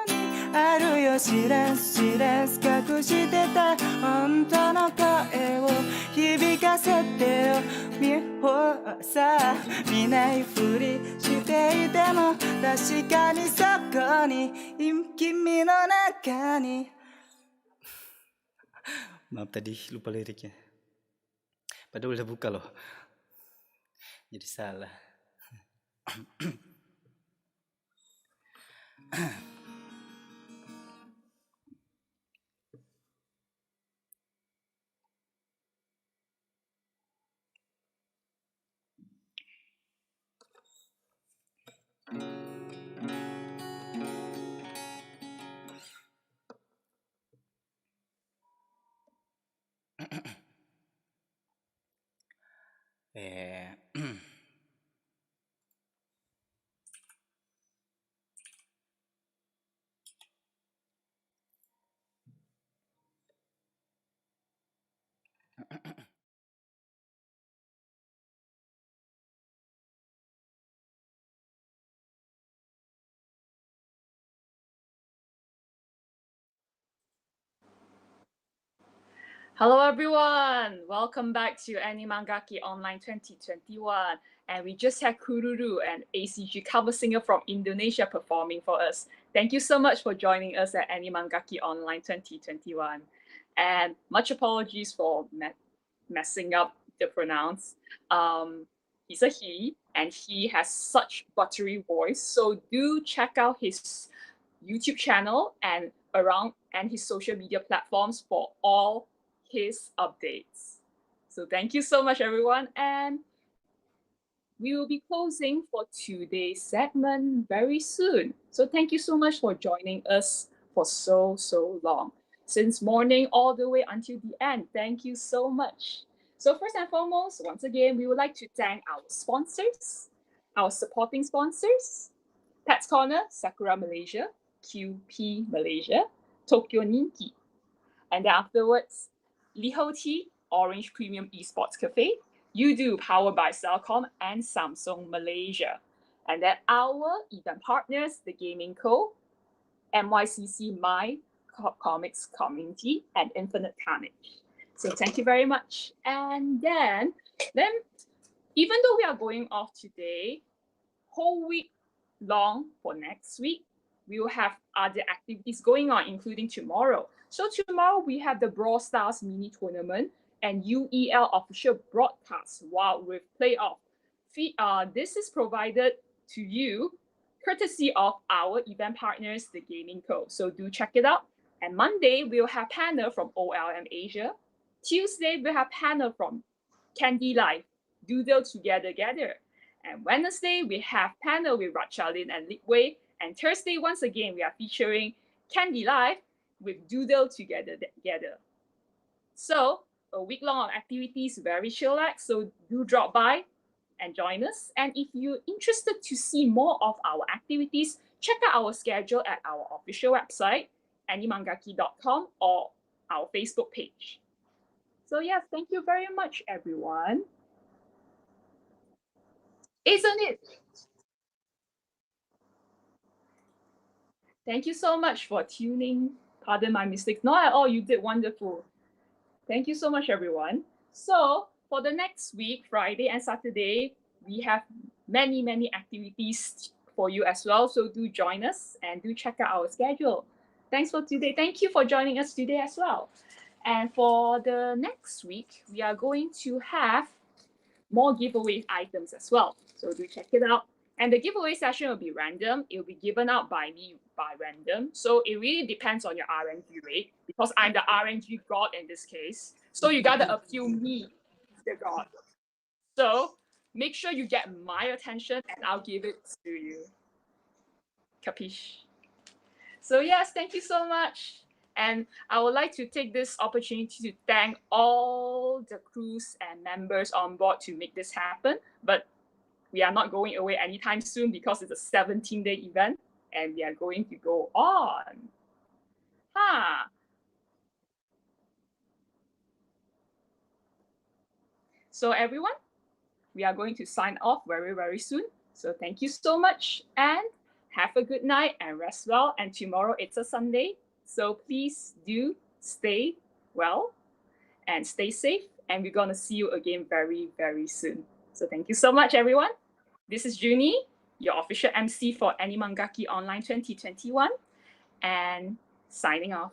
にあるよしらしら隠してた本当の声を響かせてよさあ見ないふりしていても確かにそこに君の中にMaaf tadi lupa liriknya padahal udah buka loh jadi salah Hello everyone! Welcome back to AniManGaki Online 2021. And we just had Kururu, an ACG cover singer from Indonesia, performing for us. Thank you so much for joining us at AniManGaki Online 2021. And much apologies for messing up the pronounce. He's a he, and he has such buttery voice. So do check out his YouTube channel and his social media platforms for all his updates. So thank you so much, everyone. And we will be closing for today's segment very soon. So thank you so much for joining us for so long. Since morning all the way until the end. Thank you so much. So first and foremost, once again, we would like to thank our sponsors, our supporting sponsors, Pets Corner, Sakura Malaysia, QP Malaysia, Tokyo Ninki. And then afterwards, Liho Tea, Orange Premium Esports Cafe, Udo, powered by Cellcom and Samsung Malaysia. And then our event partners, The Gaming Co., MYCC My Comics Community, and Infinite Carnage. So thank you very much. And then even though we are going off today, whole week long for next week, we will have other activities going on, including tomorrow. So tomorrow we have the Brawl Stars mini tournament and UEL official broadcast while with playoff. This is provided to you courtesy of our event partners, The Gaming Co. So do check it out. And Monday we'll have panel from OLM Asia. Tuesday we'll have panel from Candy Life, Doodle Together. And Wednesday we have panel with Ratchalin and Litway. And Thursday, once again, we are featuring Candy Life with Doodle Together. So a week long of activities, very chillax. So do drop by and join us. And if you're interested to see more of our activities, check out our schedule at our official website, AniManGaki.com, or our Facebook page. So yes, thank you very much, everyone. Isn't it? Thank you so much for tuning. Pardon my mistakes. Not at all, you did wonderful. Thank you so much, everyone. So for the next week, Friday and Saturday, we have many activities for you as well. So do join us and do check out our schedule. Thanks for today. Thank you for joining us today as well. And for the next week, we are going to have more giveaway items as well. So do check it out. And the giveaway session will be random. It will be given out by me by random. So it really depends on your RNG rate because I'm the RNG god in this case. So you gotta appeal me, the god. So make sure you get my attention and I'll give it to you. Capiche? So yes, thank you so much. And I would like to take this opportunity to thank all the crews and members on board to make this happen. But we are not going away anytime soon because it's a 17-day event and we are going to go on. So everyone, we are going to sign off very soon. So thank you so much and have a good night and rest well. And tomorrow it's a Sunday. So please do stay well and stay safe. And we're going to see you again very soon. So thank you so much, everyone. This is Junnie, your official MC for AniManGaki Online 2021, and signing off.